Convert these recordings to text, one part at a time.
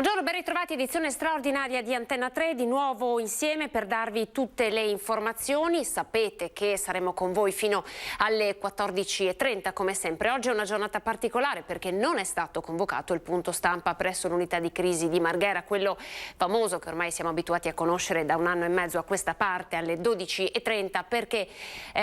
Buongiorno, ben ritrovati, edizione straordinaria di Antenna 3, di nuovo insieme per darvi tutte le informazioni. Sapete che saremo con voi fino alle 14:30 come sempre. Oggi è una giornata particolare perché non è stato convocato il punto stampa presso l'unità di crisi di Marghera, quello famoso che ormai siamo abituati a conoscere da un anno e mezzo a questa parte, alle 12:30, perché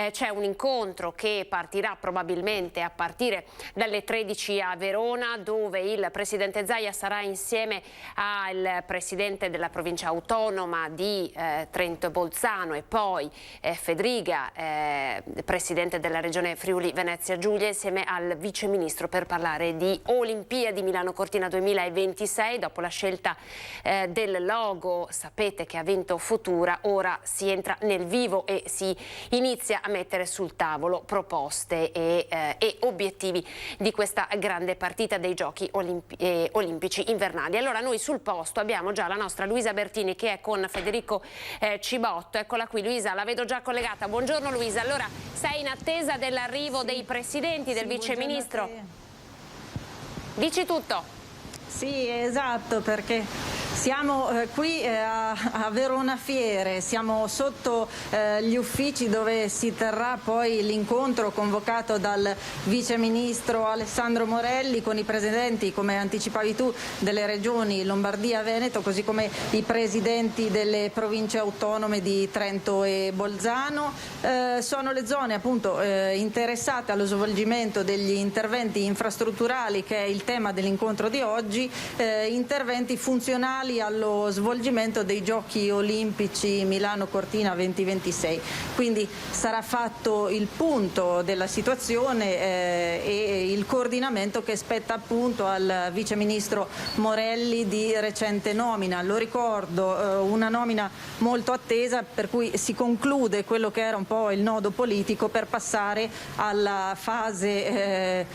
c'è un incontro che partirà probabilmente a partire dalle 13 a Verona, dove il presidente Zaia sarà insieme al presidente della provincia autonoma di Trento e Bolzano e poi Fedriga, presidente della regione Friuli Venezia Giulia, insieme al vice ministro per parlare di Olimpiadi Milano Cortina 2026. Dopo la scelta del logo, sapete che ha vinto Futura, ora si entra nel vivo e si inizia a mettere sul tavolo proposte e obiettivi di questa grande partita dei giochi olimpici invernali. Allora noi sul posto abbiamo già la nostra Luisa Bertini che è con Federico Cibotto. Eccola qui Luisa, la vedo già collegata. Buongiorno Luisa, allora sei in attesa dell'arrivo dei presidenti, del viceministro? Dici tutto. Sì, esatto, perché siamo qui a Verona Fiere, siamo sotto gli uffici dove si terrà poi l'incontro convocato dal vice ministro Alessandro Morelli con i presidenti, come anticipavi tu, delle regioni Lombardia, Veneto, così come i presidenti delle province autonome di Trento e Bolzano. Sono le zone appunto interessate allo svolgimento degli interventi infrastrutturali, che è il tema dell'incontro di oggi, interventi funzionali allo svolgimento dei Giochi Olimpici Milano Cortina 2026. Quindi sarà fatto il punto della situazione e il coordinamento che spetta appunto al vice ministro Morelli di recente nomina. Lo ricordo, una nomina molto attesa, per cui si conclude quello che era un po' il nodo politico per passare alla fase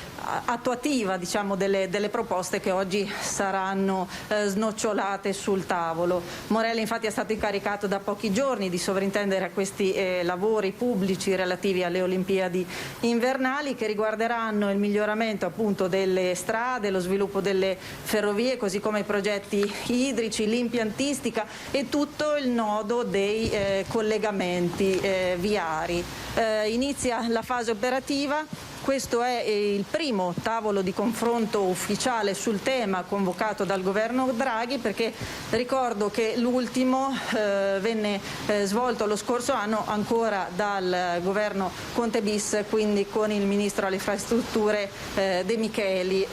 attuativa, diciamo, delle proposte che oggi saranno snocciolate sul tavolo. Morelli infatti è stato incaricato da pochi giorni di sovrintendere a questi lavori pubblici relativi alle Olimpiadi invernali, che riguarderanno il miglioramento appunto delle strade, lo sviluppo delle ferrovie, così come i progetti idrici, l'impiantistica e tutto il nodo dei collegamenti viari. Inizia la fase operativa. Questo è il primo tavolo di confronto ufficiale sul tema convocato dal governo Draghi, perché ricordo che l'ultimo venne svolto lo scorso anno ancora dal governo Conte bis, quindi con il ministro alle infrastrutture De Micheli.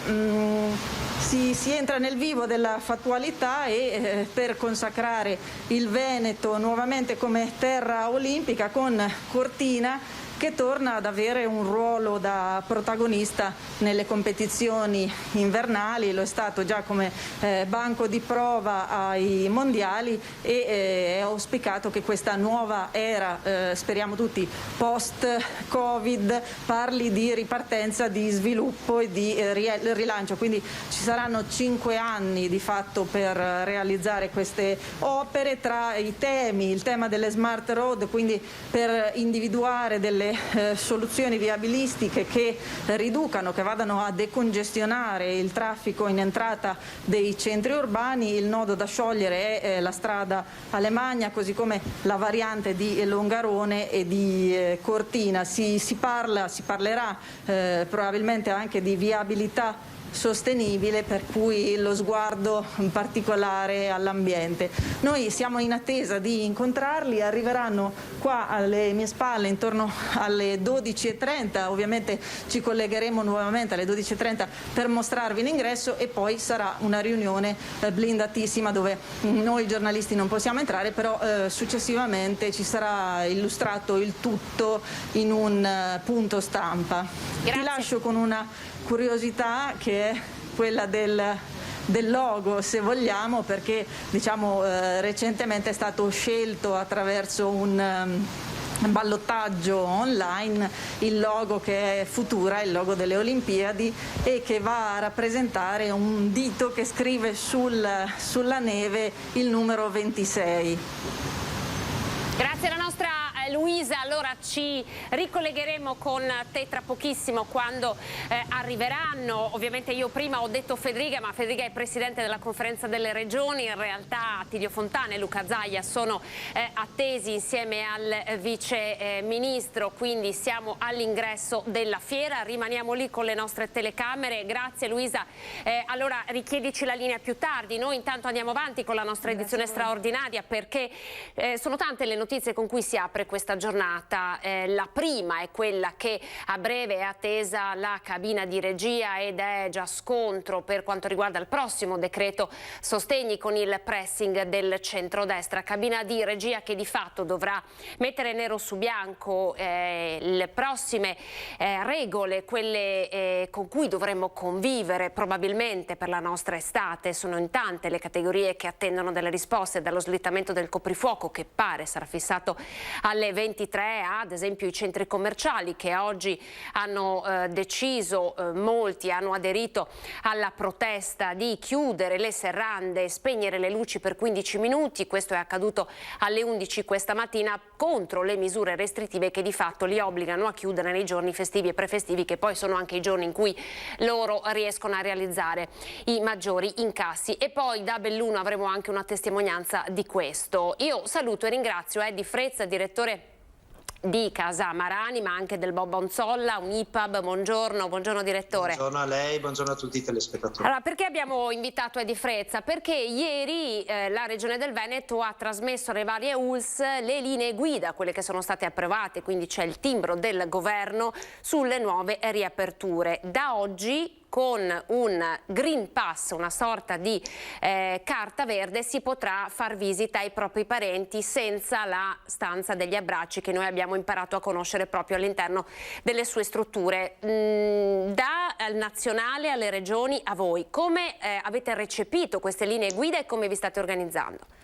Si entra nel vivo della fattualità e per consacrare il Veneto nuovamente come terra olimpica, con Cortina che torna ad avere un ruolo da protagonista nelle competizioni invernali. Lo è stato già come banco di prova ai mondiali e è auspicato che questa nuova era, speriamo tutti, post-Covid, parli di ripartenza, di sviluppo e di rilancio. Quindi ci saranno 5 anni di fatto per realizzare queste opere. Tra i temi, il tema delle smart road, quindi per individuare delle soluzioni viabilistiche che riducano, che vadano a decongestionare il traffico in entrata dei centri urbani. Il nodo da sciogliere è la strada Alemagna, così come la variante di Longarone e di Cortina. Si parlerà probabilmente anche di viabilità sostenibile, per cui lo sguardo in particolare all'ambiente. Noi siamo in attesa di incontrarli, arriveranno qua alle mie spalle intorno alle 12:30, ovviamente ci collegheremo nuovamente alle 12:30 per mostrarvi l'ingresso e poi sarà una riunione blindatissima dove noi giornalisti non possiamo entrare, però successivamente ci sarà illustrato il tutto in un punto stampa. Grazie. Ti lascio con una curiosità che è quella del logo, se vogliamo, perché diciamo recentemente è stato scelto attraverso un ballottaggio online il logo che è Futura, il logo delle Olimpiadi, e che va a rappresentare un dito che scrive sulla neve il numero 26. Grazie alla nostra Luisa, allora ci ricollegheremo con te tra pochissimo quando arriveranno. Ovviamente io prima ho detto Federica, ma Federica è presidente della conferenza delle regioni. In realtà Attilio Fontana e Luca Zaia sono attesi insieme al vice ministro, quindi siamo all'ingresso della fiera. Rimaniamo lì con le nostre telecamere. Grazie Luisa. Allora richiedici la linea più tardi. Noi intanto andiamo avanti con la nostra edizione straordinaria, perché sono tante le notizie con cui si apre questa giornata. La prima è quella che a breve è attesa la cabina di regia ed è già scontro per quanto riguarda il prossimo decreto sostegni con il pressing del centrodestra. Cabina di regia che di fatto dovrà mettere nero su bianco le prossime regole, quelle con cui dovremmo convivere probabilmente per la nostra estate. Sono in tante le categorie che attendono delle risposte, dallo slittamento del coprifuoco che pare sarà fissato alle 23, ad esempio i centri commerciali che oggi hanno deciso, molti hanno aderito alla protesta di chiudere le serrande e spegnere le luci per 15 minuti. Questo è accaduto alle 11 questa mattina, contro le misure restrittive che di fatto li obbligano a chiudere nei giorni festivi e prefestivi, che poi sono anche i giorni in cui loro riescono a realizzare i maggiori incassi. E poi da Belluno avremo anche una testimonianza di questo. Io saluto e ringrazio Eddie Frezza, direttore di Casa Marani, ma anche del Bob Onzolla, un IPAB. Buongiorno direttore. Buongiorno a lei, buongiorno a tutti i telespettatori. Allora, perché abbiamo invitato Eddie Frezza? Perché ieri la Regione del Veneto ha trasmesso alle varie ULSS le linee guida, quelle che sono state approvate, quindi c'è il timbro del governo sulle nuove riaperture. Da oggi, con un Green Pass, una sorta di carta verde, si potrà far visita ai propri parenti senza la stanza degli abbracci che noi abbiamo imparato a conoscere proprio all'interno delle sue strutture. Dal nazionale alle regioni a voi, come avete recepito queste linee guida e come vi state organizzando?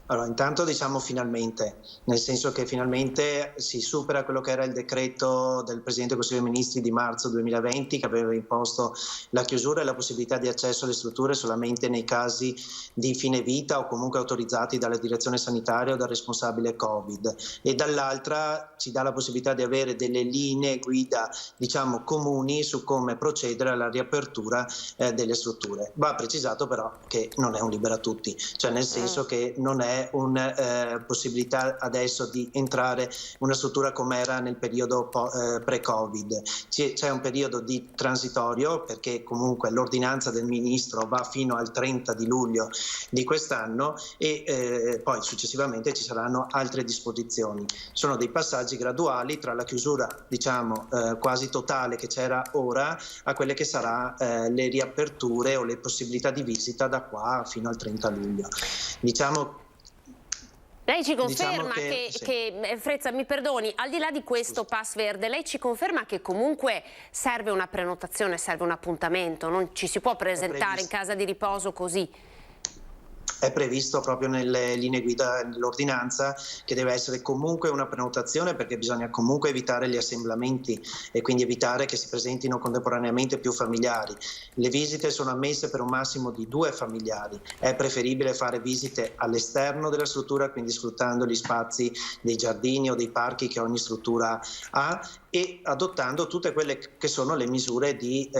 Allora, intanto diciamo finalmente, nel senso che finalmente si supera quello che era il decreto del Presidente del Consiglio dei Ministri di marzo 2020 che aveva imposto la chiusura e la possibilità di accesso alle strutture solamente nei casi di fine vita o comunque autorizzati dalla direzione sanitaria o dal responsabile Covid, e dall'altra ci dà la possibilità di avere delle linee guida diciamo comuni su come procedere alla riapertura delle strutture. Va precisato però che non è un libera tutti, cioè nel senso che non è una possibilità adesso di entrare in una struttura come era nel periodo pre-Covid. C'è un periodo di transitorio perché comunque l'ordinanza del Ministro va fino al 30 di luglio di quest'anno e poi successivamente ci saranno altre disposizioni. Sono dei passaggi graduali tra la chiusura diciamo quasi totale che c'era ora a quelle che sarà le riaperture o le possibilità di visita da qua fino al 30 luglio. Lei ci conferma che Frezza, mi perdoni, al di là di questo pass verde, lei ci conferma che comunque serve una prenotazione, serve un appuntamento, non ci si può presentare in casa di riposo così? È previsto proprio nelle linee guida dell'ordinanza che deve essere comunque una prenotazione, perché bisogna comunque evitare gli assemblamenti e quindi evitare che si presentino contemporaneamente più familiari. Le visite sono ammesse per un massimo di 2 familiari. È preferibile fare visite all'esterno della struttura, quindi sfruttando gli spazi dei giardini o dei parchi che ogni struttura ha e adottando tutte quelle che sono le misure di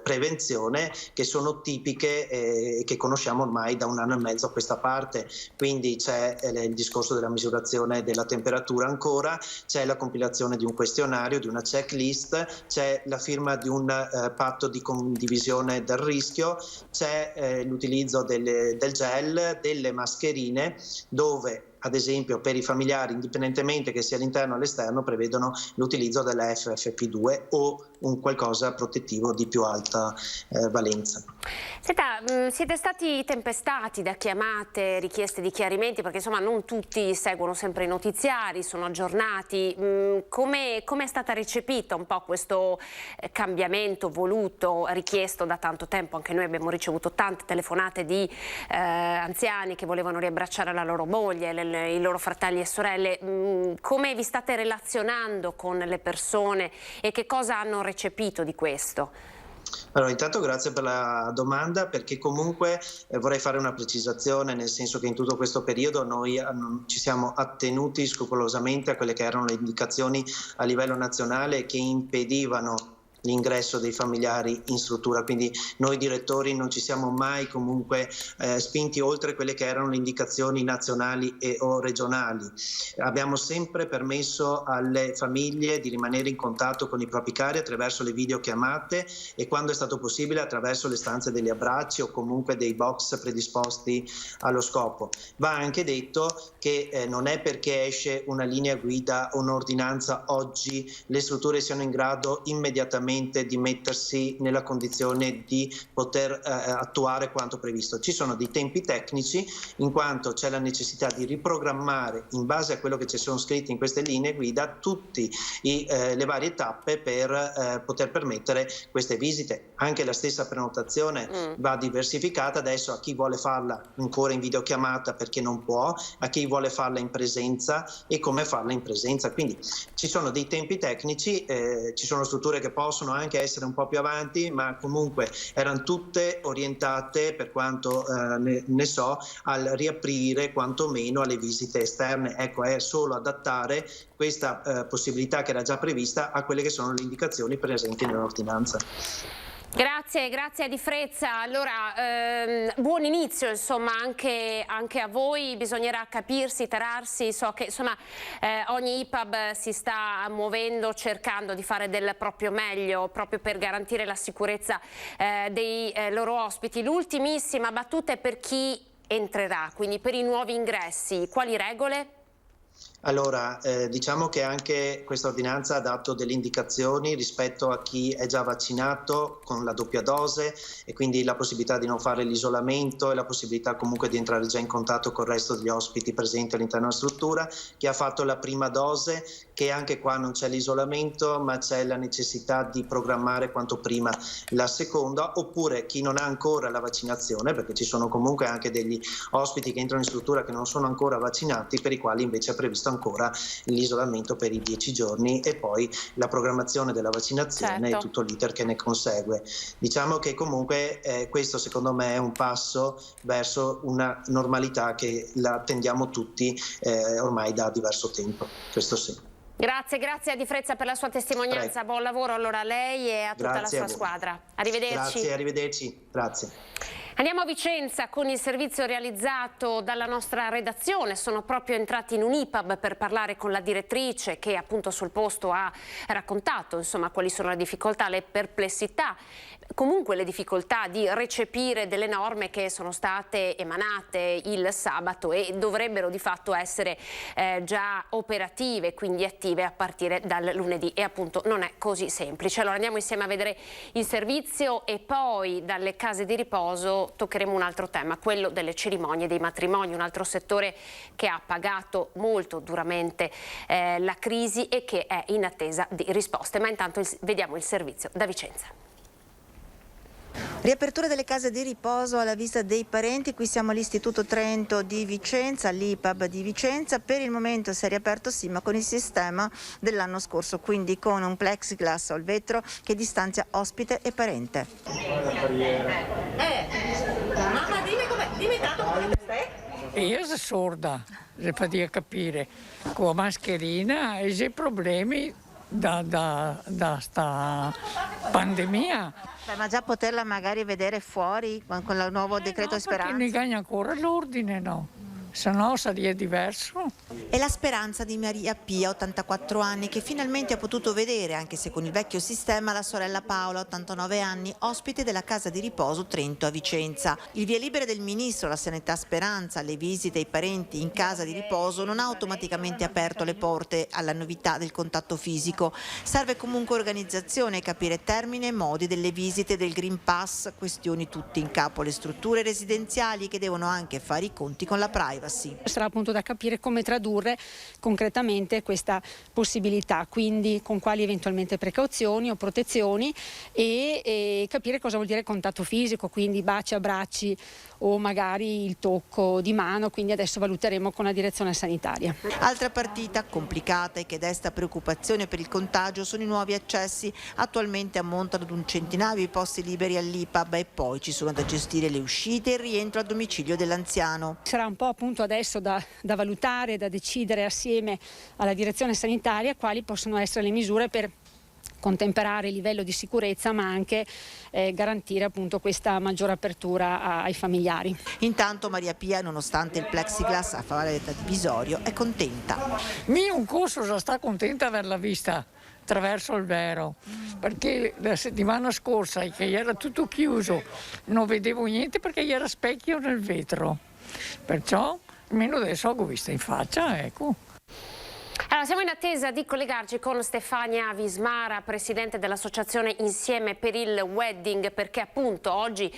prevenzione che sono tipiche e che conosciamo ormai da un anno e mezzo a questa parte. Quindi c'è il discorso della misurazione della temperatura ancora, c'è la compilazione di un questionario, di una checklist, c'è la firma di un patto di condivisione del rischio, c'è l'utilizzo del gel, delle mascherine, dove ad esempio per i familiari, indipendentemente che sia all'interno o all'esterno, prevedono l'utilizzo della FFP2 o un qualcosa protettivo di più alta valenza. Senta, siete stati tempestati da chiamate, richieste di chiarimenti, perché insomma non tutti seguono sempre i notiziari, sono aggiornati. Come è stata recepita un po' questo cambiamento voluto, richiesto da tanto tempo? Anche noi abbiamo ricevuto tante telefonate di anziani che volevano riabbracciare la loro moglie, i loro fratelli e sorelle. Come vi state relazionando con le persone e che cosa hanno recepito di questo? Allora, intanto grazie per la domanda, perché comunque vorrei fare una precisazione, nel senso che in tutto questo periodo noi ci siamo attenuti scrupolosamente a quelle che erano le indicazioni a livello nazionale che impedivano l'ingresso dei familiari in struttura, quindi noi direttori non ci siamo mai comunque spinti oltre quelle che erano le indicazioni nazionali o regionali. Abbiamo sempre permesso alle famiglie di rimanere in contatto con i propri cari attraverso le videochiamate e, quando è stato possibile, attraverso le stanze degli abbracci o comunque dei box predisposti allo scopo. Va anche detto che non è perché esce una linea guida o un'ordinanza oggi le strutture siano in grado immediatamente di mettersi nella condizione di poter attuare quanto previsto. Ci sono dei tempi tecnici, in quanto c'è la necessità di riprogrammare, in base a quello che ci sono scritti in queste linee guida, tutte le varie tappe per poter permettere queste visite. Anche la stessa prenotazione va diversificata adesso, a chi vuole farla ancora in videochiamata perché non può, a chi vuole farla in presenza e come farla in presenza. Quindi ci sono dei tempi tecnici, ci sono strutture che possono anche essere un po' più avanti, ma comunque erano tutte orientate, per quanto ne so, al riaprire quantomeno alle visite esterne. Ecco, è solo adattare questa possibilità che era già prevista a quelle che sono le indicazioni presenti nell'ordinanza. Grazie Di Frezza. Allora, buon inizio insomma anche a voi, bisognerà capirsi, tararsi, so che insomma ogni IPAB si sta muovendo cercando di fare del proprio meglio proprio per garantire la sicurezza dei loro ospiti. L'ultimissima battuta è per chi entrerà, quindi per i nuovi ingressi, quali regole? Allora, diciamo che anche questa ordinanza ha dato delle indicazioni rispetto a chi è già vaccinato con la doppia dose e quindi la possibilità di non fare l'isolamento e la possibilità comunque di entrare già in contatto con il resto degli ospiti presenti all'interno della struttura. Chi ha fatto la prima dose, che anche qua non c'è l'isolamento, ma c'è la necessità di programmare quanto prima la seconda, oppure chi non ha ancora la vaccinazione, perché ci sono comunque anche degli ospiti che entrano in struttura che non sono ancora vaccinati, per i quali invece è previsto ancora l'isolamento per i 10 giorni e poi la programmazione della vaccinazione, certo, e tutto l'iter che ne consegue. Diciamo che comunque questo secondo me è un passo verso una normalità che la attendiamo tutti ormai da diverso tempo, questo sì. Grazie a Di Frezza per la sua testimonianza. Prego. Buon lavoro allora a lei e a tutta la sua squadra. Arrivederci. Grazie, arrivederci. Grazie. Andiamo a Vicenza con il servizio realizzato dalla nostra redazione. Sono proprio entrati in un IPAB per parlare con la direttrice che appunto sul posto ha raccontato insomma quali sono le difficoltà, le perplessità, comunque le difficoltà di recepire delle norme che sono state emanate il sabato e dovrebbero di fatto essere già operative, quindi attive a partire dal lunedì, e appunto non è così semplice. Allora andiamo insieme a vedere il servizio e poi dalle case di riposo toccheremo un altro tema, quello delle cerimonie dei matrimoni, un altro settore che ha pagato molto duramente la crisi e che è in attesa di risposte. Ma intanto vediamo il servizio da Vicenza. Riapertura delle case di riposo alla vista dei parenti. Qui siamo all'Istituto Trento di Vicenza, l'IPAB di Vicenza. Per il momento si è riaperto sì, ma con il sistema dell'anno scorso, quindi con un plexiglass al vetro che distanzia ospite e parente. Mamma, dimmi tanto come stai? Io sono sorda, per poter capire, con la mascherina e i problemi da sta pandemia. Beh, ma già poterla magari vedere fuori con il nuovo decreto no, Speranza? Perché ne gagna ancora l'ordine, no? Se no sarebbe diverso. È la speranza di Maria Pia, 84 anni, che finalmente ha potuto vedere, anche se con il vecchio sistema, la sorella Paola, 89 anni, ospite della casa di riposo Trento a Vicenza. Il via libera del ministro, la sanità Speranza, le visite ai parenti in casa di riposo non ha automaticamente aperto le porte alla novità del contatto fisico. Serve comunque organizzazione, capire termini e modi delle visite, del Green Pass, questioni tutte in capo alle strutture residenziali che devono anche fare i conti con la privacy. Sarà appunto da capire come tradurre concretamente questa possibilità, quindi con quali eventualmente precauzioni o protezioni e capire cosa vuol dire contatto fisico, quindi baci, abbracci o magari il tocco di mano, quindi adesso valuteremo con la direzione sanitaria. Altra partita complicata e che desta preoccupazione per il contagio sono i nuovi accessi. Attualmente ammontano ad un centinaio i posti liberi all'IPAB e poi ci sono da gestire le uscite e il rientro al domicilio dell'anziano. Sarà un po' appunto adesso da valutare, da decidere assieme alla direzione sanitaria quali possono essere le misure per contemperare il livello di sicurezza ma anche garantire appunto questa maggiore apertura ai familiari. Intanto Maria Pia, nonostante il plexiglass a favore divisorio, è contenta. Un corso già sta contenta di averla vista attraverso il vero, perché la settimana scorsa che era tutto chiuso non vedevo niente perché era specchio nel vetro, perciò almeno adesso l'ho vista in faccia, ecco. Allora, siamo in attesa di collegarci con Stefania Vismara, presidente dell'associazione Insieme per il Wedding, perché appunto oggi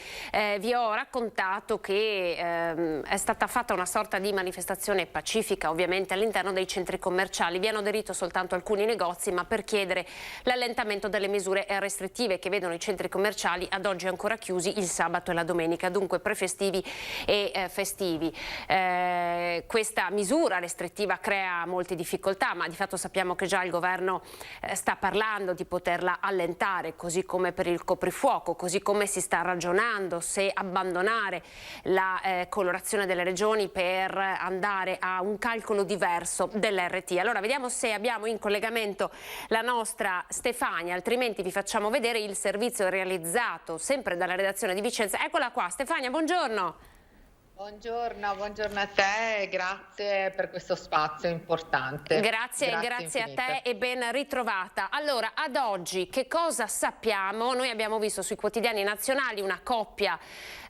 vi ho raccontato che è stata fatta una sorta di manifestazione pacifica ovviamente all'interno dei centri commerciali. Vi hanno aderito soltanto alcuni negozi, ma per chiedere l'allentamento delle misure restrittive che vedono i centri commerciali ad oggi ancora chiusi il sabato e la domenica, dunque prefestivi e festivi. Questa misura restrittiva crea molte difficoltà, ma di fatto sappiamo che già il governo sta parlando di poterla allentare, così come per il coprifuoco, così come si sta ragionando se abbandonare la colorazione delle regioni per andare a un calcolo diverso dell'RT. Allora vediamo se abbiamo in collegamento la nostra Stefania, altrimenti vi facciamo vedere il servizio realizzato sempre dalla redazione di Vicenza. Eccola qua, Stefania, buongiorno. Buongiorno a te, grazie per questo spazio importante. Grazie a te e ben ritrovata. Allora, ad oggi che cosa sappiamo? Noi abbiamo visto sui quotidiani nazionali una coppia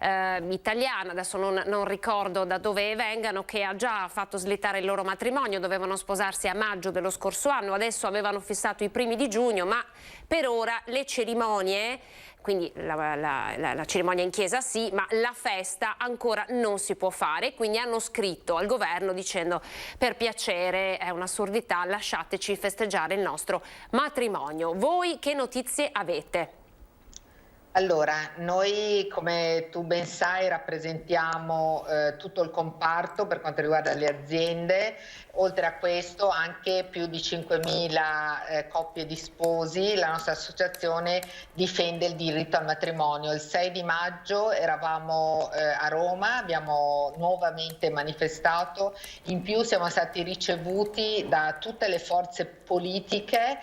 italiana, adesso non ricordo da dove vengano, che ha già fatto slittare il loro matrimonio, dovevano sposarsi a maggio dello scorso anno, adesso avevano fissato i primi di giugno, ma per ora le cerimonie, quindi la cerimonia in chiesa sì, ma la festa ancora non si può fare, quindi hanno scritto al governo dicendo: per piacere, è un'assurdità, lasciateci festeggiare il nostro matrimonio. Voi che notizie avete? Allora, noi come tu ben sai rappresentiamo tutto il comparto per quanto riguarda le aziende, oltre a questo anche più di 5.000 coppie di sposi. La nostra associazione difende il diritto al matrimonio. Il 6 di maggio eravamo a Roma, abbiamo nuovamente manifestato, in più siamo stati ricevuti da tutte le forze politiche,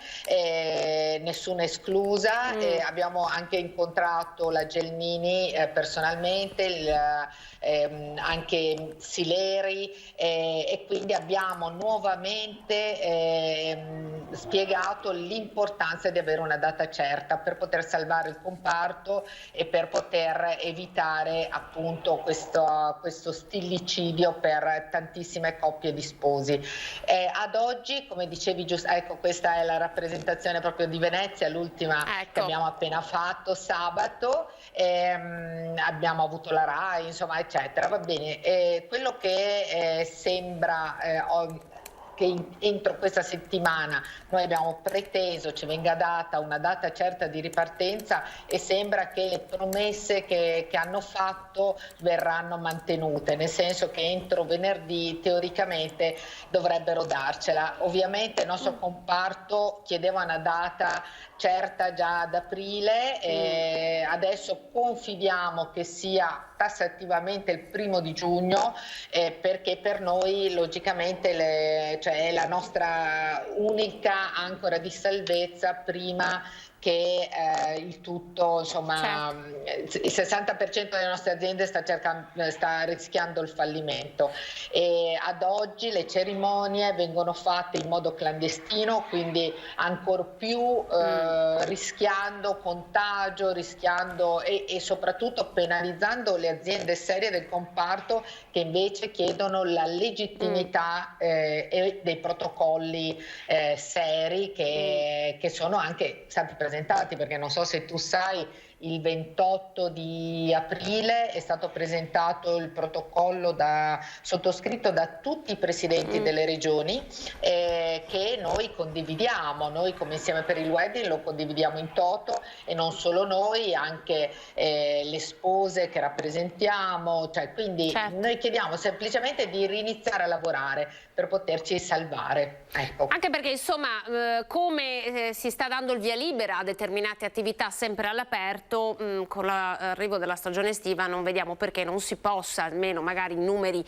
nessuna esclusa, abbiamo anche incontrato la Gelmini personalmente, anche Sileri, e quindi abbiamo nuovamente spiegato l'importanza di avere una data certa per poter salvare il comparto e per poter evitare appunto questo stillicidio per tantissime coppie di sposi. Ad oggi, come dicevi giusto, ecco, questa è la rappresentazione proprio di Venezia, l'ultima che abbiamo appena fatto sabato, abbiamo avuto la RAI, insomma, eccetera, va bene. Quello che sembra che entro questa settimana noi abbiamo preteso ci venga data una data certa di ripartenza, e sembra che le promesse che hanno fatto verranno mantenute, nel senso che entro venerdì teoricamente dovrebbero darcela. Ovviamente il nostro comparto chiedeva una data certa già ad aprile, adesso confidiamo che sia tassativamente il 1° di giugno, perché per noi logicamente è la nostra unica ancora di salvezza prima che il tutto, insomma, certo. Il 60% delle nostre aziende sta rischiando il fallimento, e ad oggi le cerimonie vengono fatte in modo clandestino, quindi ancor più rischiando contagio, rischiando e soprattutto penalizzando le aziende serie del comparto, che invece chiedono la legittimità e dei protocolli seri che sono anche stati presentati, perché non so se tu sai, il 28 di aprile è stato presentato il protocollo sottoscritto da tutti i presidenti delle regioni che noi condividiamo. Noi come Insieme per il Wedding lo condividiamo in toto, e non solo noi, anche le spose che rappresentiamo, cioè, quindi noi chiediamo semplicemente di riniziare a lavorare per poterci salvare. Ecco. Anche perché insomma come si sta dando il via libera a determinate attività sempre all'aperto, con l'arrivo della stagione estiva non vediamo perché non si possa, almeno magari in numeri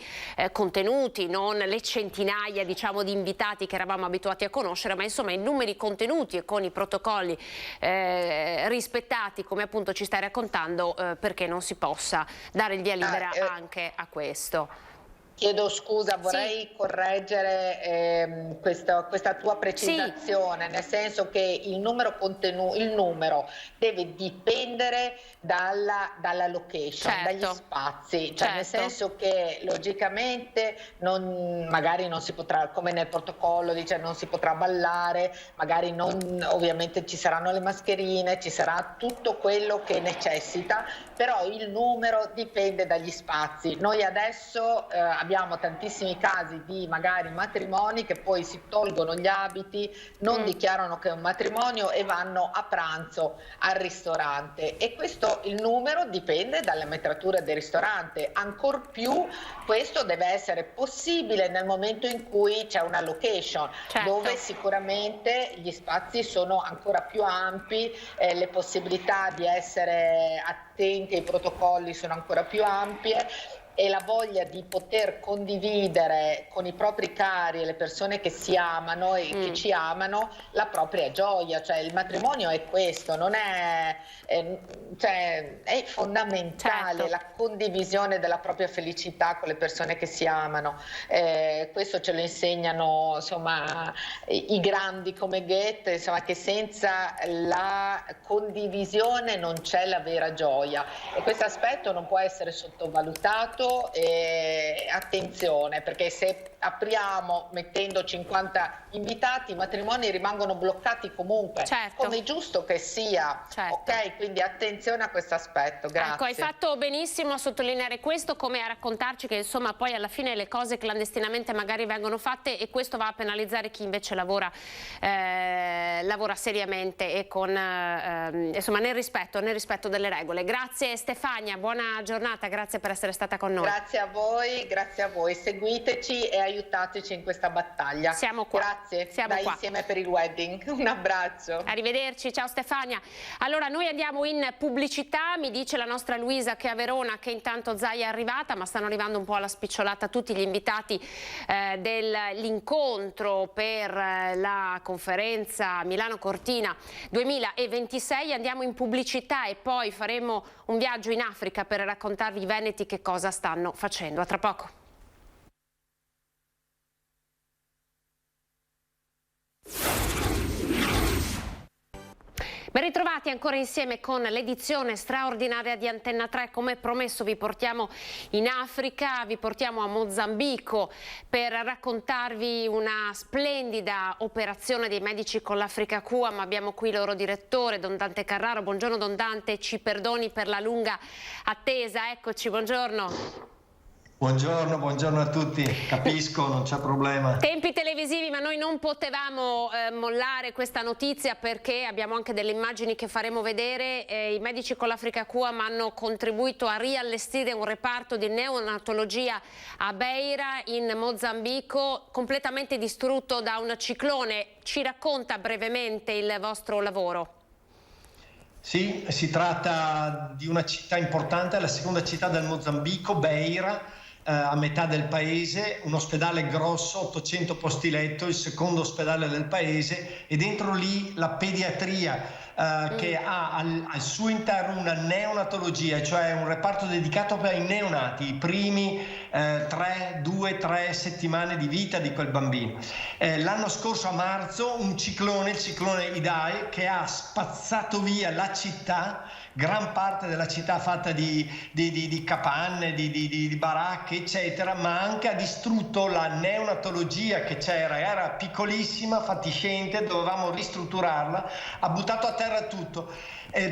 contenuti, non le centinaia diciamo di invitati che eravamo abituati a conoscere, ma insomma in numeri contenuti e con i protocolli rispettati come appunto ci stai raccontando, perché non si possa dare il via libera anche a questo. Chiedo scusa, vorrei correggere questa tua precisazione, nel senso che il numero deve dipendere dalla location, dagli spazi, cioè nel senso che logicamente magari non si potrà, come nel protocollo dice, non si potrà ballare, magari ovviamente ci saranno le mascherine, ci sarà tutto quello che necessita, però il numero dipende dagli spazi. Noi adesso abbiamo tantissimi casi di magari matrimoni che poi si tolgono gli abiti, non dichiarano che è un matrimonio e vanno a pranzo al ristorante, e questo il numero dipende dalle metrature del ristorante. Ancor più questo deve essere possibile nel momento in cui c'è una location, dove sicuramente gli spazi sono ancora più ampi, le possibilità di essere attenti ai protocolli sono ancora più ampie, e la voglia di poter condividere con i propri cari e le persone che si amano e che ci amano la propria gioia. Cioè il matrimonio è questo, non è fondamentale la condivisione della propria felicità con le persone che si amano. Questo ce lo insegnano insomma i grandi come Goethe, insomma, che senza la condivisione non c'è la vera gioia, e questo aspetto non può essere sottovalutato. Attenzione, perché se apriamo mettendo 50 invitati, i matrimoni rimangono bloccati comunque, come è giusto che sia. Ok, quindi attenzione a questo aspetto. Grazie. Ecco, hai fatto benissimo a sottolineare questo, come a raccontarci che insomma poi alla fine le cose clandestinamente magari vengono fatte, e questo va a penalizzare chi invece lavora seriamente e con insomma nel rispetto delle regole. Grazie Stefania, buona giornata, grazie per essere stata con noi. Grazie a voi, seguiteci e aiutateci in questa battaglia. Siamo qua. Grazie, siamo qua. Insieme per il Wedding. Un abbraccio. Arrivederci, ciao Stefania. Allora noi andiamo in pubblicità, mi dice la nostra Luisa che a Verona che intanto Zai è arrivata, ma stanno arrivando un po' alla spicciolata tutti gli invitati dell'incontro per la conferenza Milano Cortina 2026. Andiamo in pubblicità e poi faremo un viaggio in Africa per raccontarvi i veneti che cosa stanno facendo. A tra poco. Ben ritrovati ancora insieme con l'edizione straordinaria di Antenna 3. Come promesso vi portiamo in Africa, vi portiamo a Mozambico per raccontarvi una splendida operazione dei medici con l'Africa QAM. Abbiamo qui il loro direttore, Don Dante Carraro. Buongiorno Don Dante, ci perdoni per la lunga attesa, eccoci, buongiorno. Buongiorno a tutti, capisco, non c'è problema. Tempi televisivi, ma noi non potevamo mollare questa notizia perché abbiamo anche delle immagini che faremo vedere. I medici con l'Africa QAM hanno contribuito a riallestire un reparto di neonatologia a Beira in Mozambico, completamente distrutto da un ciclone. Ci racconta brevemente il vostro lavoro? Sì, si tratta di una città importante, la seconda città del Mozambico, Beira, a metà del paese, un ospedale grosso, 800 posti letto, il secondo ospedale del paese, e dentro lì la pediatria che ha al suo interno una neonatologia, cioè un reparto dedicato per i neonati, i primi 2-3 settimane di vita di quel bambino. L'anno scorso a marzo il ciclone Idai, che ha spazzato via la città, gran parte della città fatta di capanne, di baracche eccetera, ma anche ha distrutto la neonatologia che c'era, era piccolissima, fatiscente, dovevamo ristrutturarla, ha buttato a terra tutto.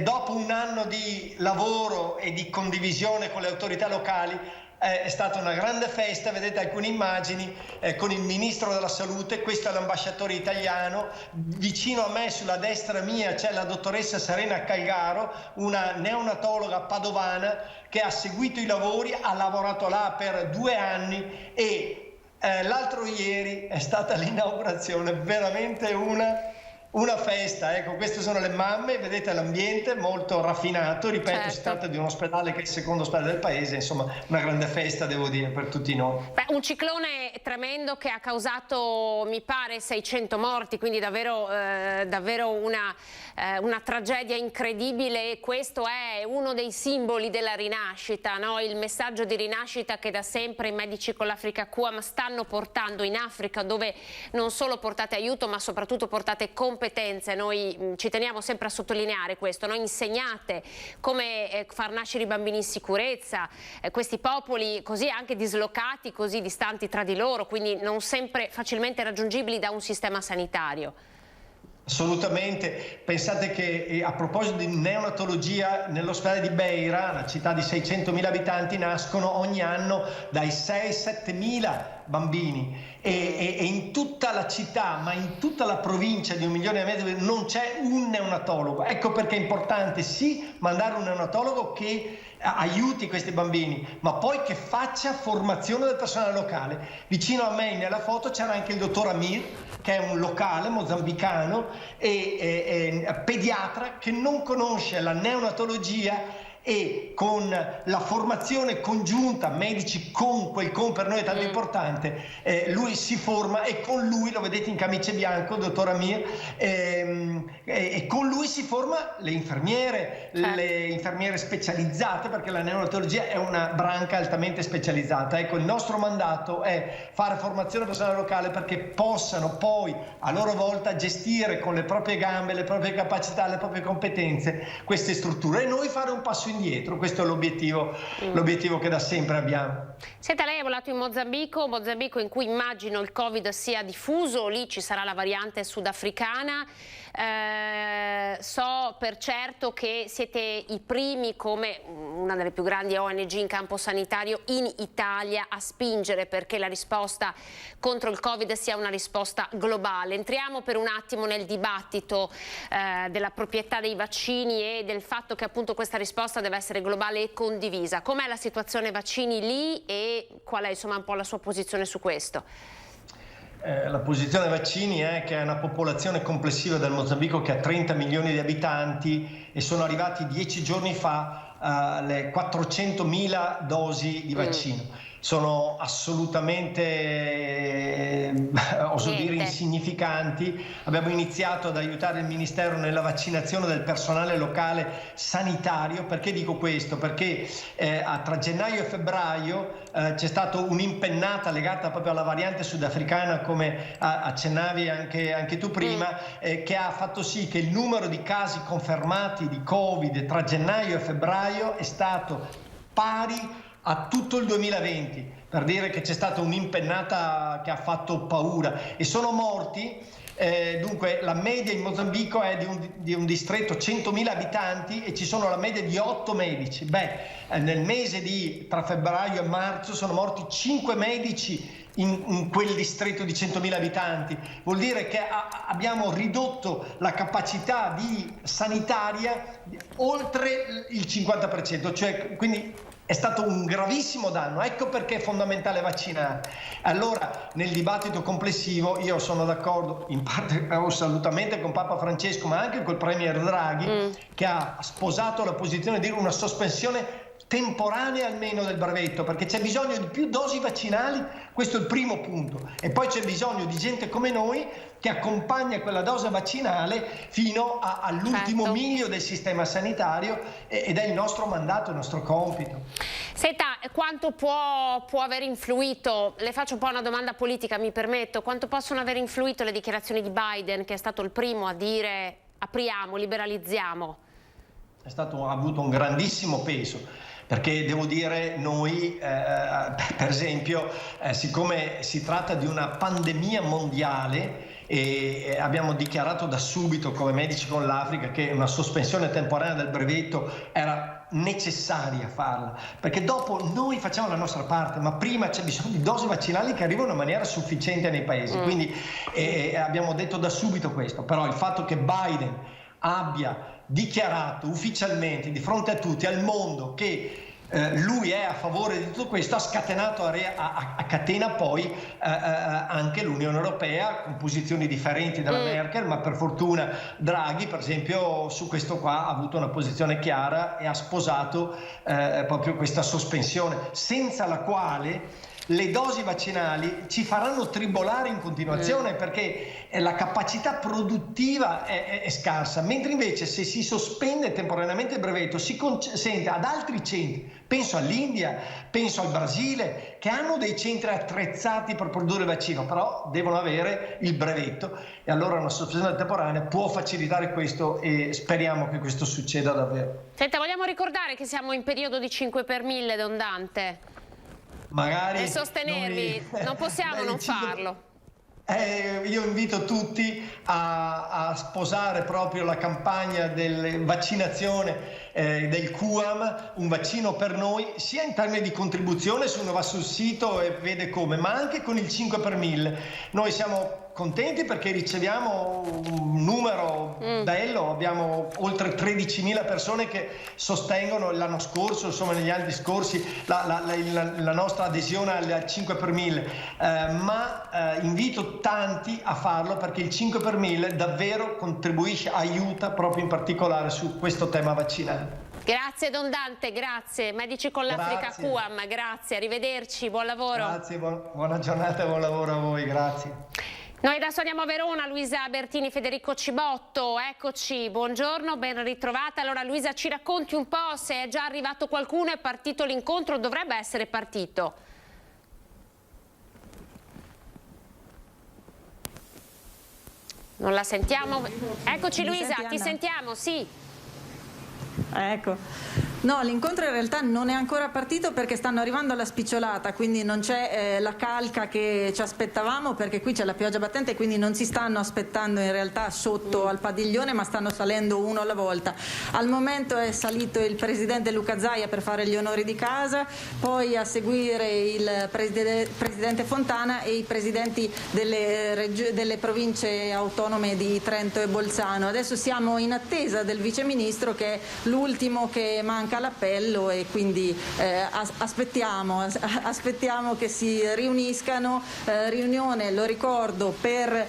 Dopo un anno di lavoro e di condivisione con le autorità locali è stata una grande festa, vedete alcune immagini con il ministro della salute, questo è l'ambasciatore italiano, vicino a me sulla destra mia c'è la dottoressa Serena Calgaro, una neonatologa padovana che ha seguito i lavori, ha lavorato là per 2 anni e l'altro ieri è stata l'inaugurazione, veramente una festa. Ecco, queste sono le mamme, vedete l'ambiente molto raffinato, ripeto, certo. Si tratta di un ospedale che è il secondo ospedale del paese, insomma una grande festa devo dire per tutti noi. Un ciclone tremendo che ha causato mi pare 600 morti, quindi davvero una tragedia incredibile, e questo è uno dei simboli della rinascita, no? Il messaggio di rinascita che da sempre i medici con l'Africa QAM stanno portando in Africa, dove non solo portate aiuto ma soprattutto portate competenze. Noi ci teniamo sempre a sottolineare questo, no? Insegnate come far nascere i bambini in sicurezza, questi popoli così anche dislocati, così distanti tra di loro, quindi non sempre facilmente raggiungibili da un sistema sanitario. Assolutamente, pensate che a proposito di neonatologia nell'ospedale di Beira, una città di 600.000 abitanti, nascono ogni anno dai 6-7.000 bambini e in tutta la città, ma in tutta la provincia di 1,5 milioni non c'è un neonatologo. Ecco perché è importante sì mandare un neonatologo che aiuti questi bambini, ma poi che faccia formazione del personale locale. Vicino a me nella foto c'era anche il dottor Amir, che è un locale mozambicano e pediatra che non conosce la neonatologia, e con la formazione congiunta, medici con quel con per noi è tanto importante, lui si forma e con lui, lo vedete in camice bianco, il dottor Amir, e con lui si forma le infermiere, certo. Le infermiere specializzate, perché la neonatologia è una branca altamente specializzata. Ecco, il nostro mandato è fare formazione personale locale perché possano poi a loro volta gestire con le proprie gambe, le proprie capacità, le proprie competenze queste strutture e noi fare un passo indietro. Questo è l'obiettivo che da sempre abbiamo. Senta, lei è volato in Mozambico in cui immagino il Covid sia diffuso, lì ci sarà la variante sudafricana. So per certo che siete i primi, come una delle più grandi ONG in campo sanitario in Italia, a spingere perché la risposta contro il Covid sia una risposta globale. Entriamo per un attimo nel dibattito della proprietà dei vaccini e del fatto che appunto questa risposta deve essere globale e condivisa. Com'è la situazione vaccini lì e qual è insomma un po' la sua posizione su questo? La posizione dei vaccini è che è una popolazione complessiva del Mozambico che ha 30 milioni di abitanti e sono arrivati 10 giorni fa le 400.000 dosi di vaccino. Sono assolutamente, oso dire, insignificanti. Abbiamo iniziato ad aiutare il Ministero nella vaccinazione del personale locale sanitario. Perché dico questo? Perché tra gennaio e febbraio c'è stata un'impennata legata proprio alla variante sudafricana, come accennavi anche tu prima, che ha fatto sì che il numero di casi confermati di Covid tra gennaio e febbraio è stato pari a tutto il 2020, per dire che c'è stata un'impennata che ha fatto paura e sono morti. Dunque la media in Mozambico è di un distretto 100.000 abitanti e ci sono la media di 8 medici. Nel mese tra febbraio e marzo sono morti 5 medici in quel distretto di 100.000 abitanti. Vuol dire che abbiamo ridotto la capacità sanitaria oltre il 50%, cioè quindi è stato un gravissimo danno. Ecco perché è fondamentale vaccinare. Allora, nel dibattito complessivo, io sono d'accordo in parte assolutamente con Papa Francesco, ma anche col Premier Draghi, che ha sposato la posizione di una sospensione temporanea almeno del brevetto, perché c'è bisogno di più dosi vaccinali, questo è il primo punto, e poi c'è bisogno di gente come noi che accompagna quella dose vaccinale fino all'ultimo miglio del sistema sanitario ed è il nostro mandato, il nostro compito. Senta, quanto può aver influito, le faccio un po' una domanda politica, mi permetto, quanto possono aver influito le dichiarazioni di Biden, che è stato il primo a dire apriamo, liberalizziamo? Ha avuto un grandissimo peso, perché devo dire noi, per esempio, siccome si tratta di una pandemia mondiale, e abbiamo dichiarato da subito come Medici con l'Africa che una sospensione temporanea del brevetto era necessaria farla, perché dopo noi facciamo la nostra parte, ma prima c'è bisogno di dosi vaccinali che arrivano in maniera sufficiente nei paesi, quindi abbiamo detto da subito questo. Però il fatto che Biden abbia dichiarato ufficialmente di fronte a tutti, al mondo, che lui è a favore di tutto questo, ha scatenato a catena poi anche l'Unione Europea, con posizioni differenti dalla Merkel, ma per fortuna Draghi, per esempio, su questo qua ha avuto una posizione chiara e ha sposato proprio questa sospensione, senza la quale le dosi vaccinali ci faranno tribolare in continuazione, perché la capacità produttiva è scarsa, mentre invece se si sospende temporaneamente il brevetto si consente ad altri centri, penso all'India, penso al Brasile, che hanno dei centri attrezzati per produrre il vaccino, però devono avere il brevetto, e allora una sospensione temporanea può facilitare questo, e speriamo che questo succeda davvero. Senta, vogliamo ricordare che siamo in periodo di 5 per 1000, Don Dante? Magari e sostenervi, non possiamo non farlo. Io invito tutti a sposare proprio la campagna della vaccinazione del QAM, un vaccino per noi, sia in termini di contribuzione, se uno va sul sito e vede come, ma anche con il 5 per 1000. Noi siamo contenti perché riceviamo un numero bello, abbiamo oltre 13.000 persone che sostengono l'anno scorso, insomma negli anni scorsi, la nostra adesione al 5 per 1000, ma invito tanti a farlo, perché il 5 per 1000 davvero contribuisce, aiuta proprio in particolare su questo tema vaccinale. Grazie Don Dante, grazie. Medici con l'Africa QAM, grazie, arrivederci, buon lavoro. Grazie, buona giornata e buon lavoro a voi, grazie. Noi adesso andiamo a Verona, Luisa Bertini, Federico Cibotto, eccoci, buongiorno, ben ritrovata. Allora Luisa, ci racconti un po' se è già arrivato qualcuno, è partito l'incontro, dovrebbe essere partito. Non la sentiamo? Eccoci Luisa, ti sentiamo, sì. Ecco. No, l'incontro in realtà non è ancora partito perché stanno arrivando alla spicciolata, quindi non c'è la calca che ci aspettavamo, perché qui c'è la pioggia battente e quindi non si stanno aspettando in realtà sotto al padiglione, ma stanno salendo uno alla volta. Al momento è salito il presidente Luca Zaia per fare gli onori di casa, poi a seguire il presidente Fontana e i presidenti delle province autonome di Trento e Bolzano. Adesso siamo in attesa del viceministro, che è l'ultimo che manca l'appello, e quindi aspettiamo che si riuniscano. Riunione, lo ricordo, per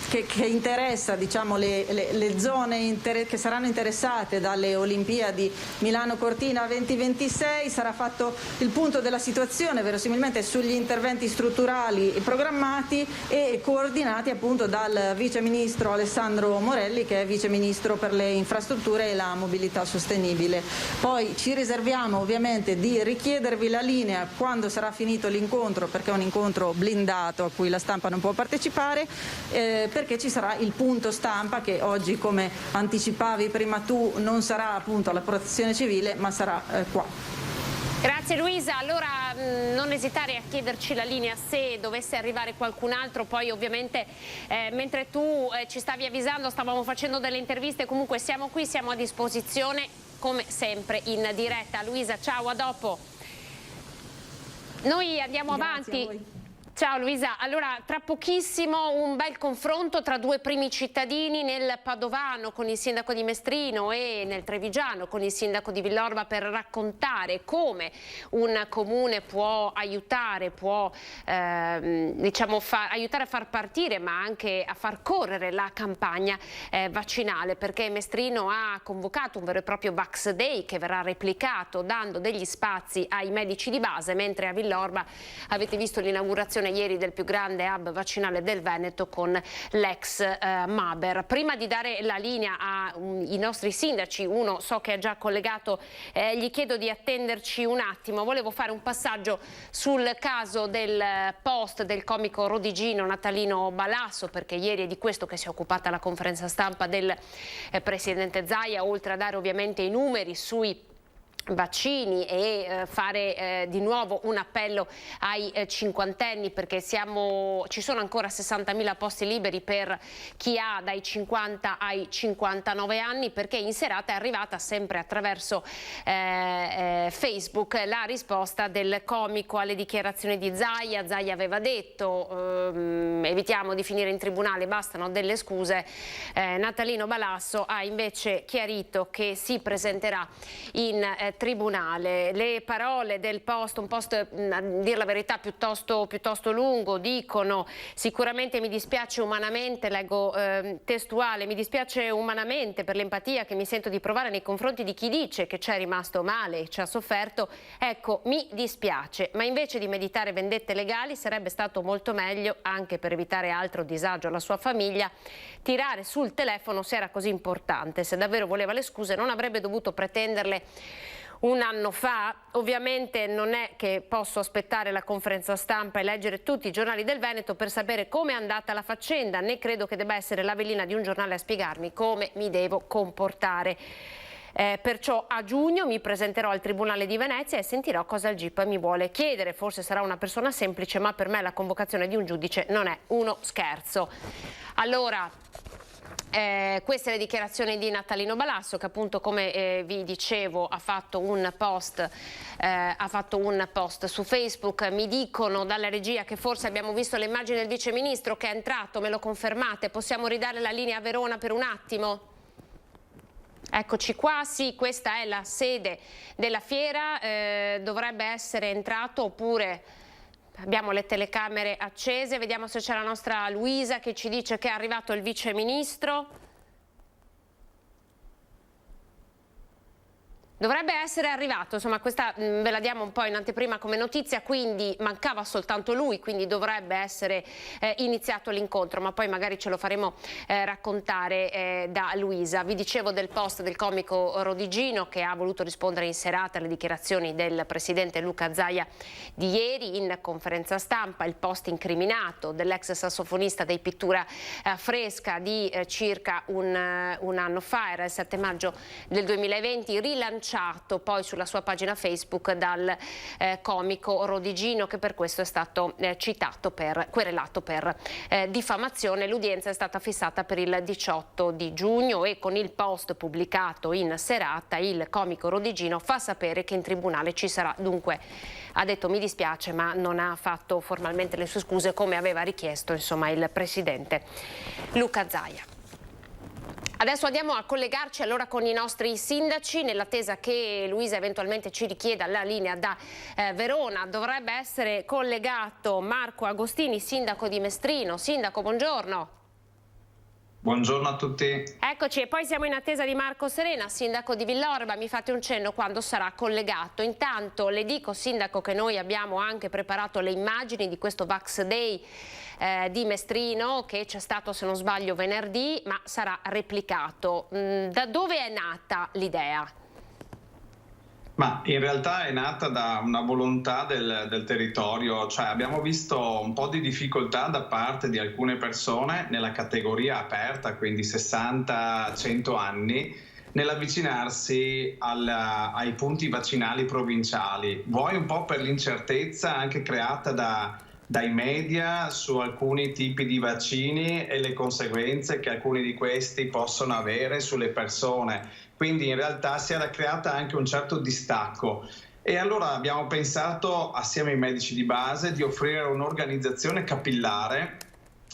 che interessa, diciamo, le zone che saranno interessate dalle Olimpiadi Milano Cortina 2026. Sarà fatto il punto della situazione verosimilmente sugli interventi strutturali programmati e coordinati appunto dal vice ministro Alessandro Morelli, che è vice ministro per le infrastrutture e la mobilità sostenibile. Poi ci riserviamo ovviamente di richiedervi la linea quando sarà finito l'incontro, perché è un incontro blindato a cui la stampa non può partecipare, perché ci sarà il punto stampa, che oggi, come anticipavi prima tu, non sarà appunto alla Protezione Civile, ma sarà qua. Grazie Luisa, allora non esitare a chiederci la linea se dovesse arrivare qualcun altro. Poi ovviamente mentre tu ci stavi avvisando stavamo facendo delle interviste, comunque siamo qui, siamo a disposizione come sempre in diretta. Luisa, ciao, a dopo. Noi andiamo avanti. Ciao Luisa, allora tra pochissimo un bel confronto tra due primi cittadini, nel padovano con il sindaco di Mestrino e nel trevigiano con il sindaco di Villorba, per raccontare come un comune può aiutare, diciamo aiutare a far partire, ma anche a far correre la campagna vaccinale, perché Mestrino ha convocato un vero e proprio Vax Day che verrà replicato dando degli spazi ai medici di base, mentre a Villorba avete visto l'inaugurazione l'inaugurazione ieri del più grande hub vaccinale del Veneto con l'ex Maber. Prima di dare la linea ai nostri sindaci, uno so che è già collegato, gli chiedo di attenderci un attimo. Volevo fare un passaggio sul caso del post del comico rodigino Natalino Balasso, perché ieri è di questo che si è occupata la conferenza stampa del presidente Zaia, oltre a dare ovviamente i numeri sui vaccini e fare di nuovo un appello ai cinquantenni, perché ci sono ancora 60.000 posti liberi per chi ha dai 50 ai 59 anni, perché in serata è arrivata sempre attraverso Facebook la risposta del comico alle dichiarazioni di Zaia. Zaia aveva detto evitiamo di finire in tribunale, bastano delle scuse. Natalino Balasso ha invece chiarito che si presenterà in tribunale. Le parole del post, un post a dir la verità piuttosto lungo, dicono: sicuramente mi dispiace umanamente, leggo testuale, mi dispiace umanamente per l'empatia che mi sento di provare nei confronti di chi dice che c'è rimasto male e ci ha sofferto. Ecco, mi dispiace, ma invece di meditare vendette legali sarebbe stato molto meglio, anche per evitare altro disagio alla sua famiglia, tirare sul telefono se era così importante. Se davvero voleva le scuse non avrebbe dovuto pretenderle un anno fa. Ovviamente non è che posso aspettare la conferenza stampa e leggere tutti i giornali del Veneto per sapere come è andata la faccenda, né credo che debba essere la velina di un giornale a spiegarmi come mi devo comportare. Perciò a giugno mi presenterò al Tribunale di Venezia e sentirò cosa il GIP mi vuole chiedere. Forse sarà una persona semplice, ma per me la convocazione di un giudice non è uno scherzo. Allora, queste le dichiarazioni di Natalino Balasso, che appunto, come vi dicevo, ha fatto un post su Facebook. Mi dicono dalla regia che forse abbiamo visto le immagini del vice ministro che è entrato. Me lo confermate? Possiamo ridare la linea a Verona per un attimo? Eccoci qua, sì, questa è la sede della fiera, dovrebbe essere entrato, oppure abbiamo le telecamere accese. Vediamo se c'è la nostra Luisa che ci dice che è arrivato il vice ministro. Dovrebbe essere arrivato, insomma questa ve la diamo un po' in anteprima come notizia, quindi mancava soltanto lui, quindi dovrebbe essere iniziato l'incontro, ma poi magari ce lo faremo raccontare da Luisa. Vi dicevo del post del comico rodigino che ha voluto rispondere in serata alle dichiarazioni del presidente Luca Zaia di ieri in conferenza stampa. Il post incriminato dell'ex sassofonista dei Pittura Fresca di circa un anno fa, era il 7 maggio del 2020, rilanciato poi sulla sua pagina Facebook dal comico rodigino, che per questo è stato querelato per diffamazione. L'udienza è stata fissata per il 18 di giugno e con il post pubblicato in serata il comico rodigino fa sapere che in tribunale ci sarà. Dunque ha detto mi dispiace, ma non ha fatto formalmente le sue scuse come aveva richiesto insomma il presidente Luca Zaia. Adesso andiamo a collegarci allora con i nostri sindaci, nell'attesa che Luisa eventualmente ci richieda la linea da Verona. Dovrebbe essere collegato Marco Agostini, sindaco di Mestrino. Sindaco, buongiorno. Buongiorno a tutti. Eccoci, e poi siamo in attesa di Marco Serena, sindaco di Villorba. Mi fate un cenno quando sarà collegato. Intanto le dico, sindaco, che noi abbiamo anche preparato le immagini di questo Vax Day di Mestrino, che c'è stato, se non sbaglio, venerdì, ma sarà replicato. Da dove è nata l'idea? Ma in realtà è nata da una volontà del territorio, cioè abbiamo visto un po' di difficoltà da parte di alcune persone nella categoria aperta, quindi 60-100 anni, nell'avvicinarsi ai punti vaccinali provinciali, vuoi un po' per l'incertezza anche creata dai media su alcuni tipi di vaccini e le conseguenze che alcuni di questi possono avere sulle persone. Quindi in realtà si era creata anche un certo distacco e allora abbiamo pensato assieme ai medici di base di offrire un'organizzazione capillare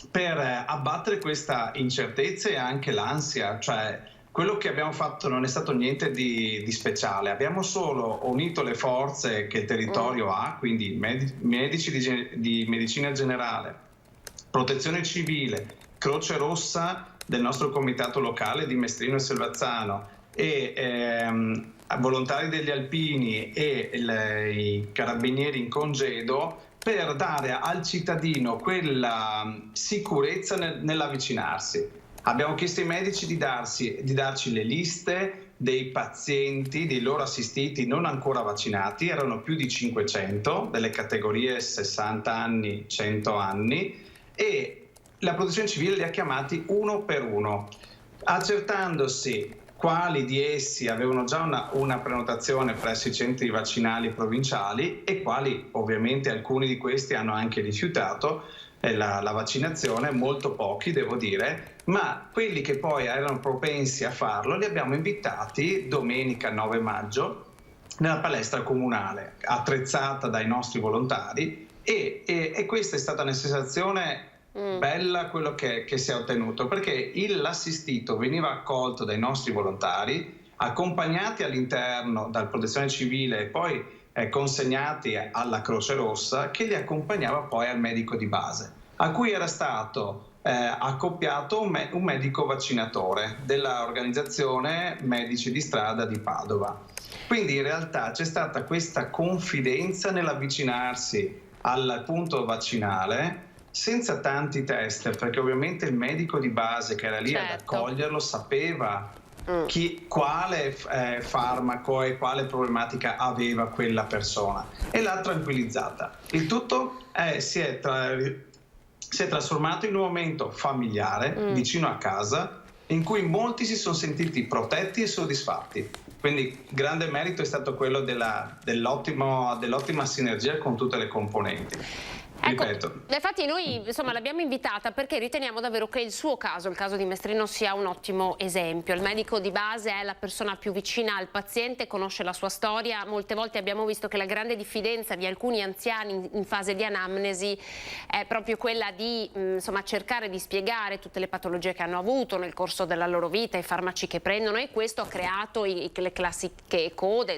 per abbattere questa incertezza e anche l'ansia. Cioè quello che abbiamo fatto non è stato niente di speciale, abbiamo solo unito le forze che il territorio ha, quindi medici di medicina generale, protezione civile, Croce Rossa del nostro comitato locale di Mestrino e Selvazzano e volontari degli alpini e i carabinieri in congedo per dare al cittadino quella sicurezza nell'avvicinarsi. Abbiamo chiesto ai medici di darci le liste dei pazienti, dei loro assistiti non ancora vaccinati, erano più di 500, delle categorie 60 anni, 100 anni, e la Protezione Civile li ha chiamati uno per uno, accertandosi quali di essi avevano già una prenotazione presso i centri vaccinali provinciali e quali, ovviamente alcuni di questi hanno anche rifiutato la vaccinazione, molto pochi devo dire, ma quelli che poi erano propensi a farlo li abbiamo invitati domenica 9 maggio nella palestra comunale attrezzata dai nostri volontari e questa è stata una sensazione bella, quello che si è ottenuto, perché l'assistito veniva accolto dai nostri volontari, accompagnati all'interno dal Protezione Civile e poi consegnati alla Croce Rossa, che li accompagnava poi al medico di base, a cui era stato accoppiato un medico vaccinatore dell'organizzazione Medici di Strada di Padova. Quindi in realtà c'è stata questa confidenza nell'avvicinarsi al punto vaccinale senza tanti test, perché ovviamente il medico di base che era lì ad accoglierlo sapeva quale farmaco e quale problematica aveva quella persona e l'ha tranquillizzata. Il tutto si è trasformato in un momento familiare vicino a casa, in cui molti si sono sentiti protetti e soddisfatti. Quindi grande merito è stato quello dell'ottima sinergia con tutte le componenti. Ecco, infatti noi l'abbiamo invitata perché riteniamo davvero che il suo caso, il caso di Mestrino, sia un ottimo esempio. Il medico di base è la persona più vicina al paziente, conosce la sua storia. Molte volte abbiamo visto che la grande diffidenza di alcuni anziani in fase di anamnesi è proprio quella di cercare di spiegare tutte le patologie che hanno avuto nel corso della loro vita, i farmaci che prendono, e questo ha creato le classiche code,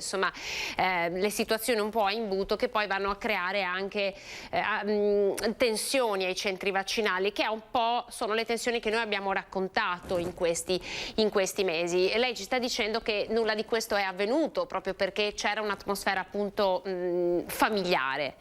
le situazioni un po' a imbuto che poi vanno a creare anche tensioni ai centri vaccinali, che un po' sono le tensioni che noi abbiamo raccontato in questi mesi. E lei ci sta dicendo che nulla di questo è avvenuto proprio perché c'era un'atmosfera appunto familiare.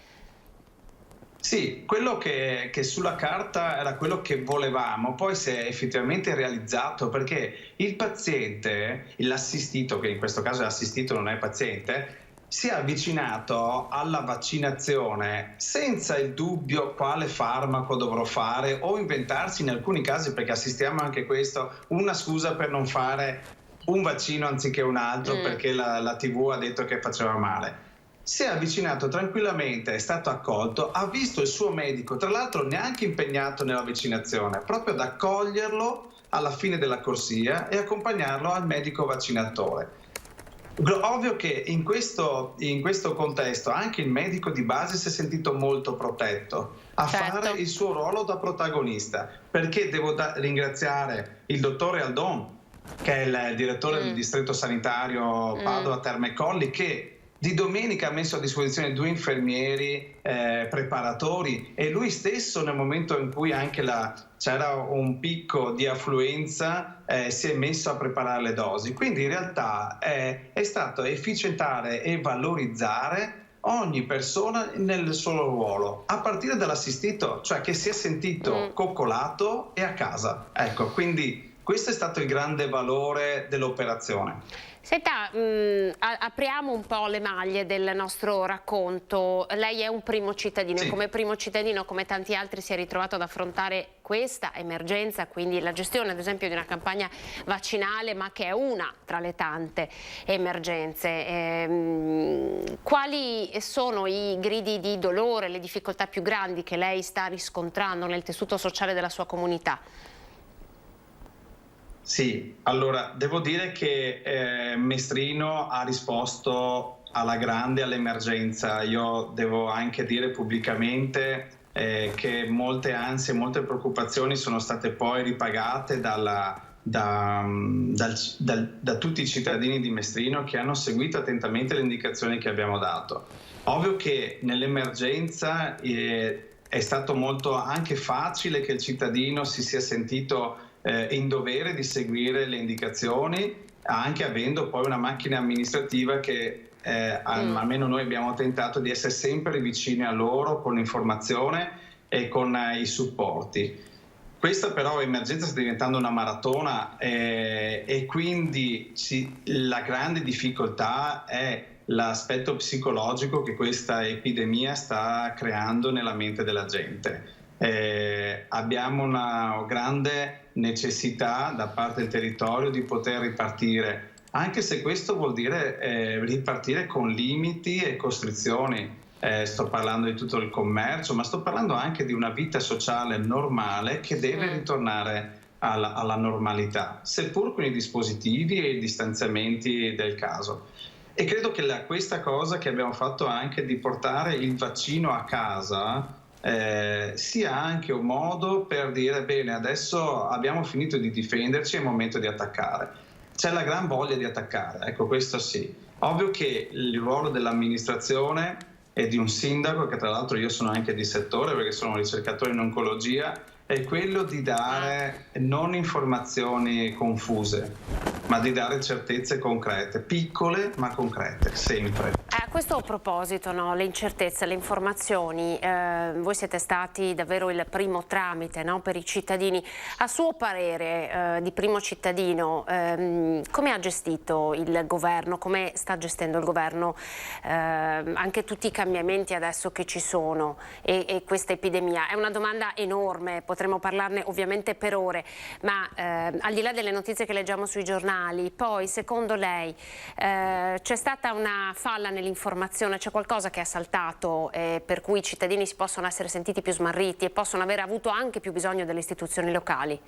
Sì, quello che sulla carta era quello che volevamo, poi si è effettivamente realizzato, perché il paziente, l'assistito, che in questo caso è assistito, non è paziente, si è avvicinato alla vaccinazione senza il dubbio quale farmaco dovrò fare o inventarsi in alcuni casi, perché assistiamo anche a questo, una scusa per non fare un vaccino anziché un altro perché la TV ha detto che faceva male. Si è avvicinato tranquillamente, è stato accolto, ha visto il suo medico, tra l'altro neanche impegnato nella vaccinazione, proprio ad accoglierlo alla fine della corsia e accompagnarlo al medico vaccinatore. Ovvio che in questo contesto anche il medico di base si è sentito molto protetto a fare il suo ruolo da protagonista, perché devo ringraziare il dottore Aldon, che è il direttore del distretto sanitario Padova Terme Colli, che di domenica ha messo a disposizione 2 infermieri preparatori, e lui stesso nel momento in cui anche c'era un picco di affluenza si è messo a preparare le dosi. Quindi in realtà è stato efficientare e valorizzare ogni persona nel suo ruolo, a partire dall'assistito, cioè che si è sentito coccolato e a casa. Ecco, quindi questo è stato il grande valore dell'operazione. Senta, apriamo un po' le maglie del nostro racconto. Lei è un primo cittadino e come primo cittadino, come tanti altri, si è ritrovato ad affrontare questa emergenza, quindi la gestione ad esempio di una campagna vaccinale, ma che è una tra le tante emergenze. Quali sono i gridi di dolore, le difficoltà più grandi che lei sta riscontrando nel tessuto sociale della sua comunità? Sì, allora devo dire che Mestrino ha risposto alla grande, all'emergenza. Io devo anche dire pubblicamente che molte ansie, molte preoccupazioni sono state poi ripagate da tutti i cittadini di Mestrino, che hanno seguito attentamente le indicazioni che abbiamo dato. Ovvio che nell'emergenza è stato molto anche facile che il cittadino si sia sentito in dovere di seguire le indicazioni, anche avendo poi una macchina amministrativa che almeno noi abbiamo tentato di essere sempre vicini a loro con l'informazione e con i supporti. Questa però emergenza sta diventando una maratona e quindi la grande difficoltà è l'aspetto psicologico che questa epidemia sta creando nella mente della gente. Abbiamo una grande necessità da parte del territorio di poter ripartire, anche se questo vuol dire ripartire con limiti e costrizioni. Sto parlando di tutto il commercio, ma sto parlando anche di una vita sociale normale che deve ritornare alla normalità, seppur con i dispositivi e i distanziamenti del caso. E credo che questa cosa che abbiamo fatto anche di portare il vaccino a casa sia anche un modo per dire bene, adesso abbiamo finito di difenderci, è il momento di attaccare. C'è la gran voglia di attaccare, ecco, questo sì. Ovvio che il ruolo dell'amministrazione e di un sindaco, che tra l'altro io sono anche di settore perché sono ricercatore in oncologia, è quello di dare non informazioni confuse, ma di dare certezze concrete, piccole ma concrete, sempre. A questo proposito, no, le incertezze, le informazioni, voi siete stati davvero il primo tramite, no, per i cittadini. A suo parere, di primo cittadino, come ha gestito il governo, come sta gestendo il governo anche tutti i cambiamenti adesso che ci sono e questa epidemia? È una domanda enorme, potremmo parlarne ovviamente per ore, ma al di là delle notizie che leggiamo sui giornali, poi secondo lei c'è stata una falla nell'informazione, c'è qualcosa che è saltato per cui i cittadini si possono essere sentiti più smarriti e possono aver avuto anche più bisogno delle istituzioni locali?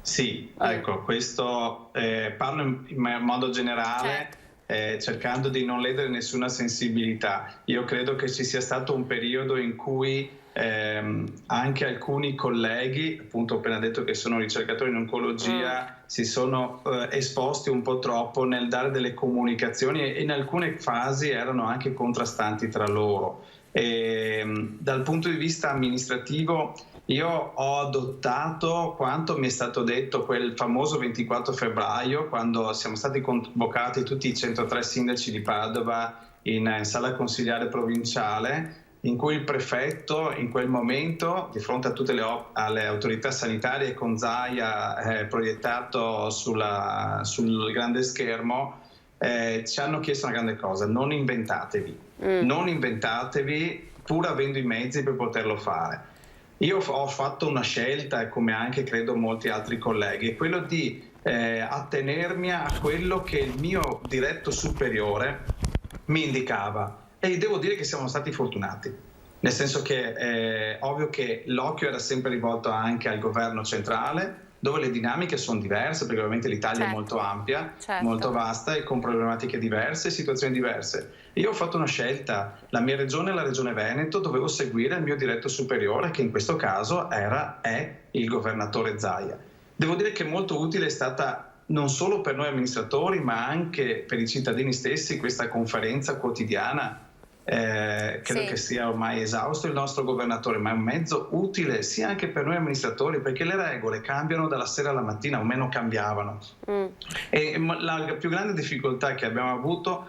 Sì, ecco, questo parlo in modo generale, cercando di non ledere nessuna sensibilità. Io credo che ci sia stato un periodo in cui anche alcuni colleghi, appunto ho appena detto che sono ricercatori in oncologia, si sono esposti un po' troppo nel dare delle comunicazioni e in alcune fasi erano anche contrastanti tra loro. Dal punto di vista amministrativo io ho adottato quanto mi è stato detto quel famoso 24 febbraio quando siamo stati convocati tutti i 103 sindaci di Padova in sala consigliare provinciale, in cui il prefetto in quel momento, di fronte a tutte alle autorità sanitarie con Zaia proiettato sul grande schermo, ci hanno chiesto una grande cosa: non inventatevi, non inventatevi pur avendo i mezzi per poterlo fare. Io ho fatto una scelta, come anche credo molti altri colleghi, quello di attenermi a quello che il mio diretto superiore mi indicava. E devo dire che siamo stati fortunati, nel senso che è ovvio che l'occhio era sempre rivolto anche al governo centrale, dove le dinamiche sono diverse, perché ovviamente l'Italia è molto ampia, molto vasta e con problematiche diverse e situazioni diverse. Io ho fatto una scelta, la mia regione, la regione Veneto, dovevo seguire il mio diretto superiore, che in questo caso è il governatore Zaia. Devo dire che molto utile è stata non solo per noi amministratori, ma anche per i cittadini stessi questa conferenza quotidiana. Credo che sia ormai esausto il nostro governatore, ma è un mezzo utile sia anche per noi amministratori, perché le regole cambiano dalla sera alla mattina, o meno cambiavano. E la più grande difficoltà che abbiamo avuto,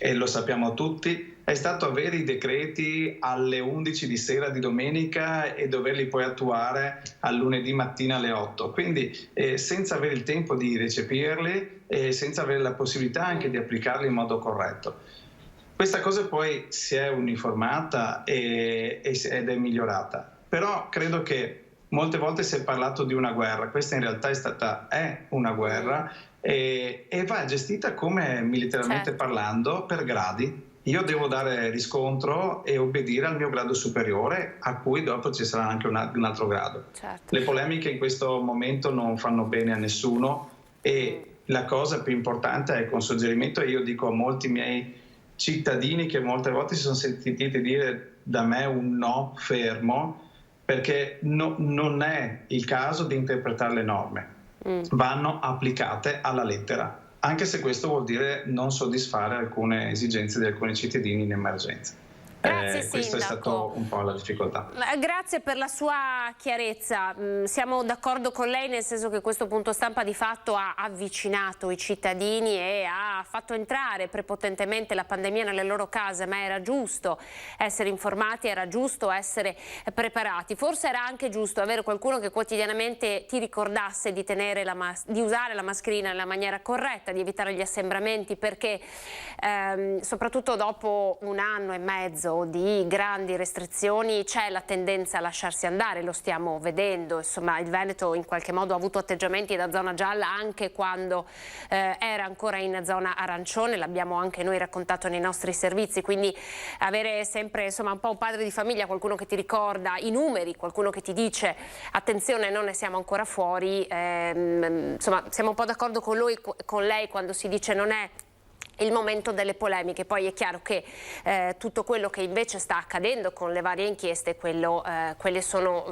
e lo sappiamo tutti, è stato avere i decreti alle 11 di sera di domenica e doverli poi attuare al lunedì mattina alle 8, quindi senza avere il tempo di recepirli e senza avere la possibilità anche di applicarli in modo corretto. Questa cosa poi si è uniformata ed è migliorata, però credo che molte volte si è parlato di una guerra, questa in realtà è una guerra e va gestita come militarmente parlando per gradi. Io devo dare riscontro e obbedire al mio grado superiore, a cui dopo ci sarà anche un altro grado. Le polemiche in questo momento non fanno bene a nessuno e la cosa più importante è con suggerimento, e io dico a molti miei cittadini che molte volte si sono sentiti dire da me un no fermo, perché non è il caso di interpretare le norme, vanno applicate alla lettera, anche se questo vuol dire non soddisfare alcune esigenze di alcuni cittadini in emergenza. Grazie, questa è stata un po' la difficoltà. Grazie per la sua chiarezza. Siamo d'accordo con lei nel senso che questo punto stampa di fatto ha avvicinato i cittadini e ha fatto entrare prepotentemente la pandemia nelle loro case, ma era giusto essere informati, era giusto essere preparati. Forse era anche giusto avere qualcuno che quotidianamente ti ricordasse di usare la mascherina nella maniera corretta, di evitare gli assembramenti, perché soprattutto dopo un anno e mezzo di grandi restrizioni c'è la tendenza a lasciarsi andare, lo stiamo vedendo. Insomma, il Veneto in qualche modo ha avuto atteggiamenti da zona gialla anche quando era ancora in zona arancione, l'abbiamo anche noi raccontato nei nostri servizi, quindi avere sempre insomma un po' un padre di famiglia, qualcuno che ti ricorda i numeri, qualcuno che ti dice attenzione, non ne siamo ancora fuori, insomma siamo un po' d'accordo con lei quando si dice non è il momento delle polemiche. Poi è chiaro che tutto quello che invece sta accadendo con le varie inchieste, quelle sono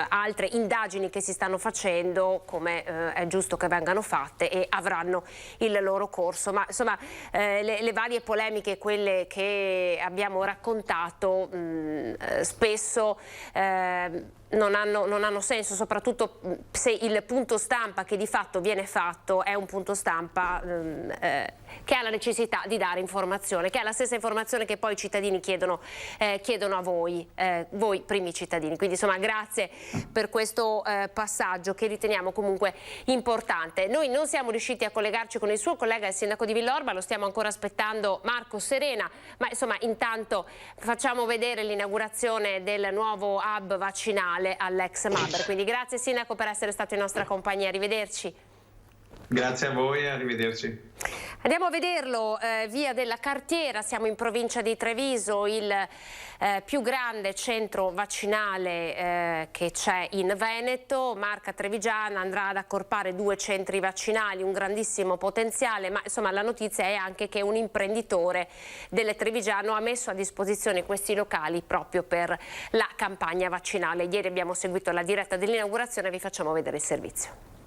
altre indagini che si stanno facendo, come è giusto che vengano fatte, e avranno il loro corso. Ma insomma le varie polemiche, quelle che abbiamo raccontato, spesso non hanno senso, soprattutto se il punto stampa che di fatto viene fatto è un punto stampa che ha la necessità di dare informazione, che è la stessa informazione che poi i cittadini chiedono a voi primi cittadini. Quindi insomma grazie per questo passaggio che riteniamo comunque importante. Noi non siamo riusciti a collegarci con il suo collega, il sindaco di Villorba, lo stiamo ancora aspettando, Marco Serena, ma insomma intanto facciamo vedere l'inaugurazione del nuovo hub vaccinale all'ex Maber. Quindi grazie sindaco per essere stato in nostra compagnia, arrivederci. Grazie a voi e arrivederci. Andiamo a vederlo, via della Cartiera, siamo in provincia di Treviso, il più grande centro vaccinale che c'è in Veneto. Marca Trevigiana andrà ad accorpare 2 centri vaccinali, un grandissimo potenziale, ma insomma la notizia è anche che un imprenditore del Trevigiano ha messo a disposizione questi locali proprio per la campagna vaccinale. Ieri abbiamo seguito la diretta dell'inaugurazione e vi facciamo vedere il servizio.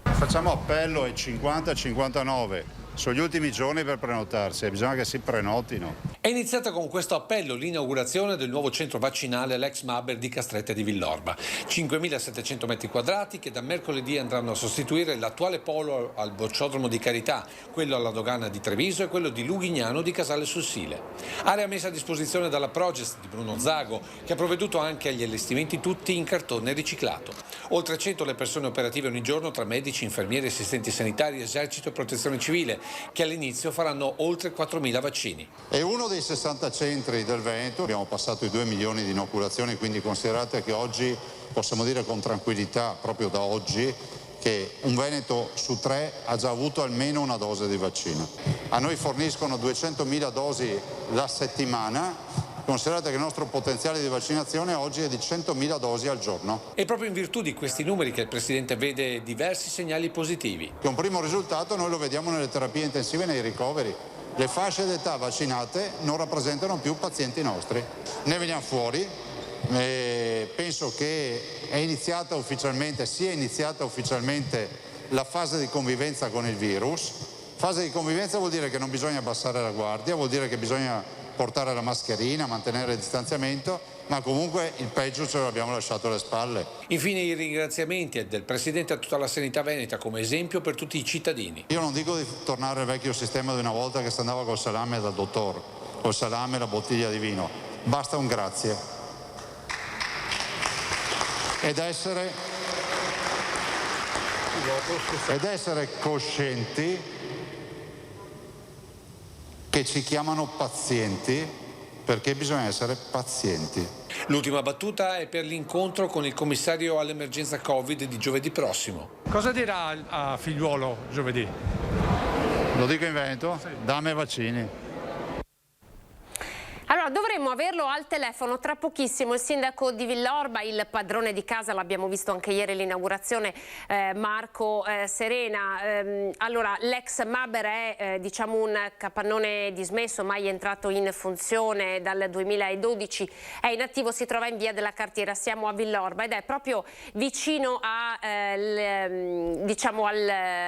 Facciamo appello ai 50-59, sono gli ultimi giorni per prenotarsi, bisogna che si prenotino. È iniziata con questo appello l'inaugurazione del nuovo centro vaccinale all'ex Maber di Castrette di Villorba. 5.700 metri quadrati che da mercoledì andranno a sostituire l'attuale polo al Bocciodromo di Carità, quello alla dogana di Treviso e quello di Lughignano di Casale sul Sile. Area messa a disposizione dalla Progest di Bruno Zago, che ha provveduto anche agli allestimenti tutti in cartone riciclato. Oltre 100 le persone operative ogni giorno tra medici, infermieri, assistenti sanitari, esercito e protezione civile, che all'inizio faranno oltre 4.000 vaccini. È uno dei 60 centri del Veneto, abbiamo passato i 2 milioni di inoculazioni, quindi considerate che oggi possiamo dire con tranquillità, proprio da oggi, che un Veneto su 3 ha già avuto almeno una dose di vaccino. A noi forniscono 200.000 dosi la settimana. Considerate che il nostro potenziale di vaccinazione oggi è di 100.000 dosi al giorno. È proprio in virtù di questi numeri che il Presidente vede diversi segnali positivi. Un primo risultato noi lo vediamo nelle terapie intensive e nei ricoveri. Le fasce d'età vaccinate non rappresentano più pazienti nostri. Ne veniamo fuori. Penso che sia iniziata ufficialmente la fase di convivenza con il virus. Fase di convivenza vuol dire che non bisogna abbassare la guardia, vuol dire che bisogna portare la mascherina, mantenere il distanziamento, ma comunque il peggio ce l'abbiamo lasciato alle spalle. Infine i ringraziamenti del Presidente a tutta la sanità veneta come esempio per tutti i cittadini. Io non dico di tornare al vecchio sistema di una volta che si andava col salame dal dottor, col salame e la bottiglia di vino. Basta un grazie. Ed essere coscienti che ci chiamano pazienti perché bisogna essere pazienti. L'ultima battuta è per l'incontro con il commissario all'emergenza Covid di giovedì prossimo. Cosa dirà a Figliuolo giovedì? Lo dico in Veneto? Sì. Dammi vaccini. Allora, dovremmo averlo al telefono tra pochissimo, il sindaco di Villorba, il padrone di casa, l'abbiamo visto anche ieri all'inaugurazione, Marco Serena. Allora, l'ex Maber è diciamo un capannone dismesso, mai entrato in funzione dal 2012, è inattivo, si trova in via della Cartiera, siamo a Villorba ed è proprio vicino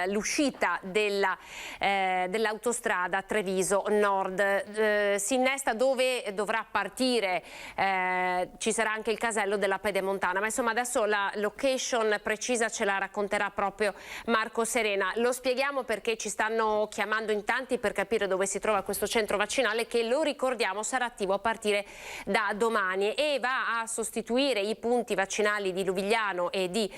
all'uscita dell'autostrada Treviso Nord. Si innesta dove e dovrà partire, ci sarà anche il casello della Pedemontana, ma insomma adesso la location precisa ce la racconterà proprio Marco Serena. Lo spieghiamo perché ci stanno chiamando in tanti per capire dove si trova questo centro vaccinale che, lo ricordiamo, sarà attivo a partire da domani e va a sostituire i punti vaccinali di Luvigliano e di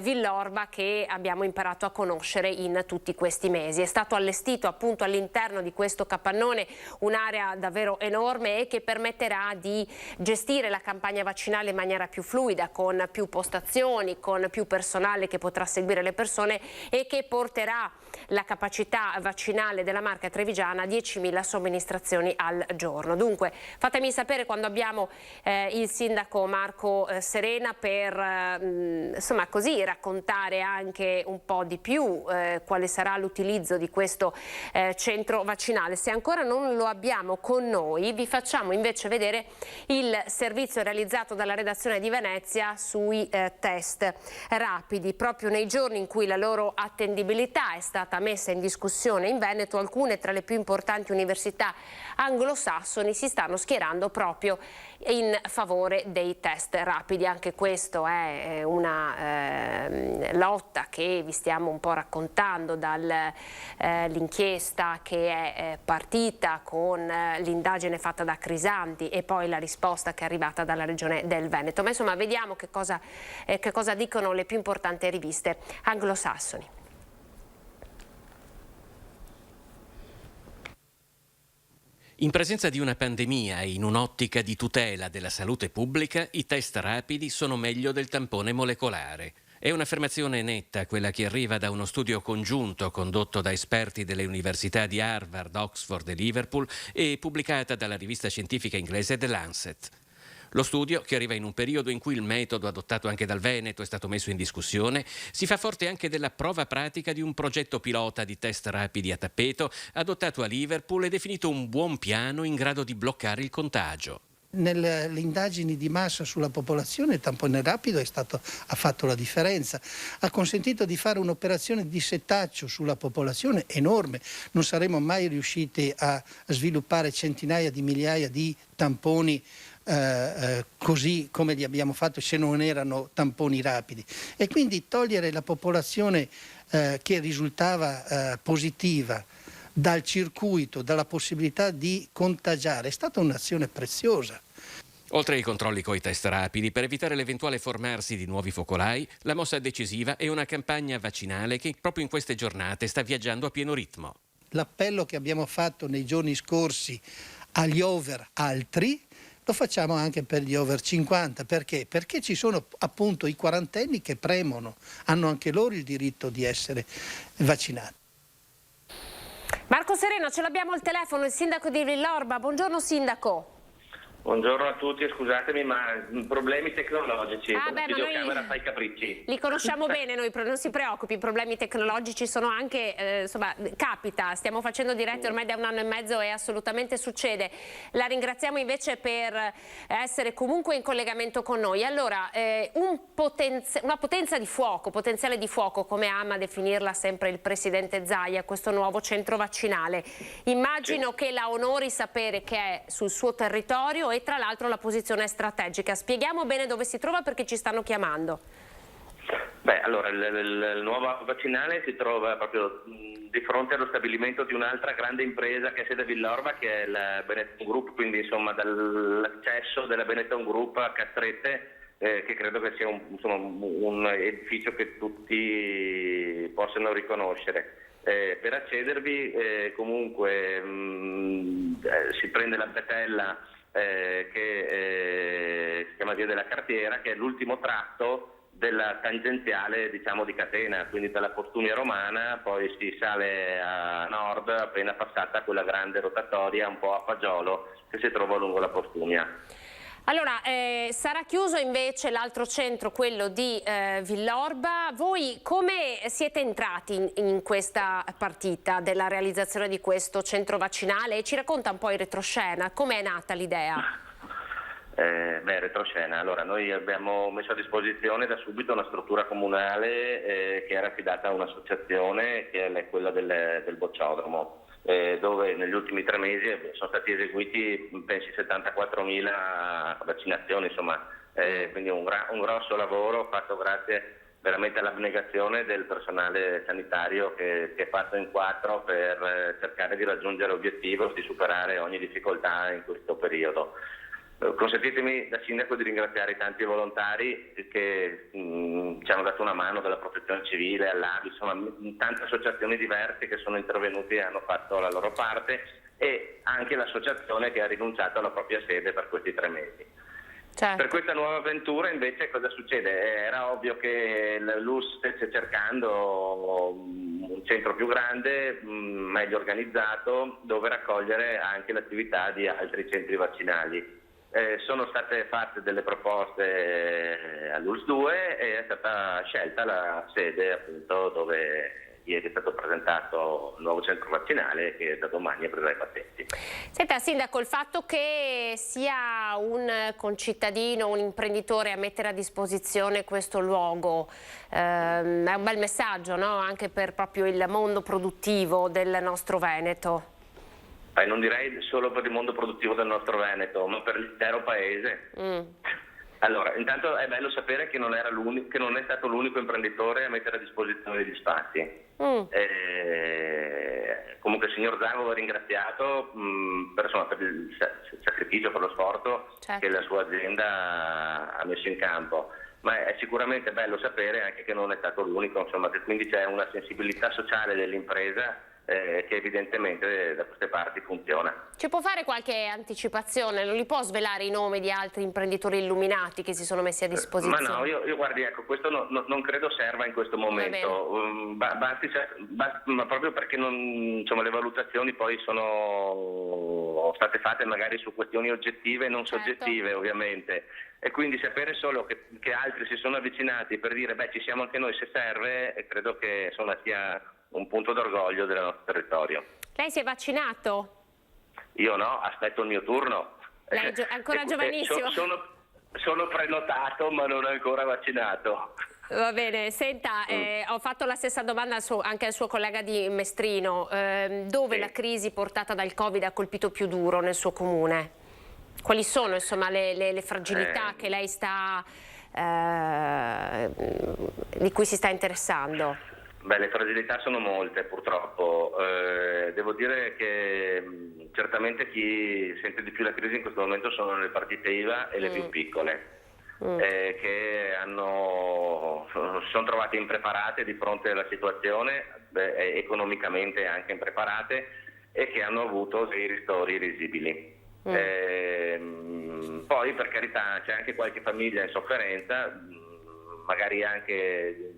Villorba che abbiamo imparato a conoscere in tutti questi mesi. È stato allestito appunto all'interno di questo capannone un'area davvero enorme e che permetterà di gestire la campagna vaccinale in maniera più fluida, con più postazioni, con più personale che potrà seguire le persone e che porterà la capacità vaccinale della Marca Trevigiana a 10.000 somministrazioni al giorno. Dunque fatemi sapere quando abbiamo il sindaco Marco Serena per insomma così raccontare anche un po' di più quale sarà l'utilizzo di questo centro vaccinale. Se ancora non lo abbiamo con noi, vi facciamo invece vedere il servizio realizzato dalla redazione di Venezia sui test rapidi. Proprio nei giorni in cui la loro attendibilità è stata messa in discussione in Veneto, alcune tra le più importanti università anglosassoni si stanno schierando proprio in favore dei test rapidi. Anche questo è una lotta che vi stiamo un po' raccontando dall'inchiesta che è partita con l'indagine fatta da Crisanti e poi la risposta che è arrivata dalla regione del Veneto. Ma insomma vediamo che cosa dicono le più importanti riviste anglosassoni. In presenza di una pandemia e in un'ottica di tutela della salute pubblica, i test rapidi sono meglio del tampone molecolare. È un'affermazione netta quella che arriva da uno studio congiunto condotto da esperti delle università di Harvard, Oxford e Liverpool e pubblicata dalla rivista scientifica inglese The Lancet. Lo studio, che arriva in un periodo in cui il metodo adottato anche dal Veneto è stato messo in discussione, si fa forte anche della prova pratica di un progetto pilota di test rapidi a tappeto adottato a Liverpool e definito un buon piano in grado di bloccare il contagio. Nelle indagini di massa sulla popolazione il tampone rapido ha fatto la differenza, ha consentito di fare un'operazione di settaccio sulla popolazione enorme. Non saremmo mai riusciti a sviluppare centinaia di migliaia di tamponi così come li abbiamo fatto se non erano tamponi rapidi, e quindi togliere la popolazione che risultava positiva dal circuito, dalla possibilità di contagiare, è stata un'azione preziosa. Oltre ai controlli coi test rapidi, per evitare l'eventuale formarsi di nuovi focolai, la mossa decisiva è una campagna vaccinale che proprio in queste giornate sta viaggiando a pieno ritmo. L'appello che abbiamo fatto nei giorni scorsi agli over altri lo facciamo anche per gli over 50. Perché? Perché ci sono appunto i quarantenni che premono, hanno anche loro il diritto di essere vaccinati. Marco Serena, ce l'abbiamo al telefono, il sindaco di Villorba. Buongiorno sindaco. Buongiorno a tutti, scusatemi ma problemi tecnologici, videocamera fa i capricci. Li conosciamo bene noi, non si preoccupi, i problemi tecnologici sono anche, insomma, capita, stiamo facendo dirette ormai da 1 anno e mezzo e assolutamente succede. La ringraziamo invece per essere comunque in collegamento con noi. Allora, una potenziale di fuoco, come ama definirla sempre il presidente Zaia, questo nuovo centro vaccinale. Immagino che la onori sapere che è sul suo territorio e tra l'altro la posizione è strategica. Spieghiamo bene dove si trova perché ci stanno chiamando. Beh, allora il nuovo vaccinale si trova proprio di fronte allo stabilimento di un'altra grande impresa che è sede a Villorba, che è la Benetton Group, quindi insomma dall'accesso della Benetton Group a Castrette, che credo che sia un edificio che tutti possono riconoscere. Per accedervi comunque si prende la bretella che si chiama Via della Cartiera, che è l'ultimo tratto della tangenziale, diciamo, di catena, quindi dalla Postumia Romana, poi si sale a nord appena passata quella grande rotatoria un po' a fagiolo che si trova lungo la Postumia. Allora, sarà chiuso invece l'altro centro, quello di Villorba. Voi come siete entrati in questa partita della realizzazione di questo centro vaccinale? Ci racconta un po' in retroscena, come è nata l'idea? Retroscena. Allora, noi abbiamo messo a disposizione da subito una struttura comunale che era affidata a un'associazione che è quella del bocciodromo. dove negli ultimi 3 mesi sono stati eseguiti pensi 74.000 vaccinazioni, insomma, quindi un grosso lavoro fatto grazie veramente all'abnegazione del personale sanitario che è fatto in 4 per cercare di raggiungere l'obiettivo di superare ogni difficoltà in questo periodo. Consentitemi da sindaco di ringraziare i tanti volontari che ci hanno dato una mano, dalla protezione civile all'ABI, insomma tante associazioni diverse che sono intervenuti e hanno fatto la loro parte, e anche l'associazione che ha rinunciato alla propria sede per questi 3 mesi. Certo. Per questa nuova avventura invece cosa succede? Era ovvio che l'ULSS stesse cercando un centro più grande, meglio organizzato, dove raccogliere anche l'attività di altri centri vaccinali. Sono state fatte delle proposte all'ULSS 2 e è stata scelta la sede appunto dove ieri è stato presentato il nuovo centro vaccinale che da domani aprirà i battenti. Senta Sindaco, il fatto che sia un concittadino, un imprenditore a mettere a disposizione questo luogo è un bel messaggio, no? Anche per proprio il mondo produttivo del nostro Veneto. Non direi solo per il mondo produttivo del nostro Veneto, ma per l'intero paese. Allora, intanto è bello sapere che non è stato l'unico imprenditore a mettere a disposizione degli spazi. Comunque il signor Zago va ringraziato per il sacrificio, per lo sforzo che la sua azienda ha messo in campo. Ma è sicuramente bello sapere anche che non è stato l'unico, insomma, che quindi c'è una sensibilità sociale dell'impresa che evidentemente da queste parti funziona. Ci può fare qualche anticipazione? Non li può svelare i nomi di altri imprenditori illuminati che si sono messi a disposizione? Ma no, io guardi, ecco, questo non credo serva in questo momento, ma proprio perché insomma, le valutazioni poi sono state fatte magari su questioni oggettive e non soggettive, ovviamente, e quindi sapere solo che altri si sono avvicinati per dire ci siamo anche noi se serve, e credo che insomma sia un punto d'orgoglio del nostro territorio. Lei si è vaccinato? Io no, aspetto il mio turno. Lei è ancora giovanissimo. Sono prenotato ma non ancora vaccinato. Va bene, senta, ho fatto la stessa domanda anche al suo collega di Mestrino. Dove la crisi portata dal Covid ha colpito più duro nel suo comune? Quali sono insomma le fragilità che lei di cui si sta interessando? Le fragilità sono molte purtroppo, devo dire che certamente chi sente di più la crisi in questo momento sono le partite IVA e le più piccole, che si sono trovate impreparate di fronte alla situazione, economicamente anche impreparate, e che hanno avuto dei ristori risibili. Poi per carità c'è anche qualche famiglia in sofferenza, magari anche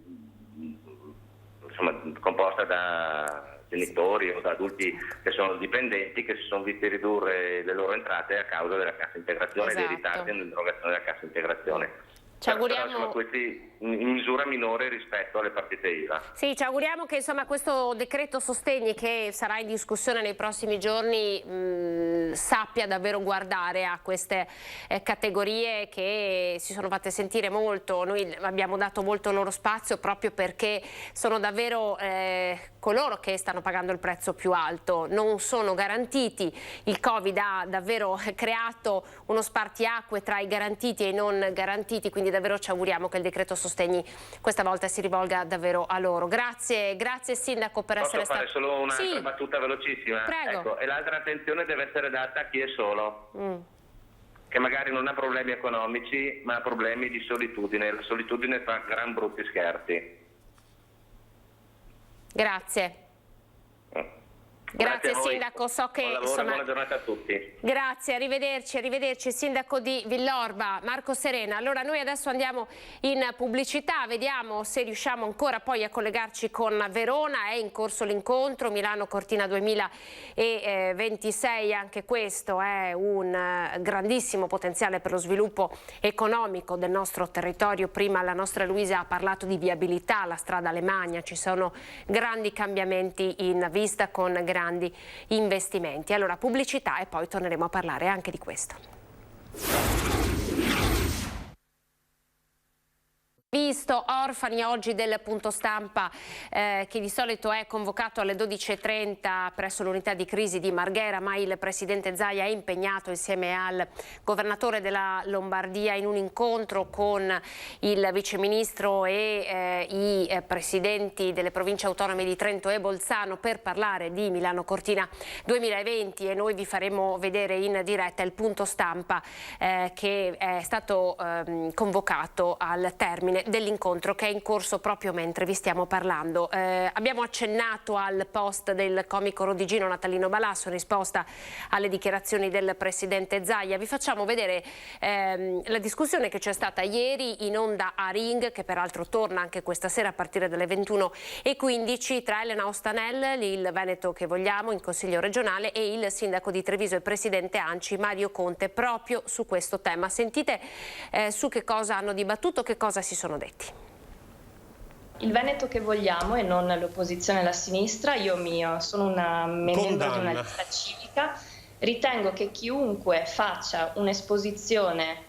composta da genitori o da adulti che sono dipendenti, che si sono visti ridurre le loro entrate a causa della cassa integrazione e dei ritardi nell'erogazione della cassa integrazione. Ci auguriamo... questi in misura minore rispetto alle partite IVA. Sì, ci auguriamo che insomma questo decreto sostegni che sarà in discussione nei prossimi giorni sappia davvero guardare a queste categorie che si sono fatte sentire molto. Noi abbiamo dato molto loro spazio proprio perché sono davvero coloro che stanno pagando il prezzo più alto, non sono garantiti. Il Covid ha davvero creato uno spartiacque tra i garantiti e i non garantiti, quindi davvero ci auguriamo che il decreto sostegni questa volta si rivolga davvero a loro. Grazie Sindaco per essere stato... Posso fare solo un'altra battuta velocissima? Prego. Ecco, e l'altra attenzione deve essere data a chi è solo, che magari non ha problemi economici ma ha problemi di solitudine. La solitudine fa gran brutti scherzi. Grazie. Grazie Sindaco, so che buona giornata a tutti. Grazie, arrivederci Sindaco di Villorba, Marco Serena. Allora noi adesso andiamo in pubblicità, vediamo se riusciamo ancora poi a collegarci con Verona. È in corso l'incontro Milano-Cortina 2026, anche questo è un grandissimo potenziale per lo sviluppo economico del nostro territorio. Prima la nostra Luisa ha parlato di viabilità, la strada Alemagna, ci sono grandi cambiamenti in vista con grandi investimenti. Allora pubblicità e poi torneremo a parlare anche di questo. Visto orfani oggi del punto stampa che di solito è convocato alle 12:30 presso l'unità di crisi di Marghera, ma il presidente Zaia è impegnato insieme al governatore della Lombardia in un incontro con il viceministro e i presidenti delle province autonome di Trento e Bolzano per parlare di Milano Cortina 2020, e noi vi faremo vedere in diretta il punto stampa che è stato convocato al termine dell'incontro, che è in corso proprio mentre vi stiamo parlando. Abbiamo accennato al post del comico rodigino Natalino Balasso in risposta alle dichiarazioni del presidente Zaia. Vi facciamo vedere la discussione che c'è stata ieri in onda a Ring, che peraltro torna anche questa sera a partire dalle 21:15, tra Elena Ostanel, il Veneto che vogliamo, in Consiglio regionale, e il sindaco di Treviso e presidente ANCI Mario Conte, proprio su questo tema. Sentite su che cosa hanno dibattuto, che cosa si sono detti. Il Veneto che vogliamo e non l'opposizione e la sinistra. Io sono membro di una lista civica. Ritengo che chiunque faccia un'esposizione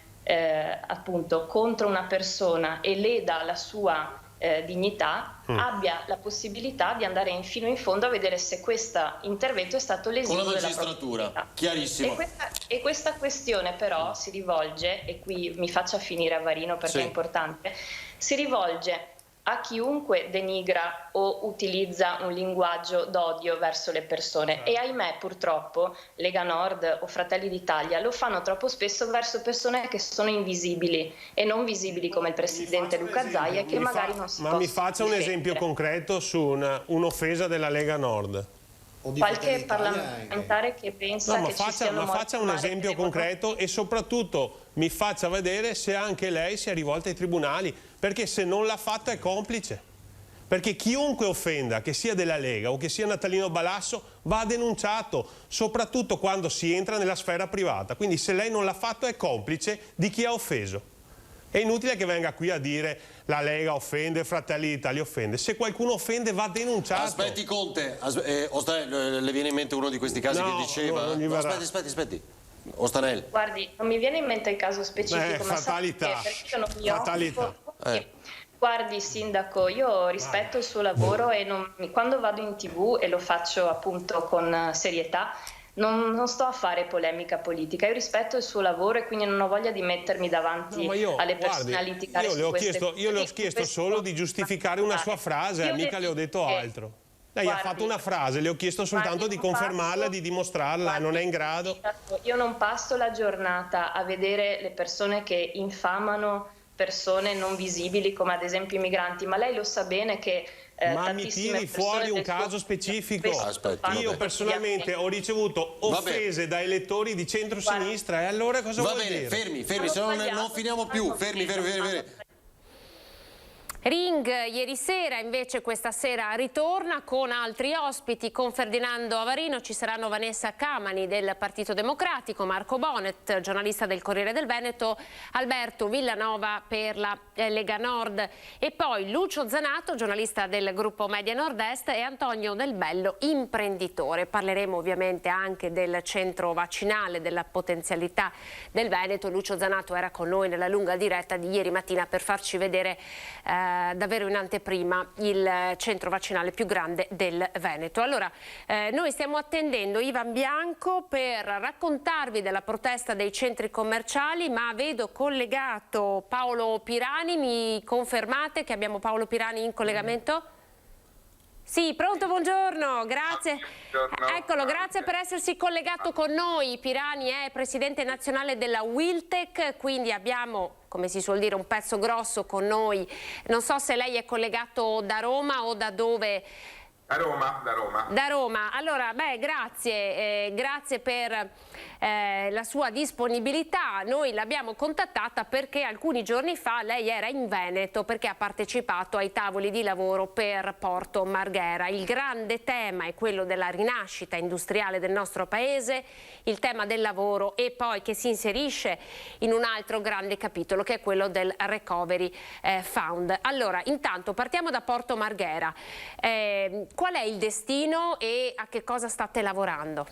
appunto contro una persona e leda la sua dignità abbia la possibilità di andare fino in fondo a vedere se questo intervento è stato lesivo con la della magistratura, chiarissimo. E questa questione però si rivolge, e qui mi faccia finire Avarino perché è importante, si rivolge a chiunque denigra o utilizza un linguaggio d'odio verso le persone, e ahimè purtroppo Lega Nord o Fratelli d'Italia lo fanno troppo spesso verso persone che sono invisibili e non visibili come il presidente Luca Zaia, che magari non si possono mi faccia un esempio concreto su un'offesa della Lega Nord. Qualche parlamentare che pensa che ci siano ma faccia un esempio concreto, e soprattutto mi faccia vedere se anche lei si è rivolta ai tribunali, perché se non l'ha fatto è complice. Perché chiunque offenda, che sia della Lega o che sia Natalino Balasso, va denunciato, soprattutto quando si entra nella sfera privata. Quindi se lei non l'ha fatto è complice di chi ha offeso. È inutile che venga qui a dire la Lega offende, Fratelli d'Italia offende. Se qualcuno offende va denunciato. Aspetti Conte, le viene in mente uno di questi casi che diceva? Non aspetti. Ostanel. Guardi, non mi viene in mente il caso specifico, ma fatalità. perché io non mi occupo. Guardi sindaco, io rispetto il suo lavoro e quando vado in TV, e lo faccio appunto con serietà, non sto a fare polemica politica, io rispetto il suo lavoro e quindi non ho voglia di mettermi davanti alle persone a litigare su queste cose. Io le ho chiesto solo di giustificare una sua frase, mica le ho detto altro. Lei ha fatto una frase, le ho chiesto soltanto di confermarla, di dimostrarla, non è in grado. Io non passo la giornata a vedere le persone che infamano persone non visibili, come ad esempio i migranti, ma lei lo sa bene che ma mi tiri fuori un caso specifico. Io personalmente ho ricevuto offese da elettori di centro-sinistra, e allora cosa vuol dire? Va bene, fermi, se no non finiamo più. Fermi. Ring ieri sera, invece questa sera ritorna con altri ospiti. Con Ferdinando Avarino ci saranno Vanessa Camani del Partito Democratico, Marco Bonet, giornalista del Corriere del Veneto, Alberto Villanova per la Lega Nord, e poi Lucio Zanato, giornalista del gruppo Media Nord-Est, e Antonio Del Bello, imprenditore. Parleremo ovviamente anche del centro vaccinale, della potenzialità del Veneto. Lucio Zanato era con noi nella lunga diretta di ieri mattina per farci vedere davvero in anteprima il centro vaccinale più grande del Veneto. Allora, noi stiamo attendendo Ivan Bianco per raccontarvi della protesta dei centri commerciali, ma vedo collegato Paolo Pirani. Mi confermate che abbiamo Paolo Pirani in collegamento? Sì, pronto, buongiorno, grazie. Eccolo, grazie per essersi collegato con noi. Pirani è presidente nazionale della Wiltec, quindi abbiamo, come si suol dire, un pezzo grosso con noi. Non so se lei è collegato da Roma o da dove. Da Roma. Da Roma. Allora, grazie per la sua disponibilità. Noi l'abbiamo contattata perché alcuni giorni fa lei era in Veneto perché ha partecipato ai tavoli di lavoro per Porto Marghera. Il grande tema è quello della rinascita industriale del nostro paese, il tema del lavoro, e poi che si inserisce in un altro grande capitolo che è quello del Recovery Fund. Allora, intanto partiamo da Porto Marghera. Qual è il destino e a che cosa state lavorando?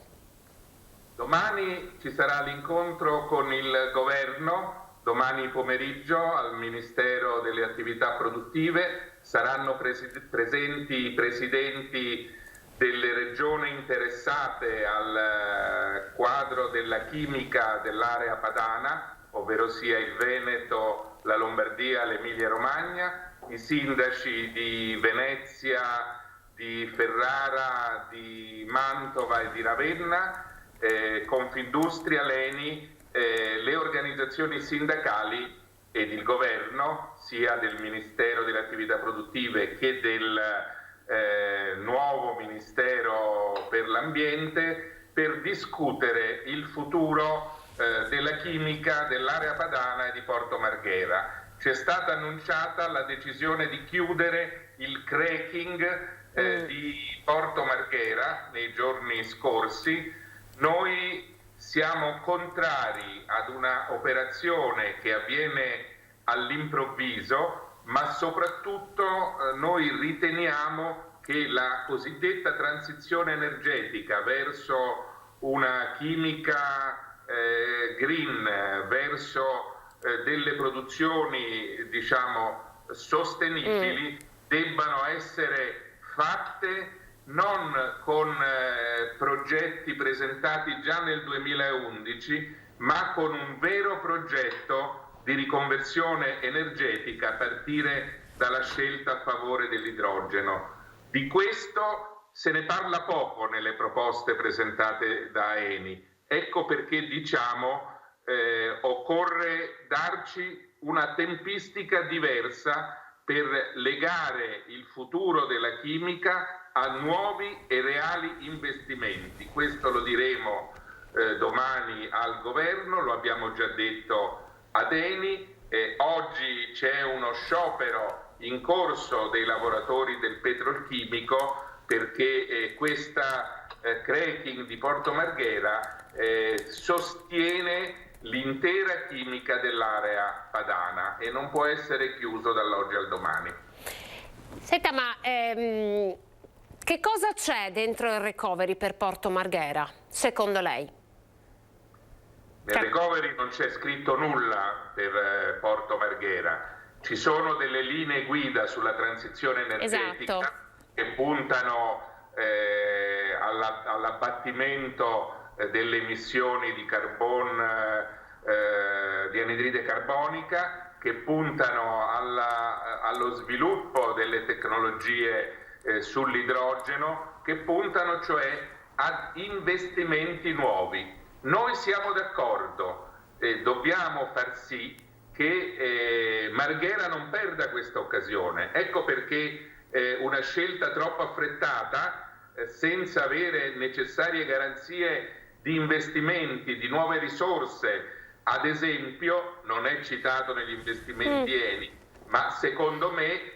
Domani ci sarà l'incontro con il governo domani pomeriggio al Ministero delle Attività Produttive. Saranno presenti i presidenti delle regioni interessate al quadro della chimica dell'area padana, ovvero sia il Veneto, la Lombardia, l'Emilia Romagna, i sindaci di Venezia, di Ferrara, di Mantova e di Ravenna, Confindustria, l'ENI, le organizzazioni sindacali ed il governo, sia del Ministero delle Attività Produttive che del nuovo Ministero per l'Ambiente, per discutere il futuro della chimica dell'area padana e di Porto Marghera. Ci è stata annunciata la decisione di chiudere il cracking di Porto Marghera nei giorni scorsi. Noi siamo contrari ad una operazione che avviene all'improvviso, ma soprattutto noi riteniamo che la cosiddetta transizione energetica verso una chimica green, verso delle produzioni, diciamo, sostenibili, debbano essere fatte non con progetti presentati già nel 2011, ma con un vero progetto di riconversione energetica a partire dalla scelta a favore dell'idrogeno. Di questo se ne parla poco nelle proposte presentate da Eni. Ecco perché diciamo occorre darci una tempistica diversa per legare il futuro della chimica a nuovi e reali investimenti. Questo lo diremo domani al governo, lo abbiamo già detto ad Eni. Oggi c'è uno sciopero in corso dei lavoratori del petrolchimico perché questa cracking di Porto Marghera sostiene l'intera chimica dell'area padana e non può essere chiuso dall'oggi al domani. Senta, ma che cosa c'è dentro il recovery per Porto Marghera, secondo lei? Nel recovery non c'è scritto nulla per Porto Marghera. Ci sono delle linee guida sulla transizione energetica, esatto, che puntano all'abbattimento delle emissioni di di anidride carbonica, che puntano allo sviluppo delle tecnologie sull'idrogeno, che puntano cioè ad investimenti nuovi. Noi siamo d'accordo, dobbiamo far sì che Marghera non perda questa occasione. Ecco perché una scelta troppo affrettata, senza avere necessarie garanzie di investimenti, di nuove risorse, ad esempio, non è citato negli investimenti Eni, ma secondo me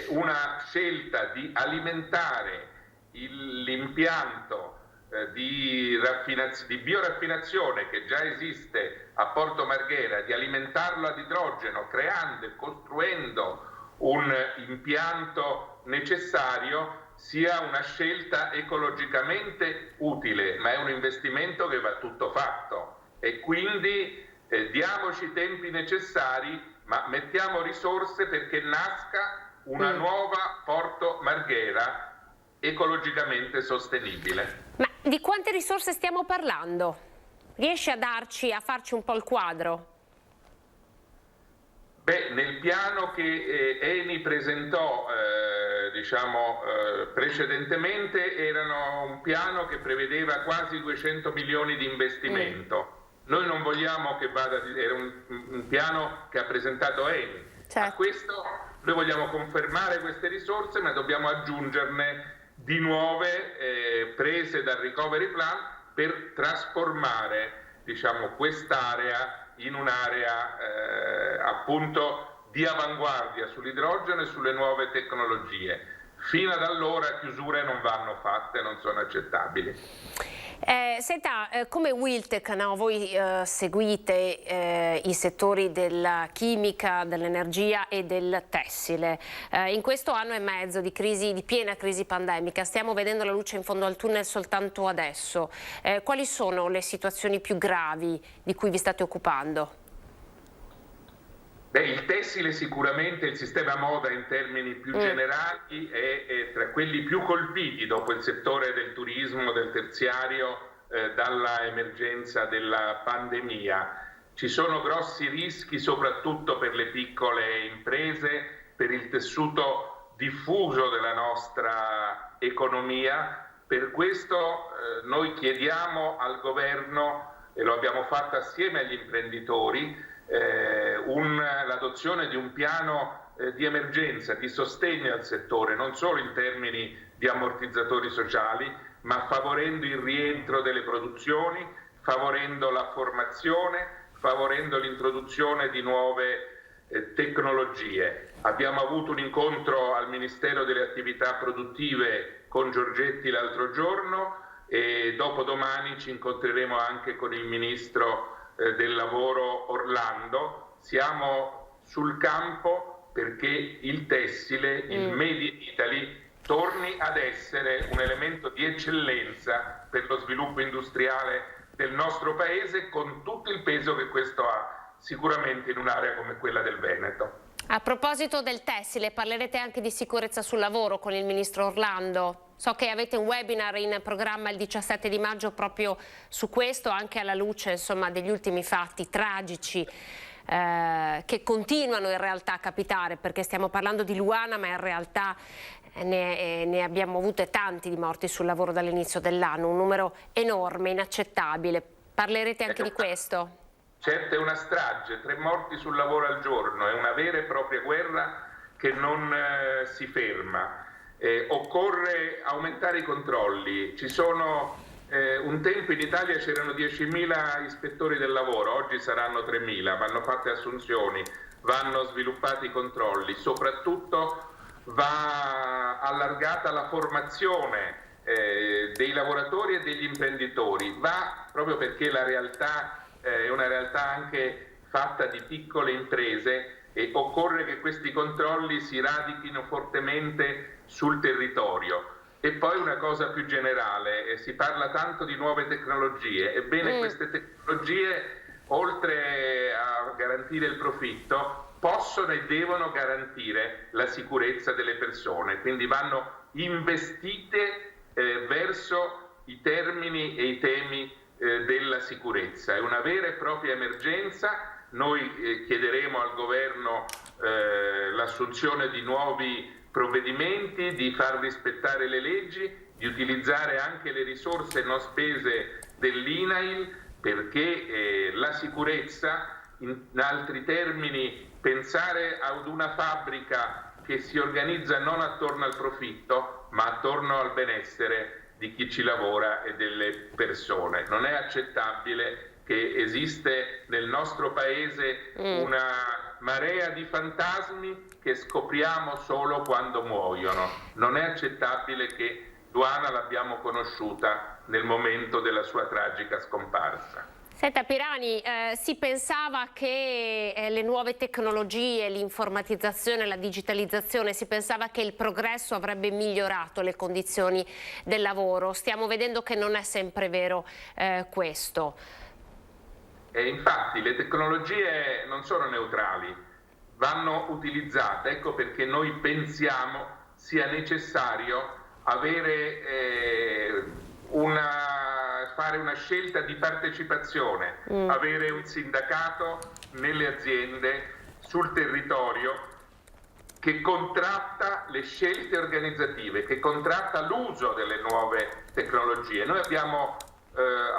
una scelta di alimentare l'impianto di bioraffinazione che già esiste a Porto Marghera, di alimentarlo ad idrogeno, creando e costruendo un impianto necessario, sia una scelta ecologicamente utile, ma è un investimento che va tutto fatto e quindi diamoci i tempi necessari, ma mettiamo risorse perché nasca una nuova Porto Marghera ecologicamente sostenibile. Ma di quante risorse stiamo parlando? Riesce a farci un po' il quadro? Beh, nel piano che Eni presentò precedentemente era un piano che prevedeva quasi 200 milioni di investimento. Noi non vogliamo che era un piano che ha presentato Eni. Certo. A questo noi vogliamo confermare queste risorse, ma dobbiamo aggiungerne di nuove prese dal recovery plan per trasformare, quest'area in un'area appunto di avanguardia sull'idrogeno e sulle nuove tecnologie. Fino ad allora chiusure non vanno fatte, non sono accettabili. Senta, come Wiltec, no, voi seguite i settori della chimica, dell'energia e del tessile. In questo anno e mezzo di piena crisi pandemica, stiamo vedendo la luce in fondo al tunnel soltanto adesso. Quali sono le situazioni più gravi di cui vi state occupando? Il tessile sicuramente, il sistema moda in termini più generali è tra quelli più colpiti dopo il settore del turismo, del terziario, dalla emergenza della pandemia. Ci sono grossi rischi soprattutto per le piccole imprese, per il tessuto diffuso della nostra economia. Per questo noi chiediamo al governo, e lo abbiamo fatto assieme agli imprenditori, l'adozione di un piano di emergenza, di sostegno al settore, non solo in termini di ammortizzatori sociali, ma favorendo il rientro delle produzioni, favorendo la formazione, favorendo l'introduzione di nuove tecnologie. Abbiamo avuto un incontro al Ministero delle Attività Produttive con Giorgetti l'altro giorno e dopodomani ci incontreremo anche con il Ministro del Lavoro Orlando. Siamo sul campo perché il tessile, il Made in Italy, torni ad essere un elemento di eccellenza per lo sviluppo industriale del nostro Paese, con tutto il peso che questo ha sicuramente in un'area come quella del Veneto. A proposito del tessile, parlerete anche di sicurezza sul lavoro con il Ministro Orlando. So che avete un webinar in programma il 17 di maggio proprio su questo, anche alla luce, insomma, degli ultimi fatti tragici che continuano in realtà a capitare, perché stiamo parlando di Luana, ma in realtà ne abbiamo avute tanti di morti sul lavoro dall'inizio dell'anno, un numero enorme, inaccettabile. Parlerete anche di questo? Certo, è una strage, 3 morti sul lavoro al giorno, è una vera e propria guerra che non si ferma. Occorre aumentare i controlli. Ci sono un tempo in Italia c'erano 10.000 ispettori del lavoro, oggi saranno 3.000, vanno fatte assunzioni, vanno sviluppati i controlli, soprattutto va allargata la formazione dei lavoratori e degli imprenditori, va proprio perché la realtà è una realtà anche fatta di piccole imprese e occorre che questi controlli si radichino fortemente sul territorio. E poi una cosa più generale, si parla tanto di nuove tecnologie, ebbene queste tecnologie, oltre a garantire il profitto, possono e devono garantire la sicurezza delle persone, quindi vanno investite verso i termini e i temi della sicurezza. È una vera e propria emergenza. Noi chiederemo al governo l'assunzione di nuovi provvedimenti, di far rispettare le leggi, di utilizzare anche le risorse non spese dell'INAIL, perché la sicurezza, in altri termini, pensare ad una fabbrica che si organizza non attorno al profitto, ma attorno al benessere di chi ci lavora e delle persone. Non è accettabile che esiste nel nostro paese una marea di fantasmi che scopriamo solo quando muoiono. Non è accettabile che Luana l'abbiamo conosciuta nel momento della sua tragica scomparsa. Senta Pirani, si pensava che le nuove tecnologie, l'informatizzazione, la digitalizzazione, si pensava che il progresso avrebbe migliorato le condizioni del lavoro. Stiamo vedendo che non è sempre vero questo. E infatti le tecnologie non sono neutrali, vanno utilizzate, ecco perché noi pensiamo sia necessario fare una scelta di partecipazione, avere un sindacato nelle aziende, sul territorio, che contratta le scelte organizzative, che contratta l'uso delle nuove tecnologie. Noi abbiamo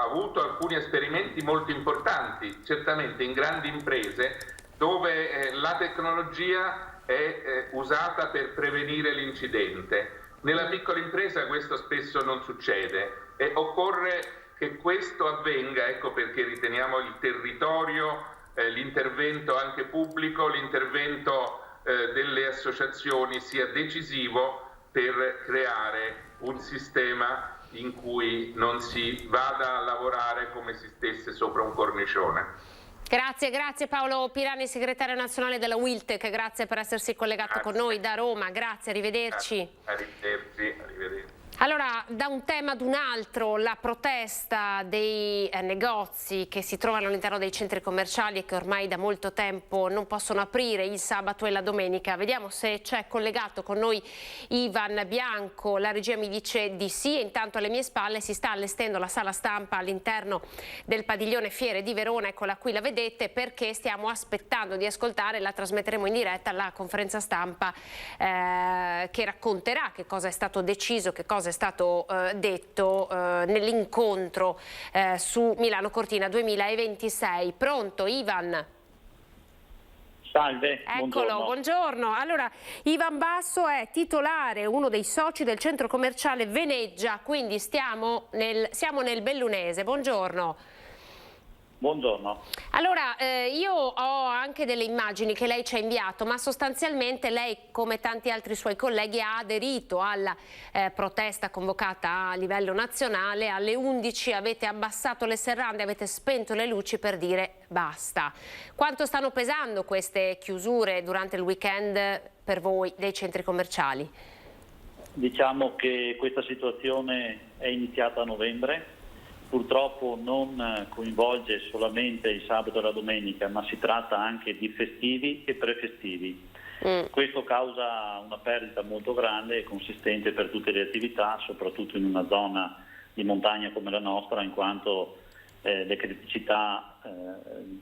avuto alcuni esperimenti molto importanti, certamente in grandi imprese, dove la tecnologia è usata per prevenire l'incidente. Nella piccola impresa questo spesso non succede e occorre che questo avvenga, ecco perché riteniamo il territorio, l'intervento anche pubblico, l'intervento delle associazioni sia decisivo per creare un sistema in cui non si vada a lavorare come si stesse sopra un cornicione. Grazie Paolo Pirani, segretario nazionale della Wiltec, grazie per essersi collegato con noi da Roma, grazie, arrivederci. Arrivederci. Allora, da un tema ad un altro, la protesta dei negozi che si trovano all'interno dei centri commerciali e che ormai da molto tempo non possono aprire il sabato e la domenica. Vediamo se c'è collegato con noi Ivan Bianco, la regia mi dice di sì, e intanto alle mie spalle si sta allestendo la sala stampa all'interno del padiglione Fiere di Verona, eccola qui, la vedete, perché stiamo aspettando di ascoltare, la trasmetteremo in diretta, la conferenza stampa che racconterà che cosa è stato deciso, che cosa è stato detto nell'incontro su Milano Cortina 2026. Pronto Ivan? Salve, eccolo, buongiorno. Allora, Ivan Basso è titolare, uno dei soci del centro commerciale Veneggia, quindi siamo nel Bellunese. Buongiorno. Buongiorno. Allora, io ho anche delle immagini che lei ci ha inviato, ma sostanzialmente lei, come tanti altri suoi colleghi, ha aderito alla protesta convocata a livello nazionale. Alle 11 avete abbassato le serrande, avete spento le luci per dire basta. Quanto stanno pesando queste chiusure durante il weekend per voi dei centri commerciali? Diciamo che questa situazione è iniziata a novembre. Purtroppo non coinvolge solamente il sabato e la domenica, ma si tratta anche di festivi e prefestivi. Questo causa una perdita molto grande e consistente per tutte le attività, soprattutto in una zona di montagna come la nostra, in quanto le criticità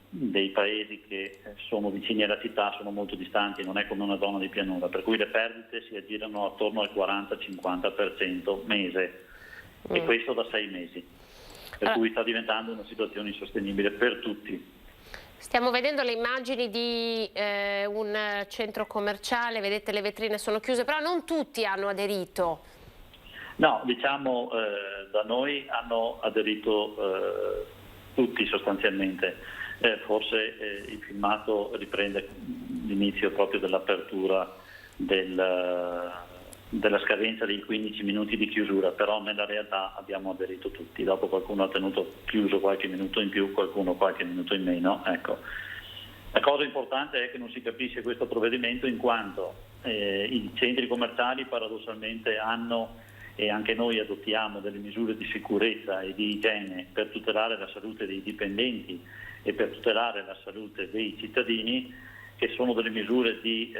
dei paesi che sono vicini alla città sono molto distanti, non è come una zona di pianura, per cui le perdite si aggirano attorno al 40-50% mese, e questo da 6 mesi. Per cui sta diventando una situazione insostenibile per tutti. Stiamo vedendo le immagini di un centro commerciale, vedete le vetrine sono chiuse, però non tutti hanno aderito. No, diciamo da noi hanno aderito tutti sostanzialmente. Forse il filmato riprende l'inizio proprio dell'apertura della scadenza dei 15 minuti di chiusura, però nella realtà abbiamo aderito tutti. Dopo qualcuno ha tenuto chiuso qualche minuto in più, qualcuno qualche minuto in meno. Ecco. La cosa importante è che non si capisce questo provvedimento in quanto i centri commerciali paradossalmente hanno, e anche noi adottiamo, delle misure di sicurezza e di igiene per tutelare la salute dei dipendenti e per tutelare la salute dei cittadini, che sono delle misure di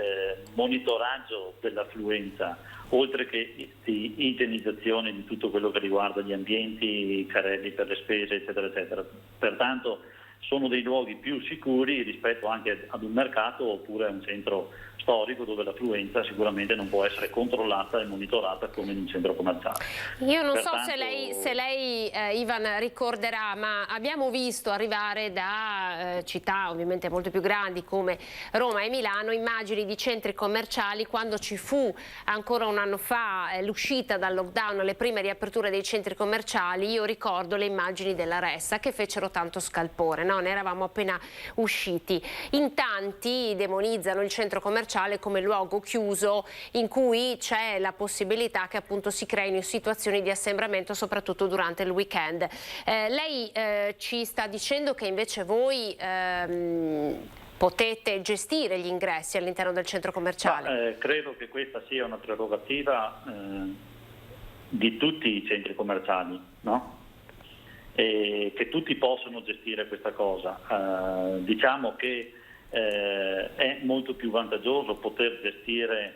monitoraggio dell'affluenza, oltre che di igienizzazione di tutto quello che riguarda gli ambienti, i carrelli per le spese, eccetera, eccetera. Pertanto sono dei luoghi più sicuri rispetto anche ad un mercato oppure a un centro storico dove l'affluenza sicuramente non può essere controllata e monitorata come in un centro commerciale. Io non so se lei Ivan ricorderà, ma abbiamo visto arrivare da città ovviamente molto più grandi come Roma e Milano immagini di centri commerciali quando ci fu ancora un anno fa l'uscita dal lockdown, le prime riaperture dei centri commerciali. Io ricordo le immagini della Ressa che fecero tanto scalpore, no? Ne eravamo appena usciti. In tanti demonizzano il centro commerciale come luogo chiuso in cui c'è la possibilità che appunto si creino situazioni di assembramento soprattutto durante il weekend. Lei ci sta dicendo che invece voi potete gestire gli ingressi all'interno del centro commerciale? Credo che questa sia una prerogativa di tutti i centri commerciali, no? E che tutti possono gestire questa cosa. Diciamo che è molto più vantaggioso poter gestire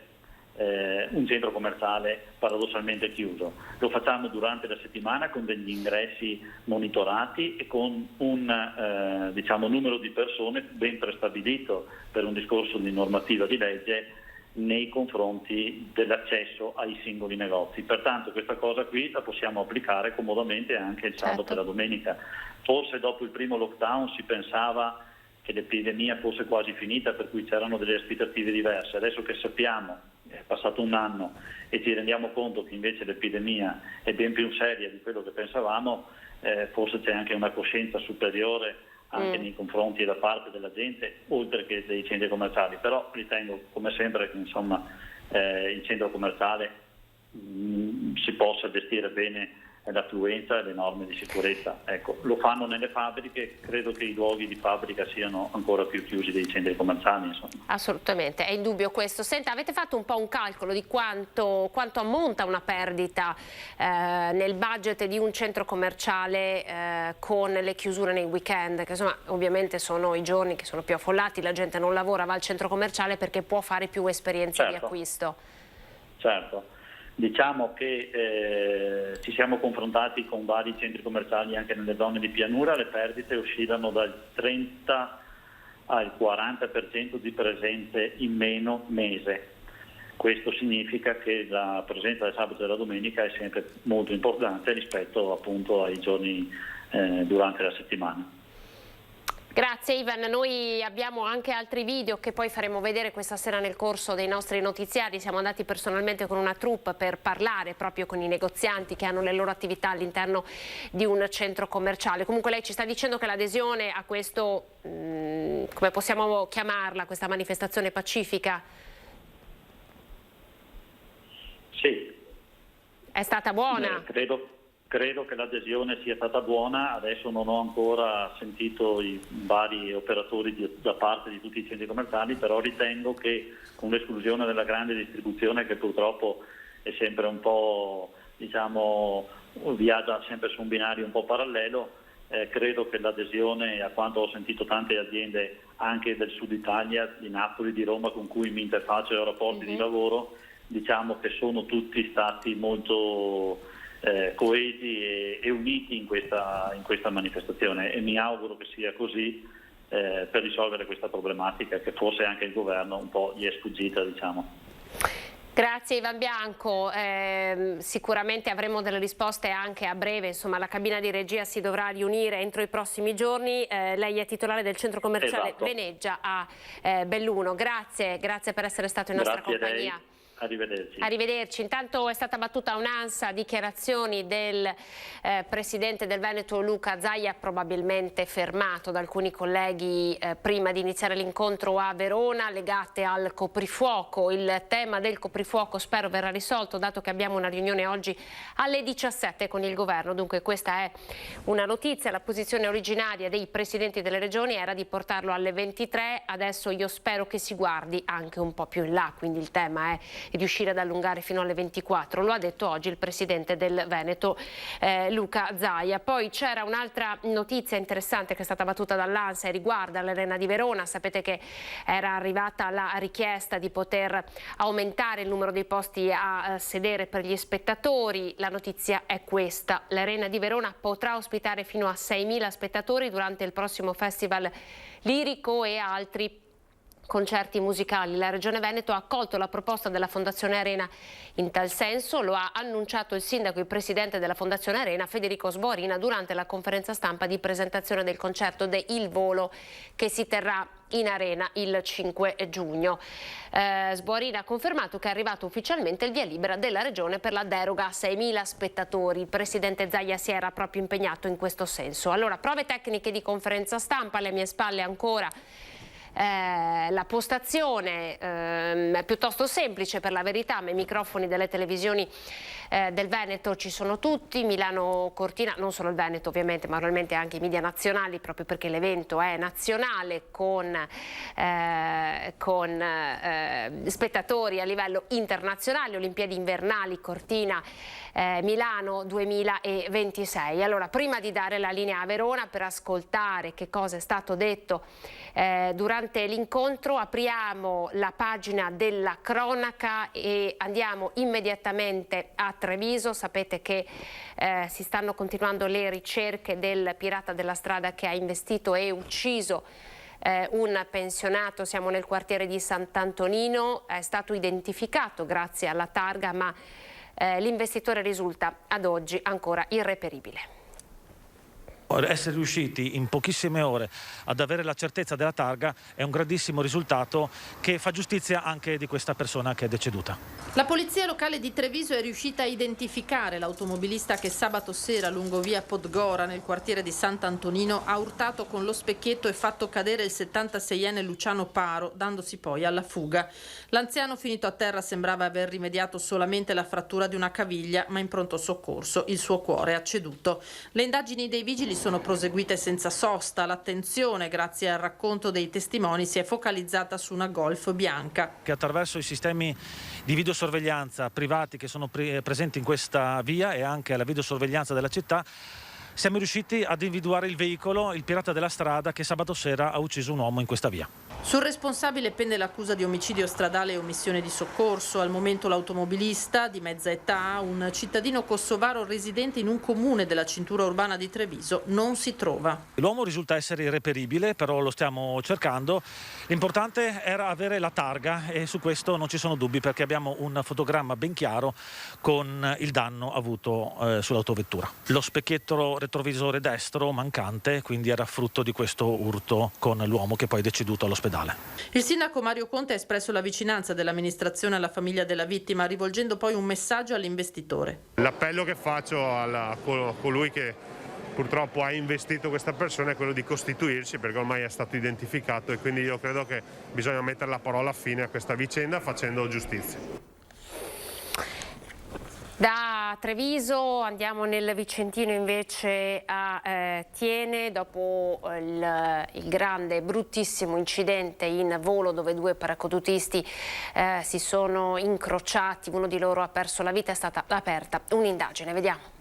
un centro commerciale paradossalmente chiuso. Lo facciamo durante la settimana con degli ingressi monitorati e con un numero di persone ben prestabilito per un discorso di normativa di legge nei confronti dell'accesso ai singoli negozi. Pertanto questa cosa qui la possiamo applicare comodamente anche il sabato e la domenica. Forse dopo il primo lockdown si pensava che l'epidemia fosse quasi finita, per cui c'erano delle aspettative diverse. Adesso che sappiamo, è passato un anno e ci rendiamo conto che invece l'epidemia è ben più seria di quello che pensavamo, forse c'è anche una coscienza superiore anche nei confronti da parte della gente, oltre che dei centri commerciali. Però ritengo, come sempre, che insomma il centro commerciale si possa gestire bene l'affluenza e le norme di sicurezza. Ecco, lo fanno nelle fabbriche, credo che i luoghi di fabbrica siano ancora più chiusi dei centri commerciali. Insomma. Assolutamente, è indubbio questo. Senta, avete fatto un po' un calcolo di quanto ammonta una perdita nel budget di un centro commerciale con le chiusure nei weekend, che insomma ovviamente sono i giorni che sono più affollati, la gente non lavora, va al centro commerciale perché può fare più esperienze di acquisto. Certo. Diciamo che ci siamo confrontati con vari centri commerciali anche nelle zone di pianura, le perdite oscillano dal 30 al 40% di presenze in meno mese. Questo significa che la presenza del sabato e della domenica è sempre molto importante rispetto appunto ai giorni durante la settimana. Grazie Ivan, noi abbiamo anche altri video che poi faremo vedere questa sera nel corso dei nostri notiziari. Siamo andati personalmente con una troupe per parlare proprio con i negozianti che hanno le loro attività all'interno di un centro commerciale. Comunque lei ci sta dicendo che l'adesione a questo, come possiamo chiamarla, questa manifestazione pacifica? Sì. È stata buona? Credo che l'adesione sia stata buona, adesso non ho ancora sentito i vari operatori da parte di tutti i centri commerciali, però ritengo che con l'esclusione della grande distribuzione, che purtroppo è sempre un po', diciamo, viaggia sempre su un binario un po' parallelo, credo che l'adesione, a quanto ho sentito tante aziende anche del sud Italia, di Napoli, di Roma, con cui mi interfaccio e ho rapporti di lavoro, diciamo che sono tutti stati molto coesi e uniti in questa manifestazione, e mi auguro che sia così per risolvere questa problematica che forse anche il governo un po' gli è sfuggita, diciamo. Grazie Ivan Bianco, sicuramente avremo delle risposte anche a breve, insomma la cabina di regia si dovrà riunire entro i prossimi giorni. Lei è titolare del centro commerciale Veneggia a Belluno, grazie per essere stato in nostra compagnia. Arrivederci. Arrivederci. Intanto è stata battuta un'ansa, dichiarazioni del presidente del Veneto Luca Zaia, probabilmente fermato da alcuni colleghi prima di iniziare l'incontro a Verona, legate al coprifuoco. Il tema del coprifuoco spero verrà risolto, dato che abbiamo una riunione oggi alle 17 con il governo. Dunque questa è una notizia. La posizione originaria dei presidenti delle regioni era di portarlo alle 23, adesso io spero che si guardi anche un po' più in là, quindi il tema è riuscire ad allungare fino alle 24, lo ha detto oggi il presidente del Veneto Luca Zaia. Poi c'era un'altra notizia interessante che è stata battuta dall'ANSA e riguarda l'Arena di Verona. Sapete che era arrivata la richiesta di poter aumentare il numero dei posti a sedere per gli spettatori. La notizia è questa: l'Arena di Verona potrà ospitare fino a 6.000 spettatori durante il prossimo festival lirico e altri concerti musicali. La Regione Veneto ha accolto la proposta della Fondazione Arena in tal senso, lo ha annunciato il sindaco e il presidente della Fondazione Arena Federico Sborina durante la conferenza stampa di presentazione del concerto de Il Volo che si terrà in Arena il 5 giugno. Sborina ha confermato che è arrivato ufficialmente il via libera della Regione per la deroga a 6.000 spettatori. Il presidente Zaia si era proprio impegnato in questo senso. Allora, prove tecniche di conferenza stampa, alle mie spalle ancora la postazione piuttosto semplice per la verità, ma i microfoni delle televisioni del Veneto ci sono tutti. Milano Cortina, non solo il Veneto ovviamente, ma normalmente anche i media nazionali, proprio perché l'evento è nazionale, con spettatori a livello internazionale. Olimpiadi invernali Cortina Milano 2026. Allora, prima di dare la linea a Verona per ascoltare che cosa è stato detto durante l'incontro, apriamo la pagina della cronaca e andiamo immediatamente a Treviso. Sapete che si stanno continuando le ricerche del pirata della strada che ha investito e ucciso un pensionato. Siamo nel quartiere di Sant'Antonino, è stato identificato grazie alla targa, ma l'investitore risulta ad oggi ancora irreperibile. Essere riusciti in pochissime ore ad avere la certezza della targa è un grandissimo risultato che fa giustizia anche di questa persona che è deceduta. La polizia locale di Treviso è riuscita a identificare l'automobilista che sabato sera lungo via Podgora nel quartiere di Sant'Antonino ha urtato con lo specchietto e fatto cadere il 76enne Luciano Paro, dandosi poi alla fuga. L'anziano finito a terra sembrava aver rimediato solamente la frattura di una caviglia, ma in pronto soccorso il suo cuore ha ceduto. Le indagini dei vigili sono proseguite senza sosta. L'attenzione, grazie al racconto dei testimoni, si è focalizzata su una Golf bianca. Che attraverso i sistemi di videosorveglianza privati che sono presenti in questa via e anche la videosorveglianza della città siamo riusciti ad individuare il veicolo, il pirata della strada, che sabato sera ha ucciso un uomo in questa via. Sul responsabile pende l'accusa di omicidio stradale e omissione di soccorso. Al momento l'automobilista, di mezza età, un cittadino kosovaro residente in un comune della cintura urbana di Treviso, non si trova. L'uomo risulta essere irreperibile, però lo stiamo cercando. L'importante era avere la targa e su questo non ci sono dubbi, perché abbiamo un fotogramma ben chiaro con il danno avuto sull'autovettura. Lo specchietto retrovisore destro mancante, quindi era frutto di questo urto con l'uomo che poi è deceduto all'ospedale. Il sindaco Mario Conte ha espresso la vicinanza dell'amministrazione alla famiglia della vittima, rivolgendo poi un messaggio all'investitore. L'appello che faccio a colui che purtroppo ha investito questa persona è quello di costituirsi, perché ormai è stato identificato, e quindi io credo che bisogna mettere la parola fine a questa vicenda facendo giustizia. Da Treviso andiamo nel Vicentino invece a Thiene, dopo il grande bruttissimo incidente in volo dove 2 paracadutisti si sono incrociati, uno di loro ha perso la vita. È stata aperta un'indagine, vediamo.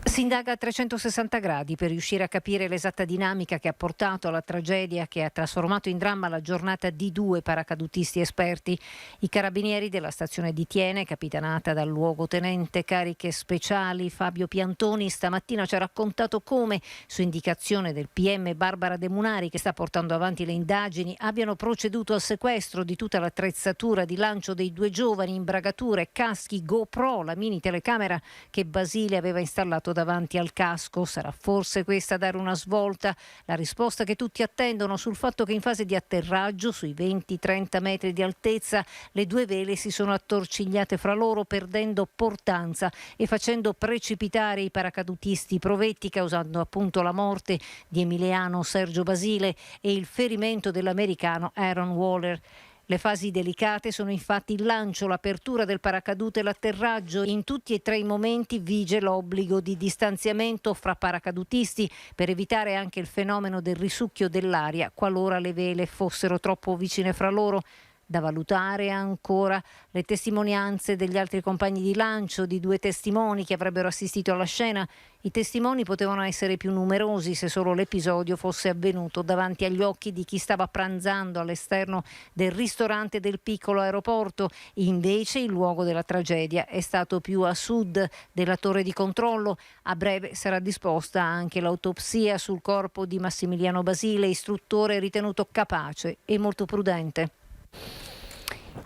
Si indaga a 360 gradi per riuscire a capire l'esatta dinamica che ha portato alla tragedia che ha trasformato in dramma la giornata di 2 paracadutisti esperti. I carabinieri della stazione di Thiene, capitanata dal luogotenente cariche speciali Fabio Piantoni, stamattina ci ha raccontato come, su indicazione del PM Barbara De Munari, che sta portando avanti le indagini, abbiano proceduto al sequestro di tutta l'attrezzatura di lancio dei 2 giovani, imbragature, caschi, GoPro, la mini telecamera che Basile aveva installato davanti al casco. Sarà forse questa a dare una svolta? La risposta che tutti attendono sul fatto che in fase di atterraggio, sui 20-30 metri di altezza, le 2 vele si sono attorcigliate fra loro, perdendo portanza e facendo precipitare i paracadutisti provetti, causando appunto la morte di Emiliano Sergio Basile e il ferimento dell'americano Aaron Waller. Le fasi delicate sono infatti il lancio, l'apertura del paracadute e l'atterraggio. In tutti e 3 i momenti vige l'obbligo di distanziamento fra paracadutisti per evitare anche il fenomeno del risucchio dell'aria qualora le vele fossero troppo vicine fra loro. Da valutare ancora le testimonianze degli altri compagni di lancio, di 2 testimoni che avrebbero assistito alla scena. I testimoni potevano essere più numerosi se solo l'episodio fosse avvenuto davanti agli occhi di chi stava pranzando all'esterno del ristorante del piccolo aeroporto. Invece il luogo della tragedia è stato più a sud della torre di controllo. A breve sarà disposta anche l'autopsia sul corpo di Massimiliano Basile, istruttore ritenuto capace e molto prudente.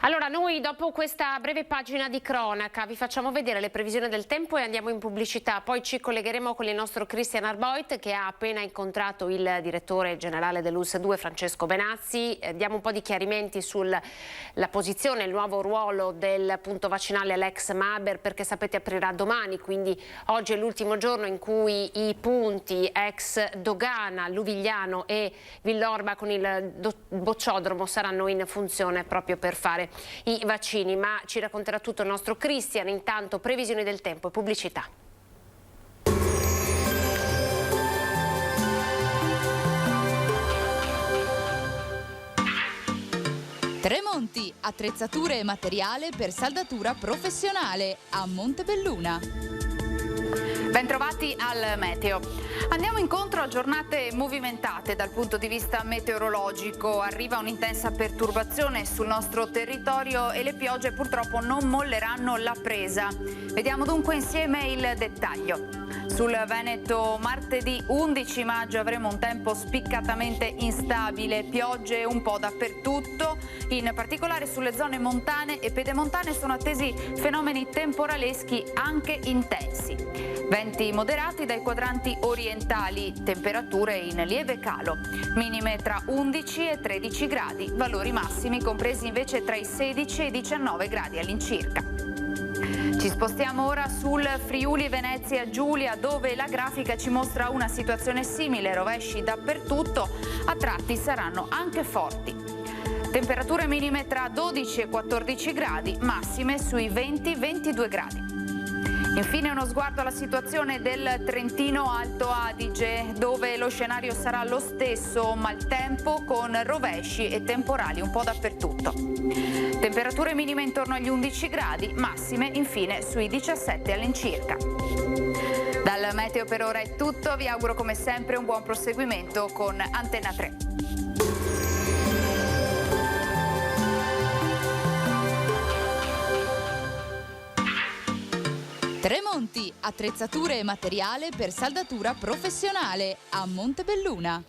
Allora, noi dopo questa breve pagina di cronaca vi facciamo vedere le previsioni del tempo e andiamo in pubblicità. Poi ci collegheremo con il nostro Christian Arboit, che ha appena incontrato il direttore generale dell'ULSS 2 Francesco Benazzi. Diamo un po' di chiarimenti sulla posizione, il nuovo ruolo del punto vaccinale all'ex Maber, perché sapete aprirà domani, quindi oggi è l'ultimo giorno in cui i punti ex Dogana, Luvigliano e Villorba con il bocciodromo saranno in funzione proprio per fare i vaccini, ma ci racconterà tutto il nostro Christian. Intanto previsioni del tempo e pubblicità. Tremonti, attrezzature e materiale per saldatura professionale a Montebelluna. Bentrovati al meteo. Andiamo incontro a giornate movimentate dal punto di vista meteorologico. Arriva un'intensa perturbazione sul nostro territorio e le piogge purtroppo non molleranno la presa. Vediamo dunque insieme il dettaglio. Sul Veneto martedì 11 maggio avremo un tempo spiccatamente instabile, piogge un po' dappertutto, in particolare sulle zone montane e pedemontane sono attesi fenomeni temporaleschi anche intensi. Venti moderati dai quadranti orientali, temperature in lieve calo, minime tra 11 e 13 gradi, valori massimi compresi invece tra i 16 e i 19 gradi all'incirca. Ci spostiamo ora sul Friuli Venezia Giulia, dove la grafica ci mostra una situazione simile, rovesci dappertutto, a tratti saranno anche forti. Temperature minime tra 12 e 14 gradi, massime sui 20-22 gradi. Infine uno sguardo alla situazione del Trentino Alto Adige, dove lo scenario sarà lo stesso, maltempo con rovesci e temporali un po' dappertutto. Temperature minime intorno agli 11 gradi, massime infine sui 17 all'incirca. Dal meteo per ora è tutto, vi auguro come sempre un buon proseguimento con Antenna 3. Tremonti, attrezzature e materiale per saldatura professionale a Montebelluna.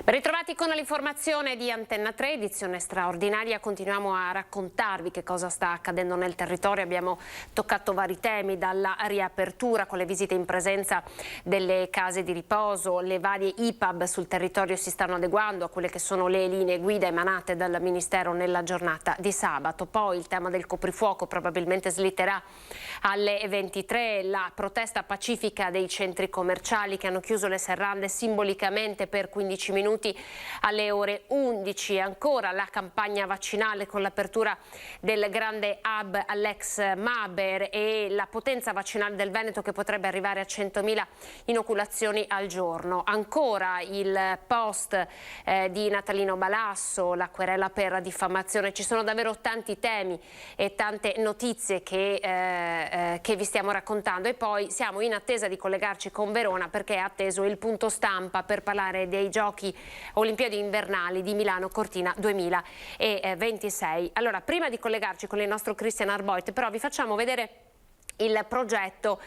Ben ritrovati con l'informazione di Antenna 3, edizione straordinaria. Continuiamo a raccontarvi che cosa sta accadendo nel territorio. Abbiamo toccato vari temi, dalla riapertura con le visite in presenza delle case di riposo, le varie IPAB sul territorio si stanno adeguando a quelle che sono le linee guida emanate dal Ministero nella giornata di sabato. Poi il tema del coprifuoco probabilmente slitterà alle 23, la protesta pacifica dei centri commerciali che hanno chiuso le serrande simbolicamente per 15 minuti alle ore 11. Ancora la campagna vaccinale con l'apertura del grande hub all'ex Maber e la potenza vaccinale del Veneto che potrebbe arrivare a 100.000 inoculazioni al giorno. Ancora il post di Natalino Balasso, la querela per diffamazione. Ci sono davvero tanti temi e tante notizie che vi stiamo raccontando, e poi siamo in attesa di collegarci con Verona perché è atteso il punto stampa per parlare dei giochi Olimpiadi invernali di Milano Cortina 2026. Allora, prima di collegarci con il nostro Christian Arboit, però vi facciamo vedere il progetto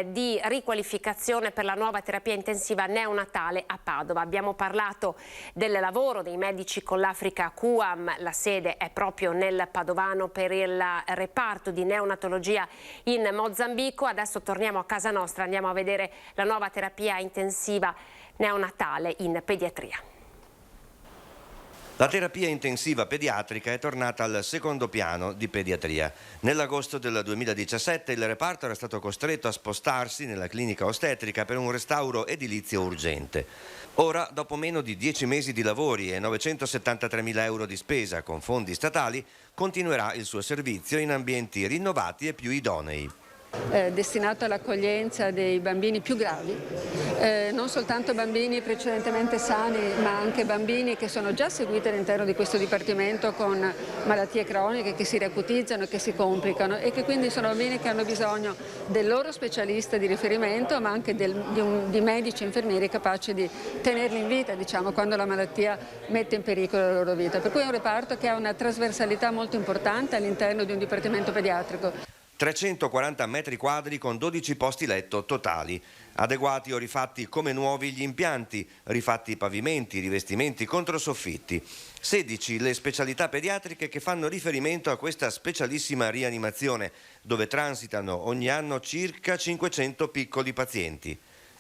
di riqualificazione per la nuova terapia intensiva neonatale a Padova. Abbiamo parlato del lavoro dei medici con l'Africa QAM, la sede è proprio nel Padovano per il reparto di neonatologia in Mozambico. Adesso torniamo a casa nostra, andiamo a vedere la nuova terapia intensiva neonatale in pediatria. La terapia intensiva pediatrica è tornata al secondo piano di pediatria. Nell'agosto del 2017 il reparto era stato costretto a spostarsi nella clinica ostetrica per un restauro edilizio urgente. Ora, dopo meno di 10 mesi di lavori e 973.000 euro di spesa con fondi statali, continuerà il suo servizio in ambienti rinnovati e più idonei. Destinato all'accoglienza dei bambini più gravi, non soltanto bambini precedentemente sani, ma anche bambini che sono già seguiti all'interno di questo dipartimento con malattie croniche che si riacutizzano e che si complicano, e che quindi sono bambini che hanno bisogno del loro specialista di riferimento, ma anche di medici e infermieri capaci di tenerli in vita, diciamo, quando la malattia mette in pericolo la loro vita. Per cui è un reparto che ha una trasversalità molto importante all'interno di un dipartimento pediatrico. 340 metri quadri con 12 posti letto totali, adeguati o rifatti come nuovi gli impianti, rifatti i pavimenti, rivestimenti, controsoffitti. 16 le specialità pediatriche che fanno riferimento a questa specialissima rianimazione, dove transitano ogni anno circa 500 piccoli pazienti.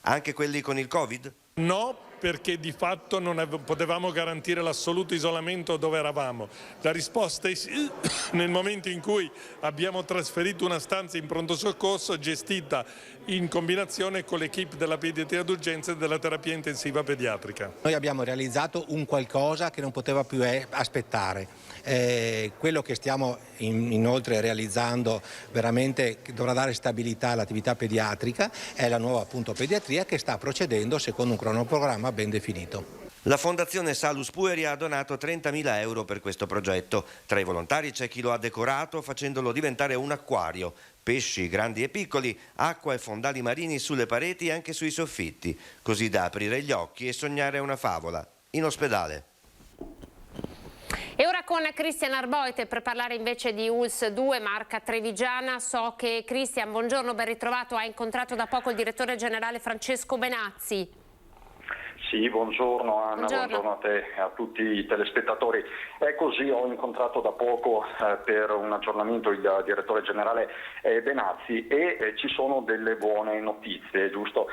Anche quelli con il Covid? No, perché di fatto non potevamo garantire l'assoluto isolamento dove eravamo. La risposta è sì, nel momento in cui abbiamo trasferito una stanza in pronto soccorso gestita in combinazione con l'equipe della pediatria d'urgenza e della terapia intensiva pediatrica. Noi abbiamo realizzato un qualcosa che non poteva più aspettare. Quello che stiamo inoltre realizzando veramente che dovrà dare stabilità all'attività pediatrica è la nuova appunto pediatria che sta procedendo secondo un cronoprogramma ben definito. La Fondazione Salus Pueri ha donato 30.000 euro per questo progetto. Tra i volontari c'è chi lo ha decorato facendolo diventare un acquario. Pesci grandi e piccoli, acqua e fondali marini sulle pareti e anche sui soffitti, così da aprire gli occhi e sognare una favola. In ospedale. E ora con Cristian Arboite per parlare invece di ULSS 2, marca trevigiana. So che Cristian, buongiorno, ben ritrovato, ha incontrato da poco il direttore generale Francesco Benazzi. Sì, buongiorno Anna, buongiorno a te e a tutti i telespettatori. È così, ho incontrato da poco per un aggiornamento il direttore generale Benazzi e ci sono delle buone notizie, è giusto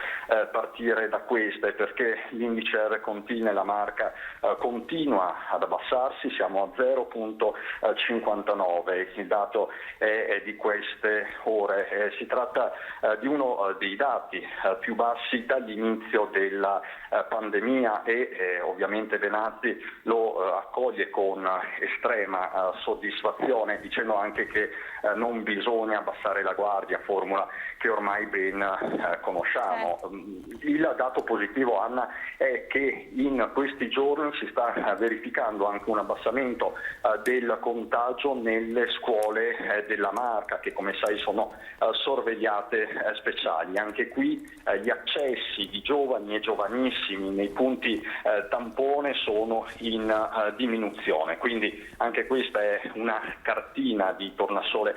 partire da queste perché l'indice R continua, la marca continua ad abbassarsi, siamo a 0,59, il dato è di queste ore, si tratta di uno dei dati più bassi dall'inizio della pandemia e ovviamente Benazzi lo accoglie con estrema soddisfazione, dicendo anche che non bisogna abbassare la guardia, formula che ormai ben conosciamo. Il dato positivo, Anna, è che in questi giorni si sta verificando anche un abbassamento del contagio nelle scuole della marca, che come sai sono sorvegliate speciali. Anche qui gli accessi di giovani e giovanissimi nei punti tampone sono in diminuzione, quindi anche questa è una cartina di tornasole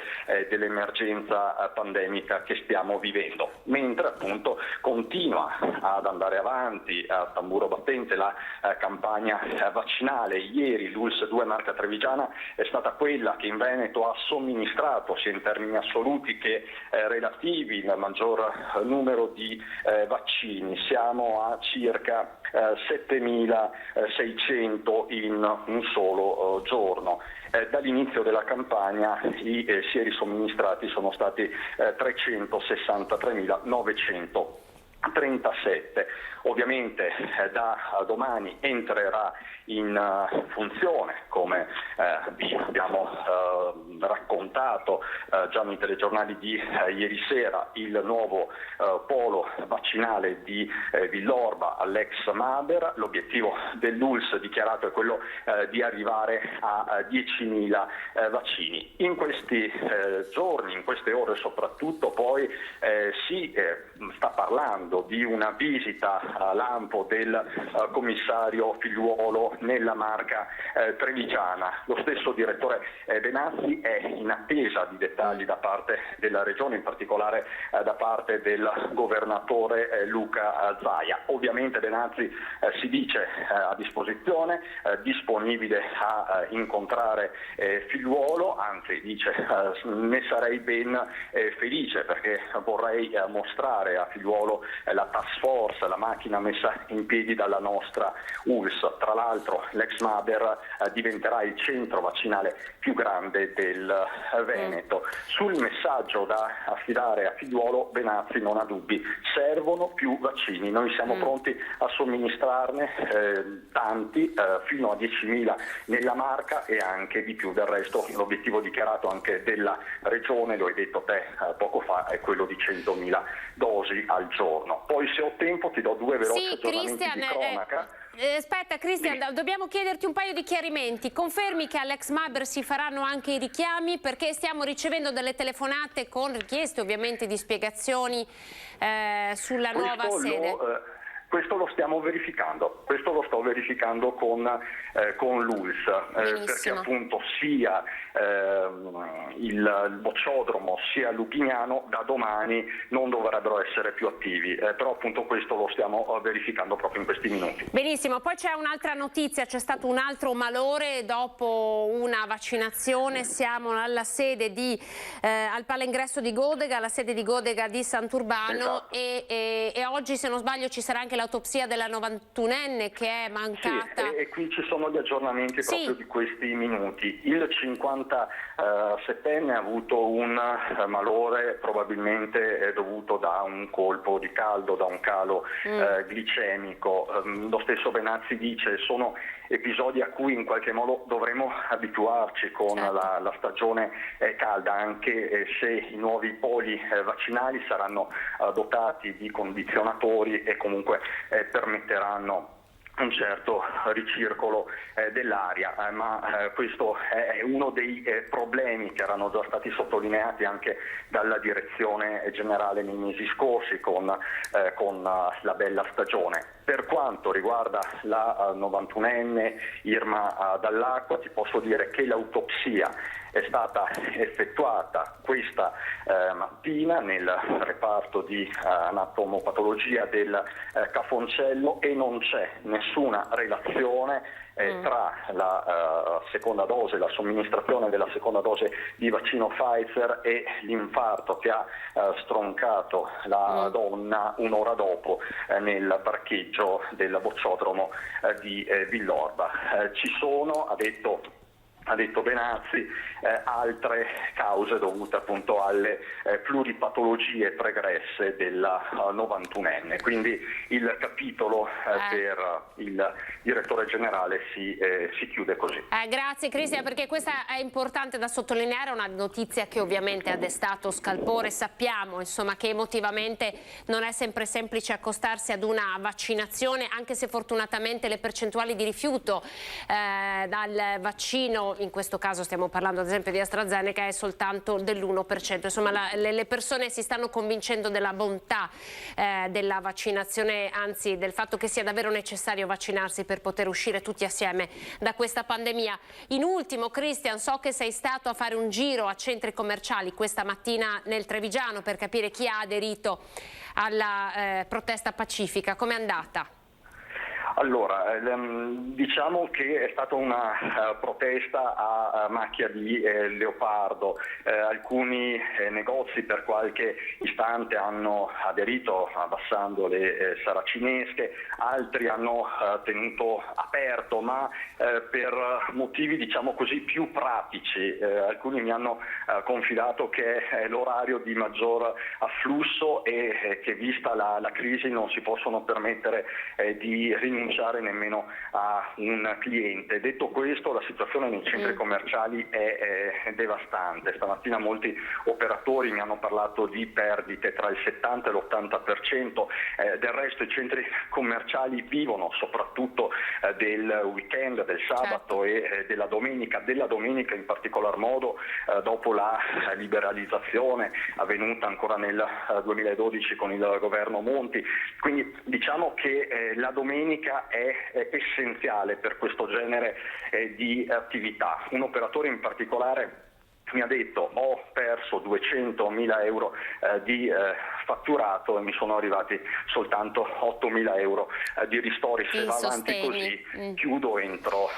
dell'emergenza pandemica che stiamo vivendo, mentre appunto continua ad andare avanti a tamburo battente la campagna vaccinale. Ieri l'ULSS 2 marca trevigiana è stata quella che in Veneto ha somministrato sia in termini assoluti che relativi il maggior numero di vaccini. Siamo a circa 7.600 in un solo giorno. Dall'inizio della campagna i sieri somministrati sono stati 363.937. Ovviamente da domani entrerà in funzione, come vi abbiamo raccontato già nei telegiornali di ieri sera, il nuovo polo vaccinale di Villorba all'ex Maber. L'obiettivo dell'ULSS dichiarato è quello di arrivare a 10.000 vaccini. In questi giorni, in queste ore soprattutto, poi si sta parlando di una visita a lampo del commissario Figliuolo nella marca trevigiana. Lo stesso direttore Benazzi è in attesa di dettagli da parte della regione, in particolare da parte del governatore Luca Zaia. Ovviamente Benazzi si dice a disposizione, disponibile a incontrare Figliuolo, anzi dice ne sarei ben felice perché vorrei mostrare a Figliuolo la task force, la macchina messa in piedi dalla nostra ULSS. Tra l'altro l'ex Maber diventerà il centro vaccinale più grande del Veneto. Sul messaggio da affidare a Figliuolo, Benazzi non ha dubbi, servono più vaccini, noi siamo pronti a somministrarne tanti, fino a 10.000 nella marca e anche di più. Del resto l'obiettivo dichiarato anche della regione, lo hai detto te poco fa, è quello di 100.000 dosi al giorno. Poi se ho tempo ti do due veloci aggiornamenti di cronaca. Aspetta Cristian, dobbiamo chiederti un paio di chiarimenti. Confermi che all'ex Maber si faranno anche i richiami, perché stiamo ricevendo delle telefonate con richieste ovviamente di spiegazioni sulla nuova sede. Questo lo stiamo verificando, questo lo sto verificando con l'ULSS, perché appunto sia il bocciodromo sia Lubignano da domani non dovrebbero essere più attivi, però appunto questo lo stiamo verificando proprio in questi minuti. Benissimo, poi c'è un'altra notizia, c'è stato un altro malore dopo una vaccinazione. Siamo alla sede al Palengresso di Godega, la sede di Godega di Sant'Urbano. Esatto. E oggi, se non sbaglio, ci sarà anche l'autopsia della 91enne che è mancata. Sì, e qui ci sono gli aggiornamenti proprio di questi minuti. Il 57enne ha avuto un malore probabilmente dovuto da un colpo di caldo, da un calo glicemico. Lo stesso Benazzi dice sono episodi a cui in qualche modo dovremo abituarci con la stagione calda, anche se i nuovi poli vaccinali saranno dotati di condizionatori e comunque permetteranno un certo ricircolo dell'aria, ma questo è uno dei problemi che erano già stati sottolineati anche dalla direzione generale nei mesi scorsi con la bella stagione. Per quanto quanto riguarda la 91enne Irma Dall'Acqua, ti posso dire che l'autopsia è stata effettuata questa mattina nel reparto di anatomopatologia del Cafoncello e non c'è nessuna relazione tra la seconda dose, la somministrazione della seconda dose di vaccino Pfizer e l'infarto che ha stroncato la donna un'ora dopo nel parcheggio del bocciodromo di Villorba. Ci sono, ha detto Benazzi, altre cause dovute appunto alle pluripatologie pregresse della 91enne. Quindi il capitolo per il direttore generale si chiude così. Grazie Cristian, perché questa è importante da sottolineare, una notizia che ovviamente ha destato scalpore. Sappiamo insomma che emotivamente non è sempre semplice accostarsi ad una vaccinazione, anche se fortunatamente le percentuali di rifiuto dal vaccino, in questo caso stiamo parlando ad esempio di AstraZeneca, è soltanto dell'1%. Insomma le persone si stanno convincendo della bontà della vaccinazione, anzi del fatto che sia davvero necessario vaccinarsi per poter uscire tutti assieme da questa pandemia. In ultimo, Cristian, so che sei stato a fare un giro a centri commerciali questa mattina nel Trevigiano per capire chi ha aderito alla protesta pacifica. Com'è andata? Allora, diciamo che è stata una protesta a macchia di leopardo. Alcuni negozi per qualche istante hanno aderito abbassando le saracinesche, altri hanno tenuto aperto, ma per motivi diciamo così più pratici. Alcuni mi hanno confidato che è l'orario di maggior afflusso e che vista la crisi non si possono permettere di rinunciare nemmeno a un cliente. Detto questo, la situazione nei centri commerciali è devastante. Stamattina molti operatori mi hanno parlato di perdite tra il 70 e l'80%, del resto i centri commerciali vivono soprattutto del weekend, del sabato e della domenica in particolar modo dopo la liberalizzazione avvenuta ancora nel 2012 con il governo Monti. Quindi diciamo che la domenica è essenziale per questo genere di attività. Un operatore in particolare mi ha detto: ho perso 200.000 euro di fatturato e mi sono arrivati soltanto 8.000 euro di ristori. Se va avanti così chiudo entro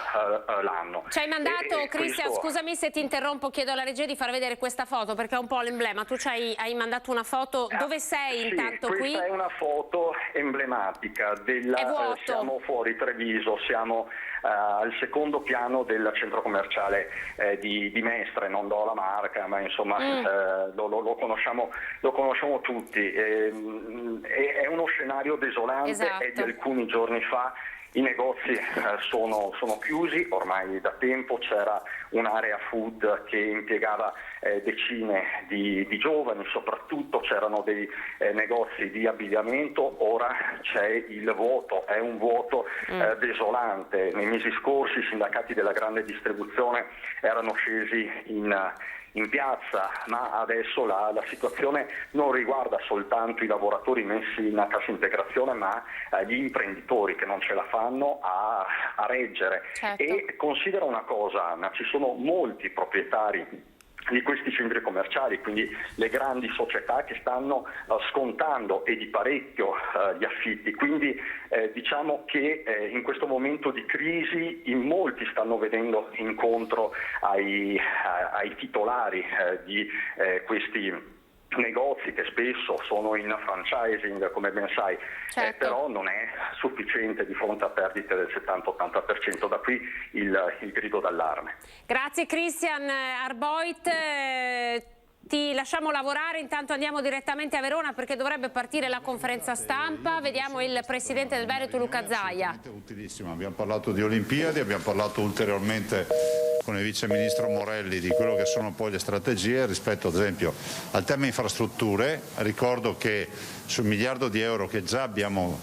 l'anno. Ci hai mandato, Cristian, questo... scusami se ti interrompo, chiedo alla regia di far vedere questa foto perché è un po' l'emblema. Tu hai mandato una foto, dove sei intanto qui? Questa è una foto emblematica della siamo fuori Treviso, siamo al secondo piano del centro commerciale di Mestre, non do la marca, ma insomma lo conosciamo tutti. È uno scenario desolante, esatto. È di alcuni giorni fa. I negozi sono chiusi ormai da tempo, c'era un'area food che impiegava decine di giovani, soprattutto c'erano dei negozi di abbigliamento, ora c'è il vuoto, è un vuoto desolante. Nei mesi scorsi i sindacati della grande distribuzione erano scesi in piazza, ma adesso la situazione non riguarda soltanto i lavoratori messi in cassa integrazione, ma gli imprenditori che non ce la fanno a reggere. Certo. E considera una cosa, Anna, ci sono molti proprietari di questi centri commerciali, quindi le grandi società che stanno scontando e di parecchio gli affitti, quindi diciamo che in questo momento di crisi in molti stanno venendo incontro ai titolari di questi negozi che spesso sono in franchising, come ben sai, certo. Però non è sufficiente di fronte a perdite del 70-80%, da qui il grido d'allarme. Grazie Cristian Arboit. Ti lasciamo lavorare, intanto andiamo direttamente a Verona perché dovrebbe partire la conferenza stampa. Vediamo il presidente del Veneto Luca Zaia. Utilissimo, abbiamo parlato di Olimpiadi, abbiamo parlato ulteriormente con il vice ministro Morelli di quello che sono poi le strategie rispetto ad esempio al tema infrastrutture. Ricordo che sul miliardo di euro che già abbiamo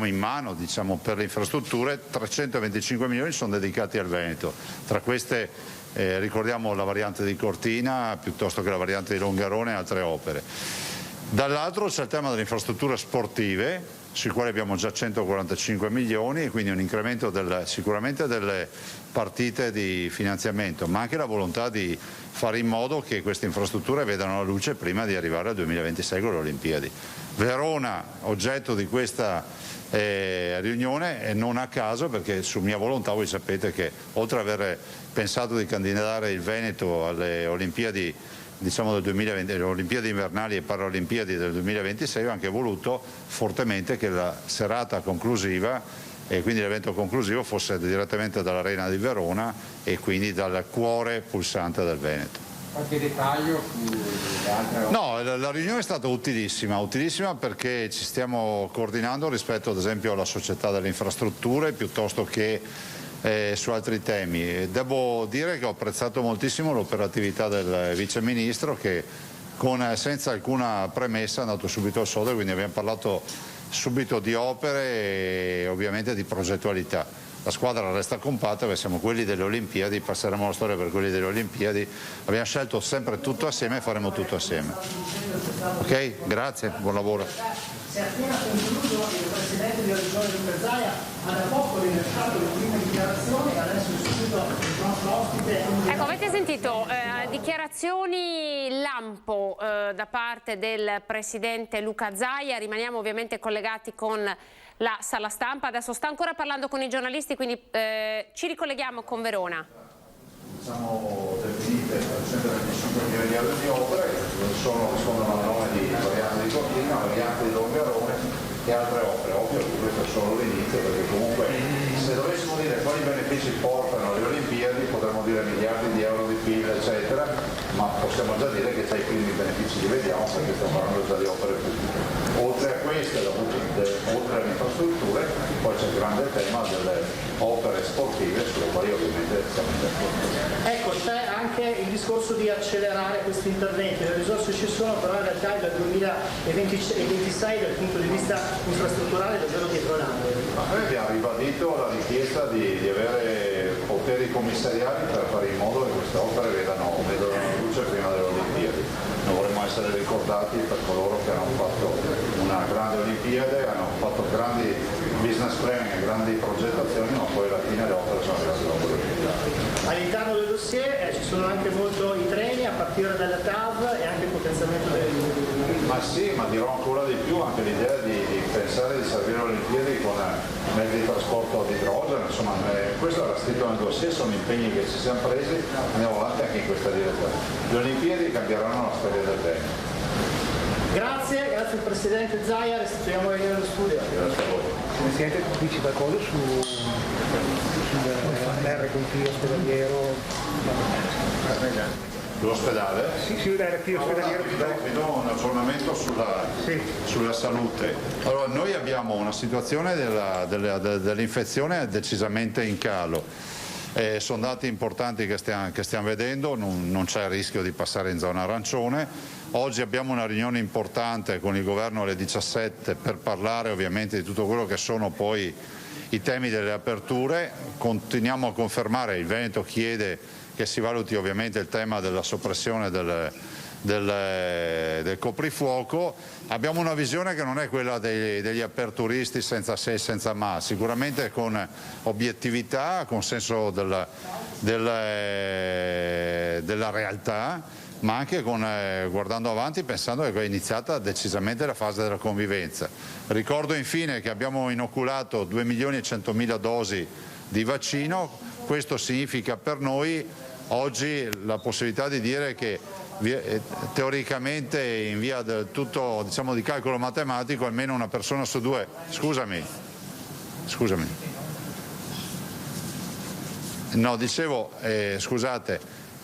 in mano, diciamo, per le infrastrutture, 325 milioni sono dedicati al Veneto. Tra queste ricordiamo la variante di Cortina piuttosto che la variante di Longarone e altre opere. Dall'altro c'è il tema delle infrastrutture sportive. sui quali abbiamo già 145 milioni, e quindi un incremento sicuramente delle partite di finanziamento, ma anche la volontà di fare in modo che queste infrastrutture vedano la luce prima di arrivare al 2026 con le Olimpiadi. Verona, oggetto di questa riunione, e non a caso, perché su mia volontà voi sapete che oltre ad aver pensato di candidare il Veneto alle Olimpiadi, diciamo del 2020, le Olimpiadi invernali e Paralimpiadi del 2026, ho anche voluto fortemente che la serata conclusiva e quindi l'evento conclusivo fosse direttamente dall'Arena di Verona e quindi dal cuore pulsante del Veneto. Qualche dettaglio sulle altre? No, la riunione è stata utilissima perché ci stiamo coordinando rispetto ad esempio alla società delle infrastrutture piuttosto che su altri temi. Devo dire che ho apprezzato moltissimo l'operatività del Vice Ministro che senza alcuna premessa è andato subito al sodo, quindi abbiamo parlato subito di opere e ovviamente di progettualità. La squadra resta compatta perché siamo quelli delle Olimpiadi, passeremo la storia per quelli delle Olimpiadi, abbiamo scelto sempre tutto assieme e faremo tutto assieme. Ok? Grazie, buon lavoro. Si è appena concluso, il Presidente della Regione Luca Zaia ha da poco rilasciato le prime dichiarazioni, adesso subito il nostro ospite. Ecco, avete sentito dichiarazioni lampo da parte del Presidente Luca Zaia, rimaniamo ovviamente collegati con la sala stampa, adesso sta ancora parlando con i giornalisti, quindi ci ricolleghiamo con Verona. Siamo definite 325 miliardi di opere che rispondono al nome di variante di Cortina, variante di Longarone e altre opere. Ovvio che questo è solo l'inizio, perché comunque se dovessimo dire quali benefici portano le Olimpiadi potremmo dire miliardi di euro di PIL eccetera, ma possiamo già dire che già i primi benefici li vediamo perché stiamo parlando già di opere pubbliche. Oltre a queste, oltre alle infrastrutture, poi c'è il grande tema delle opere sportive sulle quali ovviamente siamo d'accordo. Ecco, c'è anche il discorso di accelerare questi interventi, le risorse ci sono, però in realtà dal 2026 dal punto di vista infrastrutturale è davvero dietro l'angolo. Noi abbiamo ribadito la richiesta di avere poteri commissariali per fare in modo che queste opere vedano la luce prima delle Olimpiadi. Noi vorremmo essere ricordati per coloro che hanno fatto una grande Olimpiade, hanno fatto grandi business planning e grandi progettazioni, ma poi alla fine le opere sono arrivate dopo le Olimpiadi. All'interno del dossier ci sono anche molto i treni a partire dalla TAV e anche il potenziamento delle Ma sì, ma dirò ancora di più anche l'idea di pensare di servire le Olimpiadi con mezzi di trasporto ad idrogeno, insomma questo era scritto nel dossier, sono impegni che ci siamo presi, andiamo avanti anche in questa direzione. Le Olimpiadi cambieranno la storia del bene. Grazie, grazie al Presidente Zaia, restituiamo la linea dello studio. Grazie a voi. Presidente, dici qualcosa sull'RT ospedaliero? L'ospedale? Sì, l'RT ospedaliero. Vi do un aggiornamento sulla salute. Allora, noi abbiamo una situazione dell'infezione decisamente in calo. Sono dati importanti che stiamo vedendo, non c'è il rischio di passare in zona arancione. Oggi abbiamo una riunione importante con il governo alle 17 per parlare ovviamente di tutto quello che sono poi i temi delle aperture. Continuiamo a confermare, il Veneto chiede che si valuti ovviamente il tema della soppressione del coprifuoco. Abbiamo una visione che non è quella degli aperturisti senza se e senza ma, sicuramente con obiettività, con senso della realtà, ma anche guardando avanti, pensando che è iniziata decisamente la fase della convivenza. Ricordo infine che abbiamo inoculato 2.100.000 dosi di vaccino, questo significa per noi oggi la possibilità di dire che teoricamente in via del tutto di calcolo matematico almeno una persona su due, scusami, no dicevo scusate,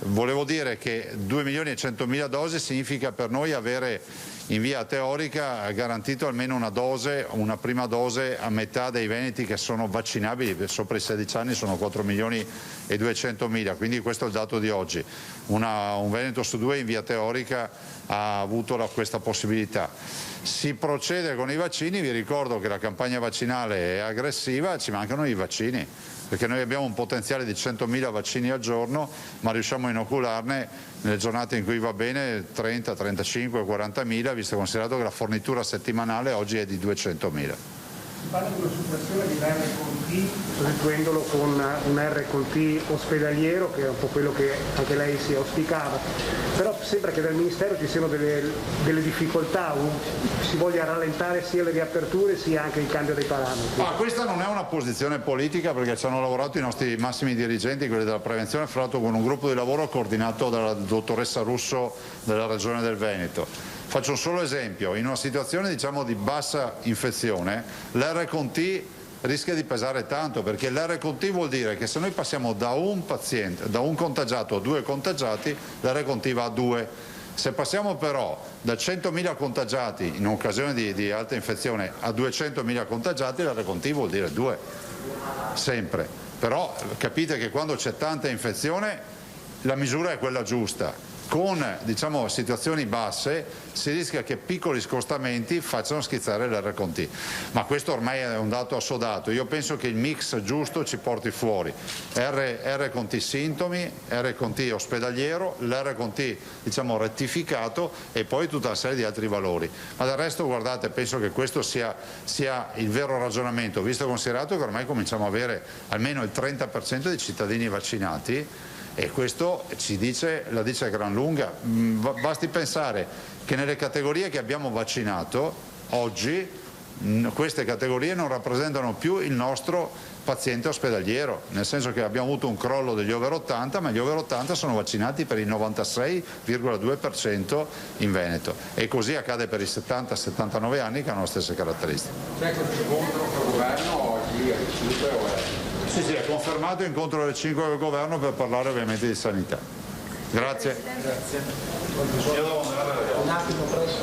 volevo dire che 2.100.000 dosi significa per noi avere in via teorica garantito almeno una prima dose a metà dei veneti che sono vaccinabili, sopra i 16 anni sono 4.200.000, quindi questo è il dato di oggi. Un veneto su due in via teorica ha avuto questa possibilità. Si procede con i vaccini, vi ricordo che la campagna vaccinale è aggressiva, ci mancano i vaccini, perché noi abbiamo un potenziale di 100.000 vaccini al giorno, ma riusciamo a inocularne nelle giornate in cui va bene 30, 35, 40.000, visto considerato che la fornitura settimanale oggi è di 200.000. Parla di una soppressione di RCT, sostituendolo con un RCT ospedaliero, che è un po' quello che anche lei si auspicava, però sembra che dal Ministero ci siano delle difficoltà, si voglia rallentare sia le riaperture sia anche il cambio dei parametri. Questa non è una posizione politica, perché ci hanno lavorato i nostri massimi dirigenti, quelli della prevenzione, fra l'altro con un gruppo di lavoro coordinato dalla dottoressa Russo della Regione del Veneto. Faccio un solo esempio: in una situazione di bassa infezione l'R+T rischia di pesare tanto, perché l'R+T vuol dire che se noi passiamo da un contagiato a 2 contagiati, l'R+T va a 2. Se passiamo però da 100.000 contagiati in occasione di alta infezione a 200.000 contagiati, l'R+T vuol dire 2, sempre. Però capite che quando c'è tanta infezione la misura è quella giusta. Con situazioni basse si rischia che piccoli scostamenti facciano schizzare l'R+T, ma questo ormai è un dato assodato. Io penso che il mix giusto ci porti fuori R+T sintomi, R+T ospedaliero, l'R+T rettificato e poi tutta una serie di altri valori. Ma del resto, guardate, penso che questo sia il vero ragionamento, visto e considerato che ormai cominciamo ad avere almeno il 30% dei cittadini vaccinati. E questo la dice a gran lunga. Basti pensare che nelle categorie che abbiamo vaccinato oggi, queste categorie non rappresentano più il nostro paziente ospedaliero, nel senso che abbiamo avuto un crollo degli over 80, ma gli over 80 sono vaccinati per il 96,2% in Veneto, e così accade per i 70-79 anni che hanno le stesse caratteristiche. C'è questo incontro col governo oggi alle 5 o è? Sì, è confermato incontro alle 5 del governo per parlare ovviamente di sanità. Grazie. Grazie. Un attimo presso.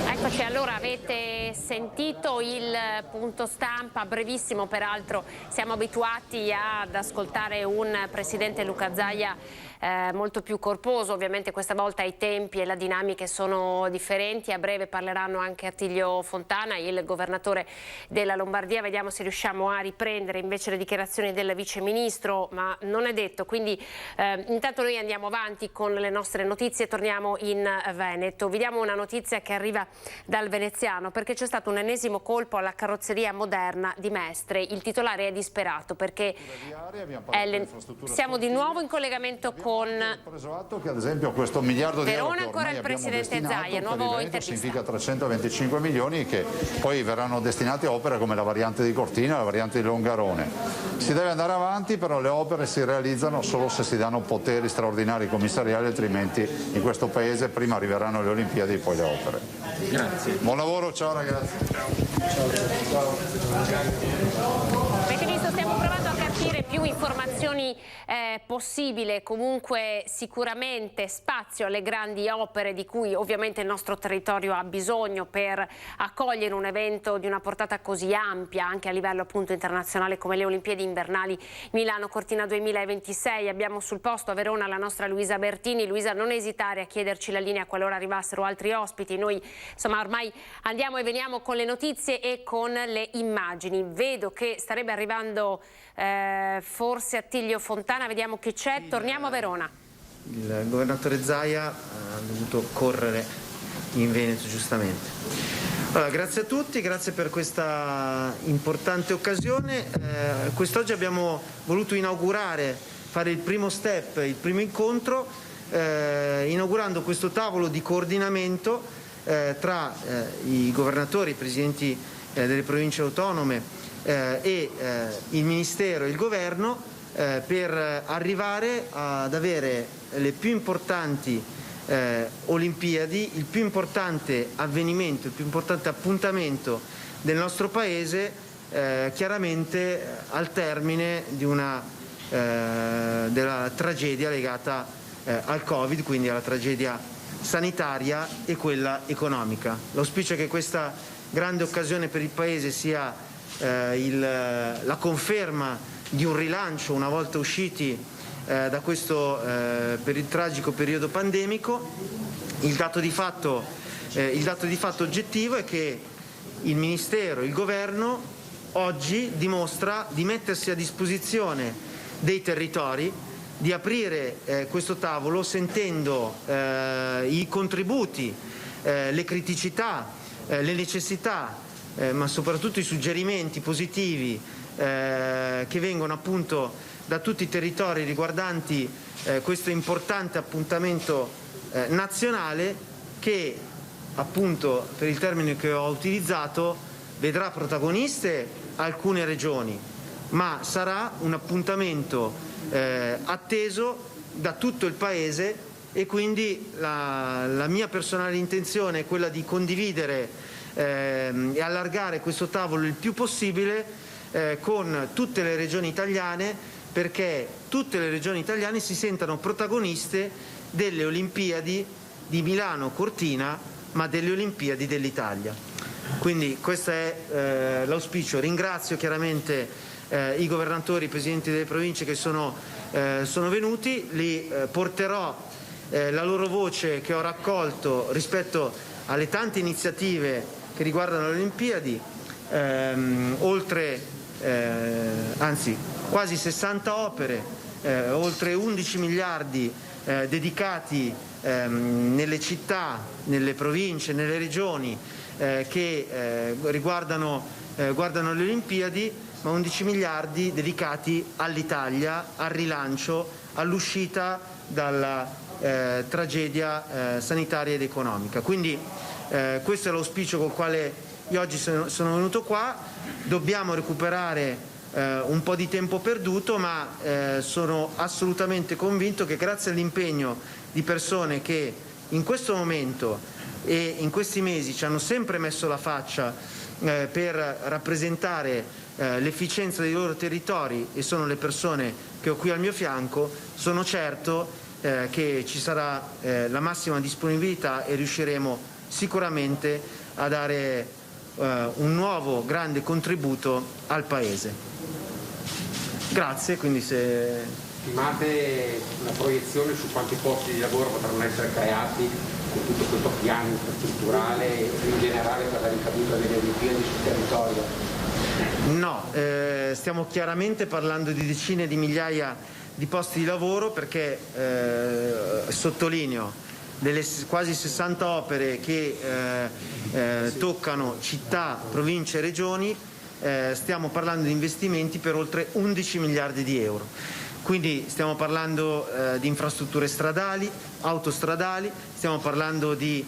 Eccoci, allora avete sentito il punto stampa, brevissimo peraltro, siamo abituati ad ascoltare un presidente Luca Zaia molto più corposo, ovviamente questa volta i tempi e le dinamiche sono differenti. A breve parleranno anche Attilio Fontana, il governatore della Lombardia, vediamo se riusciamo a riprendere invece le dichiarazioni del vice ministro, ma non è detto, quindi intanto noi andiamo avanti con le nostre notizie, torniamo in Veneto. Vi diamo una notizia che arriva dal veneziano, perché c'è stato un ennesimo colpo alla carrozzeria moderna di Mestre. Il titolare è disperato perché siamo di nuovo in collegamento con preso atto che ad esempio questo miliardo di euro Verona, ancora il presidente Zaia, nuovo intervista. Significa 325 milioni che poi verranno destinati a opere come la variante di Cortina, la variante di Longarone. Si deve andare avanti, però le opere si realizzano solo se si danno poteri straordinari commissariali, altrimenti in questo paese prima arriveranno le Olimpiadi e poi le opere. Grazie. Buon lavoro, ciao ragazzi. Avete visto, stiamo provando a capire più informazioni possibile, comunque sicuramente spazio alle grandi opere di cui ovviamente il nostro territorio ha bisogno per accogliere un evento di una portata così ampia anche a livello appunto internazionale come le Olimpiadi invernali Milano Cortina 2026. Abbiamo sul posto a Verona la nostra Luisa Bertini. Luisa, non esitare a chiederci la linea qualora arrivassero altri ospiti, noi insomma ormai andiamo e veniamo con le notizie e con le immagini. Vedo che starebbe arrivando forse Attilio Fontana, vediamo chi c'è, torniamo a Verona. Il governatore Zaia ha dovuto correre in Veneto giustamente. Allora, grazie a tutti, grazie per questa importante occasione. Quest'oggi abbiamo voluto fare il primo step, il primo incontro, inaugurando questo tavolo di coordinamento tra i governatori, i presidenti delle province autonome e il Ministero e il Governo per arrivare ad avere le più importanti Olimpiadi, il più importante avvenimento, il più importante appuntamento del nostro Paese, chiaramente al termine di della tragedia legata al Covid, quindi alla tragedia sanitaria e quella economica. L'auspicio è che questa grande occasione per il Paese sia la conferma di un rilancio una volta usciti da questo tragico periodo pandemico. Il dato di fatto oggettivo è che il Ministero, il Governo oggi dimostra di mettersi a disposizione dei territori, di aprire questo tavolo sentendo i contributi, le criticità le necessità, ma soprattutto i suggerimenti positivi che vengono appunto da tutti i territori riguardanti questo importante appuntamento nazionale che, appunto, per il termine che ho utilizzato, vedrà protagoniste alcune regioni, ma sarà un appuntamento atteso da tutto il Paese, e quindi la mia personale intenzione è quella di condividere e allargare questo tavolo il più possibile con tutte le regioni italiane, perché tutte le regioni italiane si sentano protagoniste delle Olimpiadi di Milano Cortina, ma delle Olimpiadi dell'Italia. Quindi questo è l'auspicio. Ringrazio chiaramente i governatori, i presidenti delle province che sono venuti, li porterò la loro voce che ho raccolto rispetto alle tante iniziative che riguardano le Olimpiadi, anzi quasi 60 opere, oltre 11 miliardi dedicati nelle città, nelle province, nelle regioni che guardano le Olimpiadi, ma 11 miliardi dedicati all'Italia, al rilancio, all'uscita dalla tragedia sanitaria ed economica. Quindi questo è l'auspicio col quale io oggi sono venuto qua. Dobbiamo recuperare un po' di tempo perduto, ma sono assolutamente convinto che grazie all'impegno di persone che in questo momento e in questi mesi ci hanno sempre messo la faccia per rappresentare l'efficienza dei loro territori, e sono le persone che ho qui al mio fianco, sono certo che ci sarà la massima disponibilità e riusciremo sicuramente a dare un nuovo grande contributo al Paese. Grazie. Quindi se stimate una proiezione su quanti posti di lavoro potranno essere creati con tutto questo piano infrastrutturale e in generale per la ricaduta delle Olimpiadi sul territorio? No, stiamo chiaramente parlando di decine di migliaia di posti di lavoro, perché sottolineo, delle quasi 60 opere che toccano città, province e regioni, stiamo parlando di investimenti per oltre 11 miliardi di euro. Quindi stiamo parlando di infrastrutture stradali, autostradali, stiamo parlando di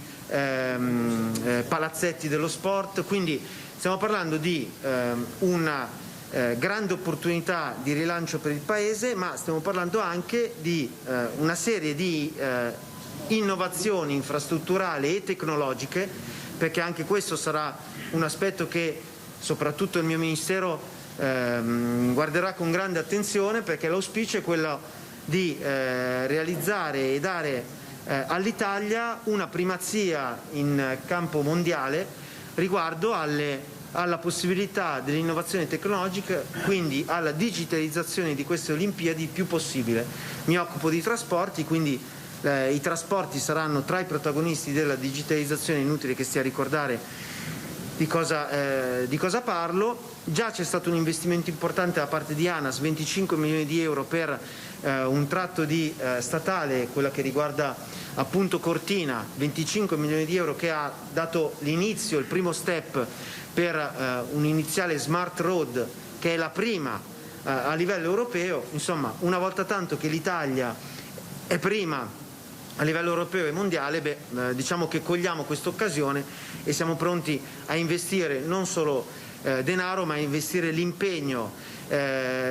palazzetti dello sport, quindi stiamo parlando di una grande opportunità di rilancio per il Paese, ma stiamo parlando anche di una serie di innovazioni infrastrutturali e tecnologiche, perché anche questo sarà un aspetto che soprattutto il mio Ministero guarderà con grande attenzione, perché l'auspicio è quello di realizzare e dare all'Italia una primazia in campo mondiale riguardo alla possibilità dell'innovazione tecnologica, quindi alla digitalizzazione di queste Olimpiadi il più possibile. Mi occupo di trasporti, quindi i trasporti saranno tra i protagonisti della digitalizzazione, inutile che stia a ricordare di cosa parlo. Già c'è stato un investimento importante da parte di ANAS, 25 milioni di euro per un tratto di statale, quella che riguarda appunto Cortina, 25 milioni di euro che ha dato l'inizio, il primo step per un iniziale smart road che è la prima a livello europeo. Insomma, una volta tanto che l'Italia è prima a livello europeo e mondiale, diciamo che cogliamo questa occasione e siamo pronti a investire non solo denaro, ma a investire l'impegno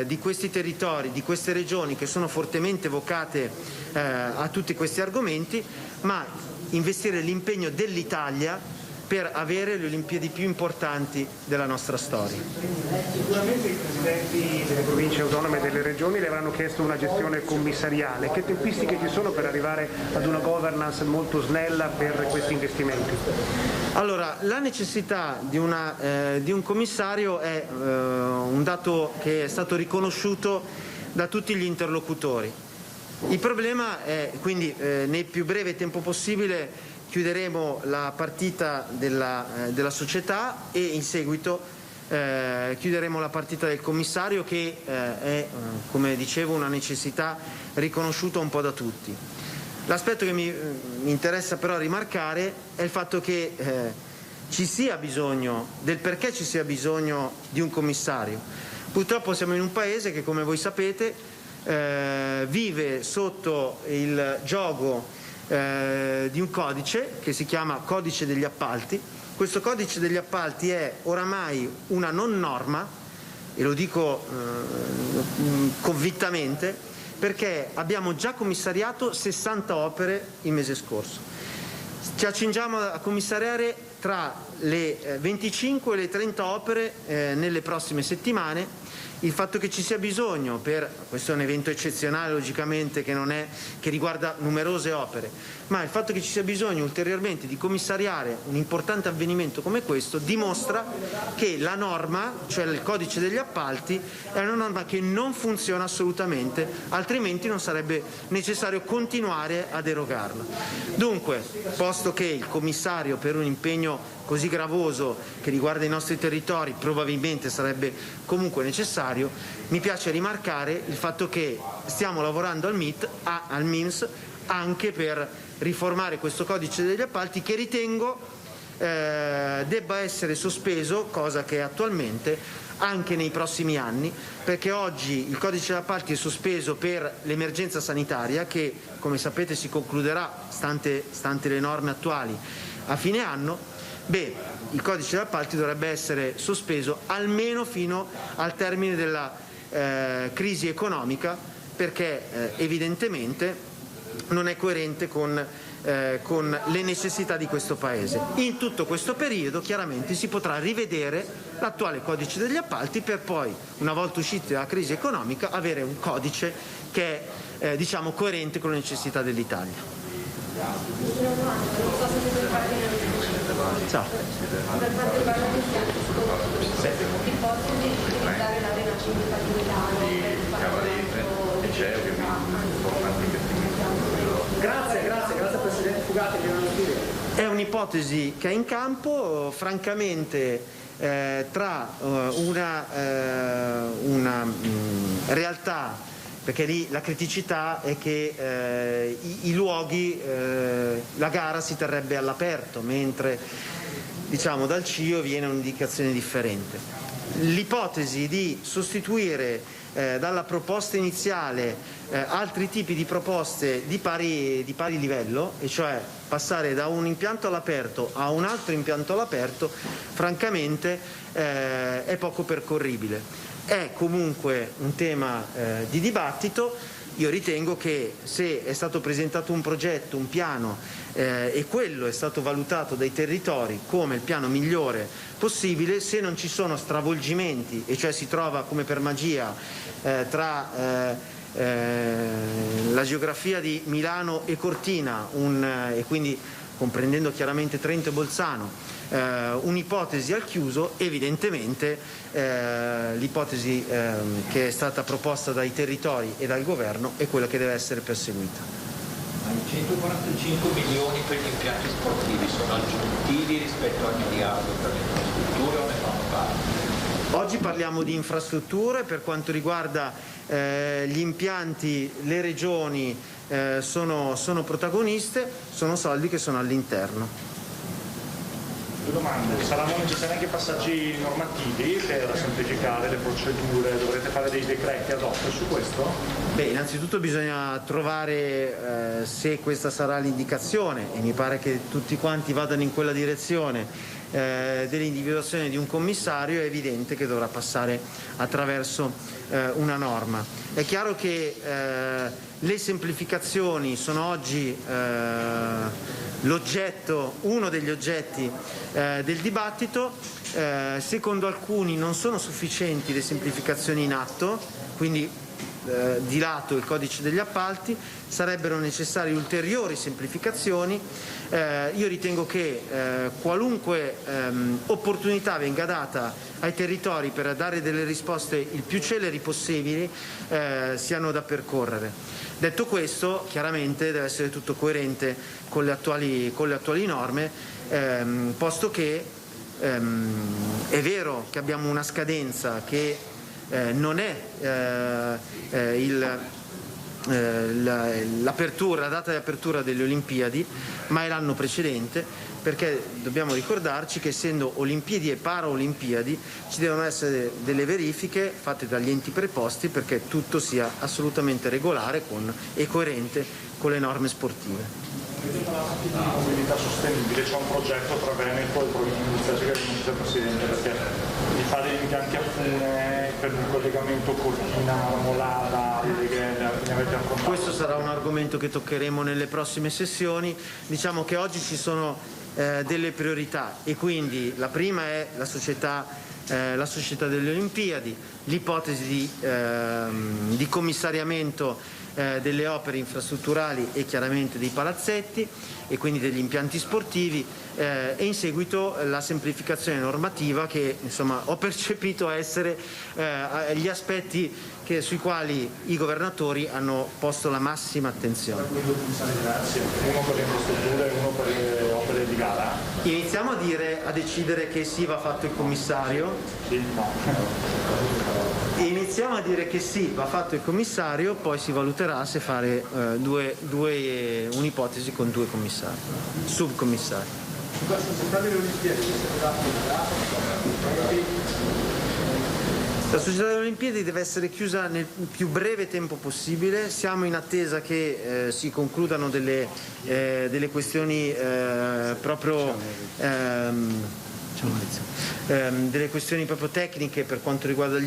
di questi territori, di queste regioni che sono fortemente vocate a tutti questi argomenti, ma investire l'impegno dell'Italia per avere le Olimpiadi più importanti della nostra storia. Sicuramente i presidenti delle province autonome e delle regioni le avranno chiesto una gestione commissariale. Che tempistiche ci sono per arrivare ad una governance molto snella per questi investimenti? Allora, la necessità di un commissario è un dato che è stato riconosciuto da tutti gli interlocutori. Il problema è quindi nel più breve tempo possibile chiuderemo la partita della società e in seguito chiuderemo la partita del commissario, che è, come dicevo, una necessità riconosciuta un po' da tutti. L'aspetto che mi interessa però rimarcare è il fatto che del perché ci sia bisogno di un commissario. Purtroppo siamo in un paese che, come voi sapete, vive sotto il giogo di un codice che si chiama Codice degli Appalti. Questo Codice degli Appalti è oramai una non norma, e lo dico convintamente, perché abbiamo già commissariato 60 opere il mese scorso. Ci accingiamo a commissariare tra le 25 e le 30 opere nelle prossime settimane. Il fatto che ci sia bisogno, questo è un evento eccezionale logicamente che riguarda numerose opere, ma il fatto che ci sia bisogno ulteriormente di commissariare un importante avvenimento come questo dimostra che la norma, cioè il codice degli appalti, è una norma che non funziona assolutamente, altrimenti non sarebbe necessario continuare ad erogarla. Dunque, posto che il commissario per un impegno così gravoso che riguarda i nostri territori probabilmente sarebbe comunque necessario, mi piace rimarcare il fatto che stiamo lavorando al MIMS anche per riformare questo codice degli appalti, che ritengo debba essere sospeso, cosa che è attualmente, anche nei prossimi anni, perché oggi il codice degli appalti è sospeso per l'emergenza sanitaria che, come sapete, si concluderà, stante le norme attuali, a fine anno. Il codice degli appalti dovrebbe essere sospeso almeno fino al termine della crisi economica, perché evidentemente non è coerente con le necessità di questo Paese. In tutto questo periodo chiaramente si potrà rivedere l'attuale codice degli appalti per poi, una volta usciti dalla crisi economica, avere un codice che è coerente con le necessità dell'Italia. Ciao. Per quanto riguarda ipotesi di utilizzare l'area civica di Milano c'è importante investimento. Grazie Presidente Fugate. È un'ipotesi che è in campo, francamente tra una realtà, perché lì la criticità è che i luoghi, la gara si terrebbe all'aperto, mentre dal CIO viene un'indicazione differente. L'ipotesi di sostituire dalla proposta iniziale altri tipi di proposte di pari livello, e cioè passare da un impianto all'aperto a un altro impianto all'aperto, francamente è poco percorribile. È comunque un tema di dibattito. Io ritengo che se è stato presentato un progetto, un piano, e quello è stato valutato dai territori come il piano migliore possibile, se non ci sono stravolgimenti, e cioè si trova come per magia tra la geografia di Milano e Cortina, e quindi comprendendo chiaramente Trento e Bolzano, un'ipotesi al chiuso, evidentemente l'ipotesi che è stata proposta dai territori e dal governo è quella che deve essere perseguita. Ma i 145 milioni per gli impianti sportivi sono aggiuntivi rispetto al miliardo per le infrastrutture o ne fanno parte? Oggi parliamo di infrastrutture. Per quanto riguarda gli impianti, le regioni sono protagoniste, sono soldi che sono all'interno. Due domande: saranno necessari anche passaggi normativi per semplificare le procedure? Dovrete fare dei decreti ad hoc su questo? Innanzitutto bisogna trovare se questa sarà l'indicazione, e mi pare che tutti quanti vadano in quella direzione, dell'individuazione di un commissario. È evidente che dovrà passare attraverso una norma. È chiaro che le semplificazioni sono oggi uno degli oggetti del dibattito. Secondo alcuni non sono sufficienti le semplificazioni in atto, quindi di lato il codice degli appalti, sarebbero necessarie ulteriori semplificazioni. Io ritengo che qualunque opportunità venga data ai territori per dare delle risposte il più celeri possibili siano da percorrere. Detto questo, chiaramente deve essere tutto coerente con le attuali norme, posto che è vero che abbiamo una scadenza che non è la data di apertura delle Olimpiadi, ma è l'anno precedente, perché dobbiamo ricordarci che essendo Olimpiadi e Paraolimpiadi ci devono essere delle verifiche fatte dagli enti preposti perché tutto sia assolutamente regolare e coerente con le norme sportive. Avete parlato anche di mobilità sostenibile, c'è un progetto tra Veneto e provincia di Vicenza che ringrazio il Presidente perché di fare gli impianti a fune per il collegamento Collina, Marmolada, ne avete affrontato? Questo sarà un argomento che toccheremo nelle prossime sessioni. Diciamo che oggi ci sono delle priorità e quindi la prima è la società delle Olimpiadi, l'ipotesi di commissariamento delle opere infrastrutturali e chiaramente dei palazzetti e quindi degli impianti sportivi e in seguito la semplificazione normativa che insomma ho percepito essere gli aspetti sui quali i governatori hanno posto la massima attenzione. Grazie. Uno per le infrastrutture e uno per le opere di gara. Iniziamo a decidere che sì, va fatto il commissario. Sì, no. Iniziamo a dire che sì, va fatto il commissario, poi si valuterà se fare un'ipotesi con 2 commissari, subcommissari. La società delle Olimpiadi La società delle Olimpiadi deve essere chiusa nel più breve tempo possibile, siamo in attesa che si concludano delle questioni delle questioni proprio tecniche per quanto riguarda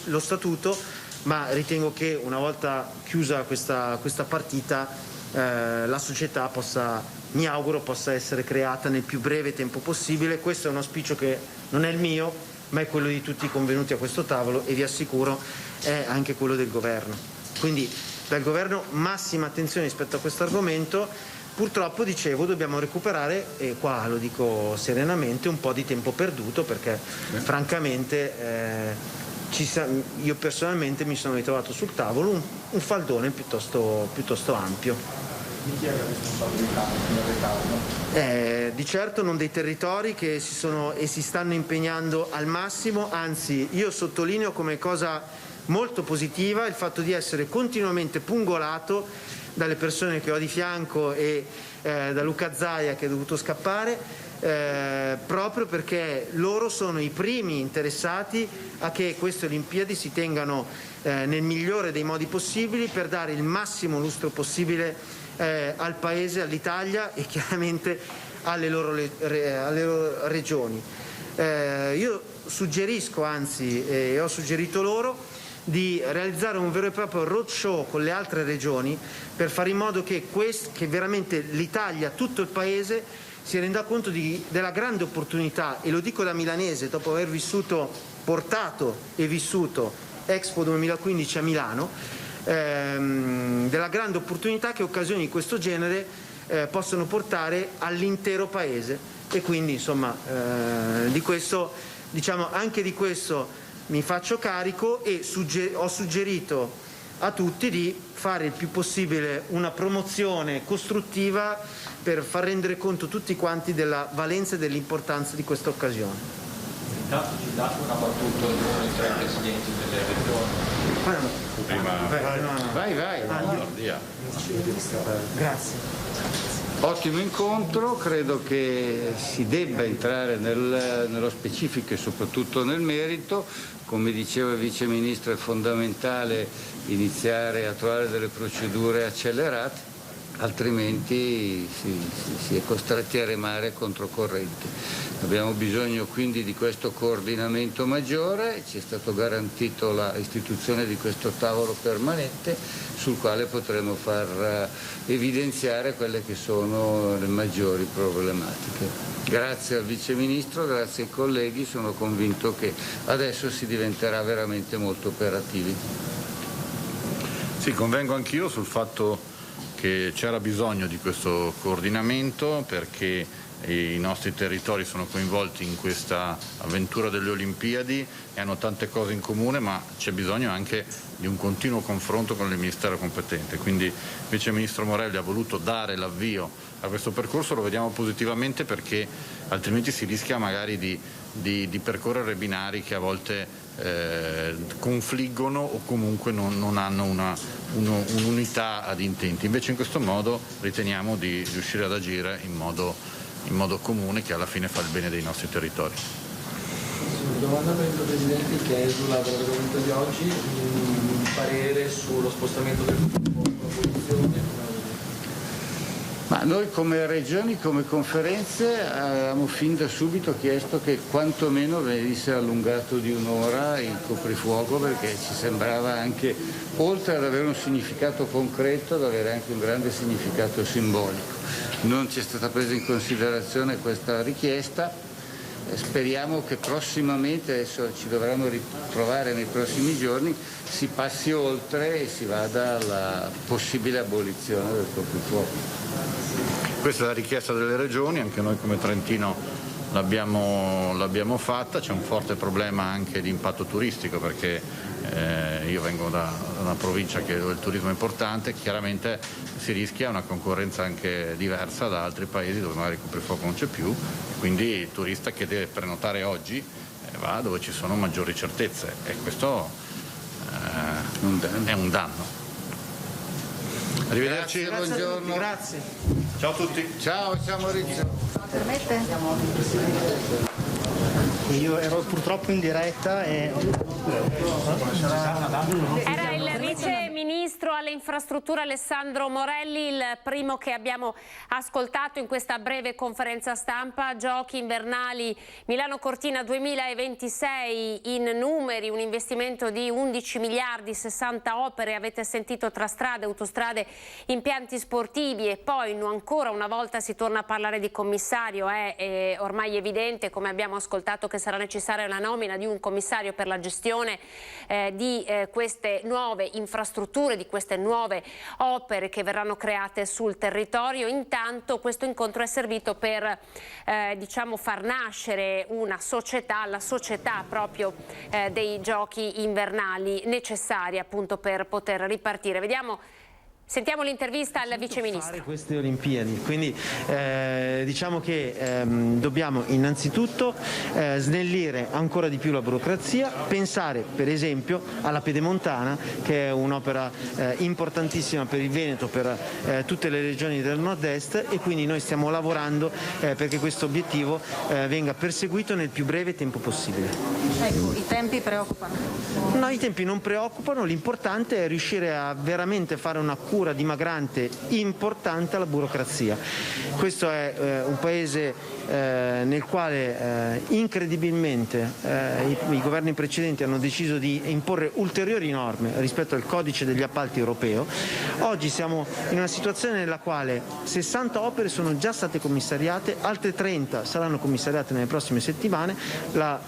lo statuto, ma ritengo che una volta chiusa questa partita la società mi auguro possa essere creata nel più breve tempo possibile. Questo è un auspicio che non è il mio, ma è quello di tutti i convenuti a questo tavolo e vi assicuro è anche quello del governo. Quindi dal governo massima attenzione rispetto a questo argomento. Purtroppo, dicevo, dobbiamo recuperare, e qua lo dico serenamente, un po' di tempo perduto perché francamente io personalmente mi sono ritrovato sul tavolo un faldone piuttosto ampio. Di chi è la responsabilità nel ritardo? Di certo non dei territori che si stanno impegnando al massimo, anzi io sottolineo come cosa molto positiva il fatto di essere continuamente pungolato dalle persone che ho di fianco e da Luca Zaia che è dovuto scappare proprio perché loro sono i primi interessati a che queste Olimpiadi si tengano nel migliore dei modi possibili per dare il massimo lustro possibile al Paese, all'Italia e chiaramente alle loro regioni. Io suggerisco, anzi ho suggerito loro di realizzare un vero e proprio roadshow con le altre regioni per fare in modo che veramente l'Italia, tutto il Paese si renda conto della grande opportunità, e lo dico da milanese dopo aver portato e vissuto Expo 2015 a Milano, della grande opportunità che occasioni di questo genere possono portare all'intero Paese e quindi insomma di questo, diciamo, anche di questo mi faccio carico e ho suggerito a tutti di fare il più possibile una promozione costruttiva per far rendere conto tutti quanti della valenza e dell'importanza di questa occasione. Intanto ci date una battuta di uno dei 3 presidenti delle regioni. Grazie. Ottimo incontro, credo che si debba entrare nello specifico e soprattutto nel merito. Come diceva il Vice Ministro, è fondamentale iniziare a trovare delle procedure accelerate, altrimenti si è costretti a remare controcorrente. Abbiamo bisogno quindi di questo coordinamento maggiore, ci è stato garantito l'istituzione di questo tavolo permanente sul quale potremo far evidenziare quelle che sono le maggiori problematiche. Grazie al Vice Ministro, grazie ai colleghi, sono convinto che adesso si diventerà veramente molto operativi. Sì, convengo anch'io sul fatto che c'era bisogno di questo coordinamento perché i nostri territori sono coinvolti in questa avventura delle Olimpiadi e hanno tante cose in comune, ma c'è bisogno anche di un continuo confronto con il Ministero competente. Quindi il Vice Ministro Morelli ha voluto dare l'avvio a questo percorso lo vediamo positivamente, perché altrimenti si rischia magari di percorrere binari che a volte confliggono o comunque non hanno un'unità ad intenti. Invece in questo modo riteniamo di riuscire ad agire in modo comune, che alla fine fa il bene dei nostri territori. Domanda per il Presidente, che esula dall'argomento di oggi, un parere sullo spostamento del gruppo. Ma noi come regioni, come conferenze, avevamo fin da subito chiesto che quantomeno venisse allungato di un'ora il coprifuoco, perché ci sembrava anche, oltre ad avere un significato concreto, ad avere anche un grande significato simbolico. Non ci è stata presa in considerazione questa richiesta. Speriamo che prossimamente, adesso ci dovranno ritrovare nei prossimi giorni, si passi oltre e si vada alla possibile abolizione del coprifuoco. Questa è la richiesta delle regioni, anche noi come Trentino l'abbiamo fatta. C'è un forte problema anche di impatto turistico, perché io vengo da una provincia dove il turismo è importante, chiaramente si rischia una concorrenza anche diversa da altri paesi dove magari il coprifuoco non c'è più, quindi il turista che deve prenotare oggi va dove ci sono maggiori certezze, e questo è un danno. Arrivederci. Grazie, buongiorno. Grazie. Ciao a tutti. Ciao Maurizio. Permette? Io ero purtroppo in diretta e... Era il vice ministro alle infrastrutture Alessandro Morelli, il primo che abbiamo ascoltato in questa breve conferenza stampa. Giochi invernali Milano Cortina 2026 in numeri, un investimento di 11 miliardi, 60 opere, avete sentito, tra strade, autostrade, impianti sportivi, e poi ancora una volta si torna a parlare di commissario. È ormai evidente, come abbiamo ascoltato, che sarà necessaria la nomina di un commissario per la gestione di queste nuove infrastrutture, di queste nuove opere che verranno create sul territorio. Intanto questo incontro è servito per far nascere una società, la società proprio dei giochi invernali, necessaria appunto per poter ripartire. Sentiamo l'intervista al Vice Ministro. Queste Olimpiadi, quindi diciamo che dobbiamo innanzitutto snellire ancora di più la burocrazia, pensare per esempio alla Pedemontana, che è un'opera importantissima per il Veneto, per tutte le regioni del nord-est, e quindi noi stiamo lavorando perché questo obiettivo venga perseguito nel più breve tempo possibile. Ecco, i tempi preoccupano? No, i tempi non preoccupano, l'importante è riuscire a veramente fare una cura dimagrante importante alla burocrazia. Questo è un paese nel quale incredibilmente i governi precedenti hanno deciso di imporre ulteriori norme rispetto al codice degli appalti europeo. Oggi siamo in una situazione nella quale 60 opere sono già state commissariate, altre 30 saranno commissariate nelle prossime settimane. La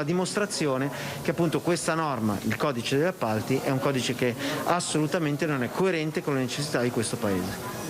dimostrazione che appunto questa norma, il codice degli appalti, è un codice che assolutamente non è coerente con le necessità di questo Paese.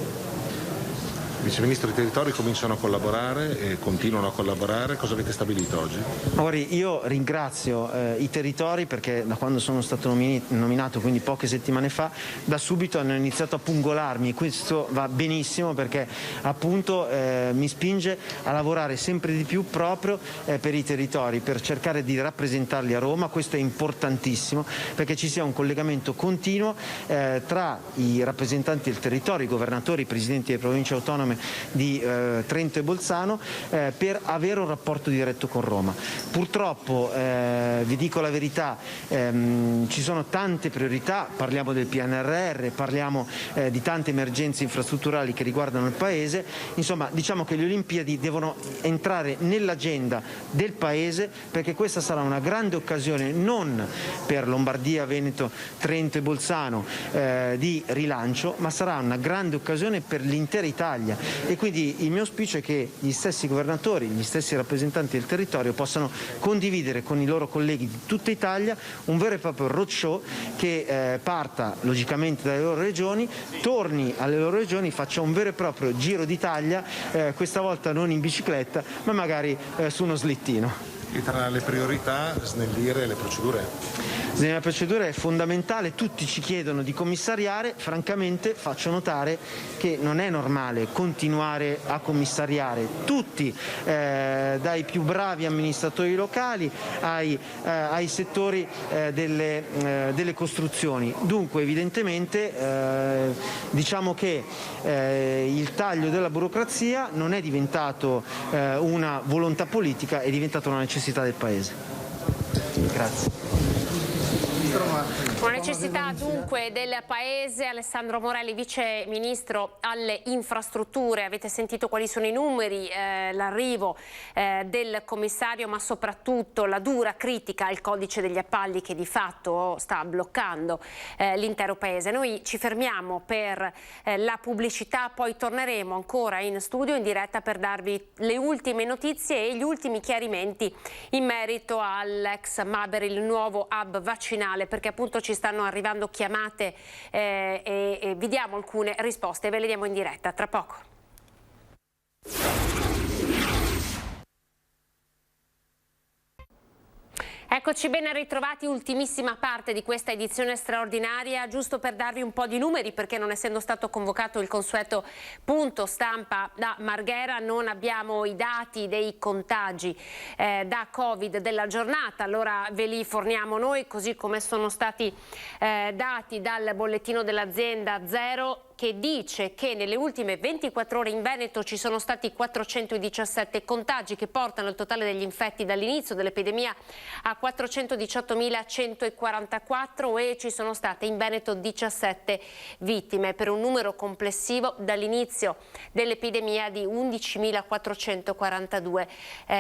Vice Ministro, i territori cominciano a collaborare e continuano a collaborare. Cosa avete stabilito oggi? Guardi, io ringrazio i territori, perché da quando sono stato nominato, quindi poche settimane fa, da subito hanno iniziato a pungolarmi, e questo va benissimo, perché appunto mi spinge a lavorare sempre di più proprio per i territori, per cercare di rappresentarli a Roma. Questo è importantissimo, perché ci sia un collegamento continuo tra i rappresentanti del territorio, i governatori, i presidenti delle province autonome di Trento e Bolzano, per avere un rapporto diretto con Roma. Purtroppo, vi dico la verità, ci sono tante priorità, parliamo del PNRR, parliamo di tante emergenze infrastrutturali che riguardano il Paese. Insomma, diciamo che le Olimpiadi devono entrare nell'agenda del Paese, perché questa sarà una grande occasione non per Lombardia, Veneto, Trento e Bolzano di rilancio, ma sarà una grande occasione per l'intera Italia. E quindi il mio auspicio è che gli stessi governatori, gli stessi rappresentanti del territorio possano condividere con i loro colleghi di tutta Italia un vero e proprio roadshow che parta logicamente dalle loro regioni, torni alle loro regioni, faccia un vero e proprio giro d'Italia, questa volta non in bicicletta ma magari su uno slittino. E tra le priorità snellire le procedure. La procedura è fondamentale, tutti ci chiedono di commissariare, francamente faccio notare che non è normale continuare a commissariare tutti, dai più bravi amministratori locali ai settori delle costruzioni. Dunque evidentemente diciamo che il taglio della burocrazia non è diventato una volontà politica, è diventata una necessità del Paese. Grazie. Una necessità dunque del Paese. Alessandro Morelli, Vice Ministro alle Infrastrutture, avete sentito quali sono i numeri, l'arrivo del commissario, ma soprattutto la dura critica al codice degli appalti che di fatto sta bloccando l'intero Paese. Noi ci fermiamo per la pubblicità, poi torneremo ancora in studio in diretta per darvi le ultime notizie e gli ultimi chiarimenti in merito all'ex Maber, il nuovo hub vaccinale, perché appunto ci stanno arrivando chiamate e vi diamo alcune risposte, ve le diamo in diretta tra poco. Eccoci ben ritrovati, ultimissima parte di questa edizione straordinaria, giusto per darvi un po' di numeri, perché non essendo stato convocato il consueto punto stampa da Marghera non abbiamo i dati dei contagi da Covid della giornata, allora ve li forniamo noi, così come sono stati dati dal bollettino dell'azienda Zero, che dice che nelle ultime 24 ore in Veneto ci sono stati 417 contagi, che portano il totale degli infetti dall'inizio dell'epidemia a 418.144 e ci sono state in Veneto 17 vittime, per un numero complessivo dall'inizio dell'epidemia di 11.442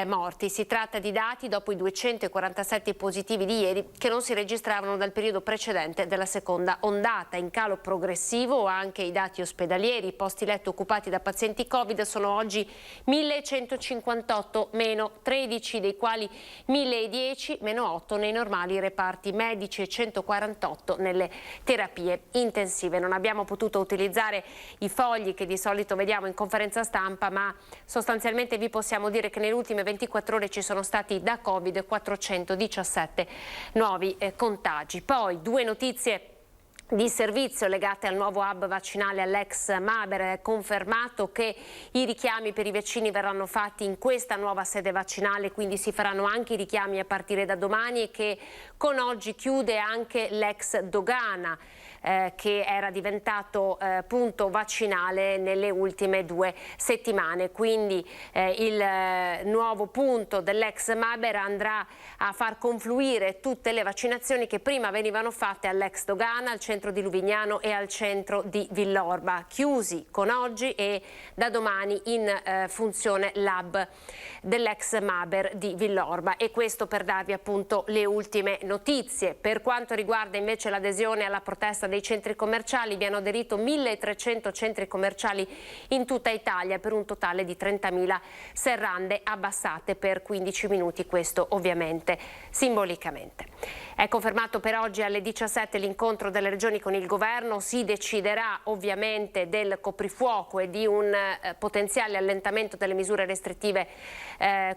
morti. Si tratta di dati dopo i 247 positivi di ieri, che non si registravano dal periodo precedente della seconda ondata. In calo progressivo anche i dati ospedalieri, i posti letto occupati da pazienti Covid sono oggi 1.158, meno 13, dei quali 1.010, meno 8 nei normali reparti medici e 148 nelle terapie intensive. Non abbiamo potuto utilizzare i fogli che di solito vediamo in conferenza stampa, ma sostanzialmente vi possiamo dire che nelle ultime 24 ore ci sono stati da Covid 417 nuovi contagi. Poi due notizie di servizio legate al nuovo hub vaccinale all'ex Maber. È confermato che i richiami per i vaccini verranno fatti in questa nuova sede vaccinale, quindi si faranno anche i richiami a partire da domani, e che con oggi chiude anche l'ex Dogana, che era diventato punto vaccinale nelle ultime 2 settimane. Quindi il nuovo punto dell'ex Maber andrà a far confluire tutte le vaccinazioni che prima venivano fatte all'ex Dogana, al centro di Luvignano e al centro di Villorba, chiusi con oggi, e da domani in funzione l'hub dell'ex Maber di Villorba. E questo per darvi appunto le ultime notizie. Per quanto riguarda invece l'adesione alla protesta dei centri commerciali, vi hanno aderito 1.300 centri commerciali in tutta Italia, per un totale di 30.000 serrande abbassate per 15 minuti, questo ovviamente simbolicamente. È confermato per oggi alle 17 l'incontro delle regioni con il governo, si deciderà ovviamente del coprifuoco e di un potenziale allentamento delle misure restrittive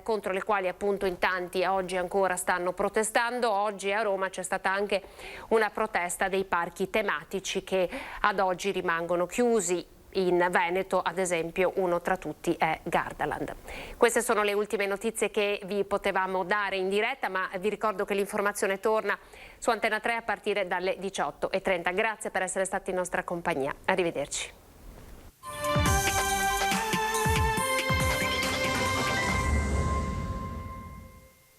contro le quali appunto in tanti oggi ancora stanno protestando. Oggi a Roma c'è stata anche una protesta dei parchi tematici che ad oggi rimangono chiusi. In Veneto, ad esempio, uno tra tutti è Gardaland. Queste sono le ultime notizie che vi potevamo dare in diretta, ma vi ricordo che l'informazione torna su Antena 3 a partire dalle 18:30. Grazie per essere stati in nostra compagnia. Arrivederci.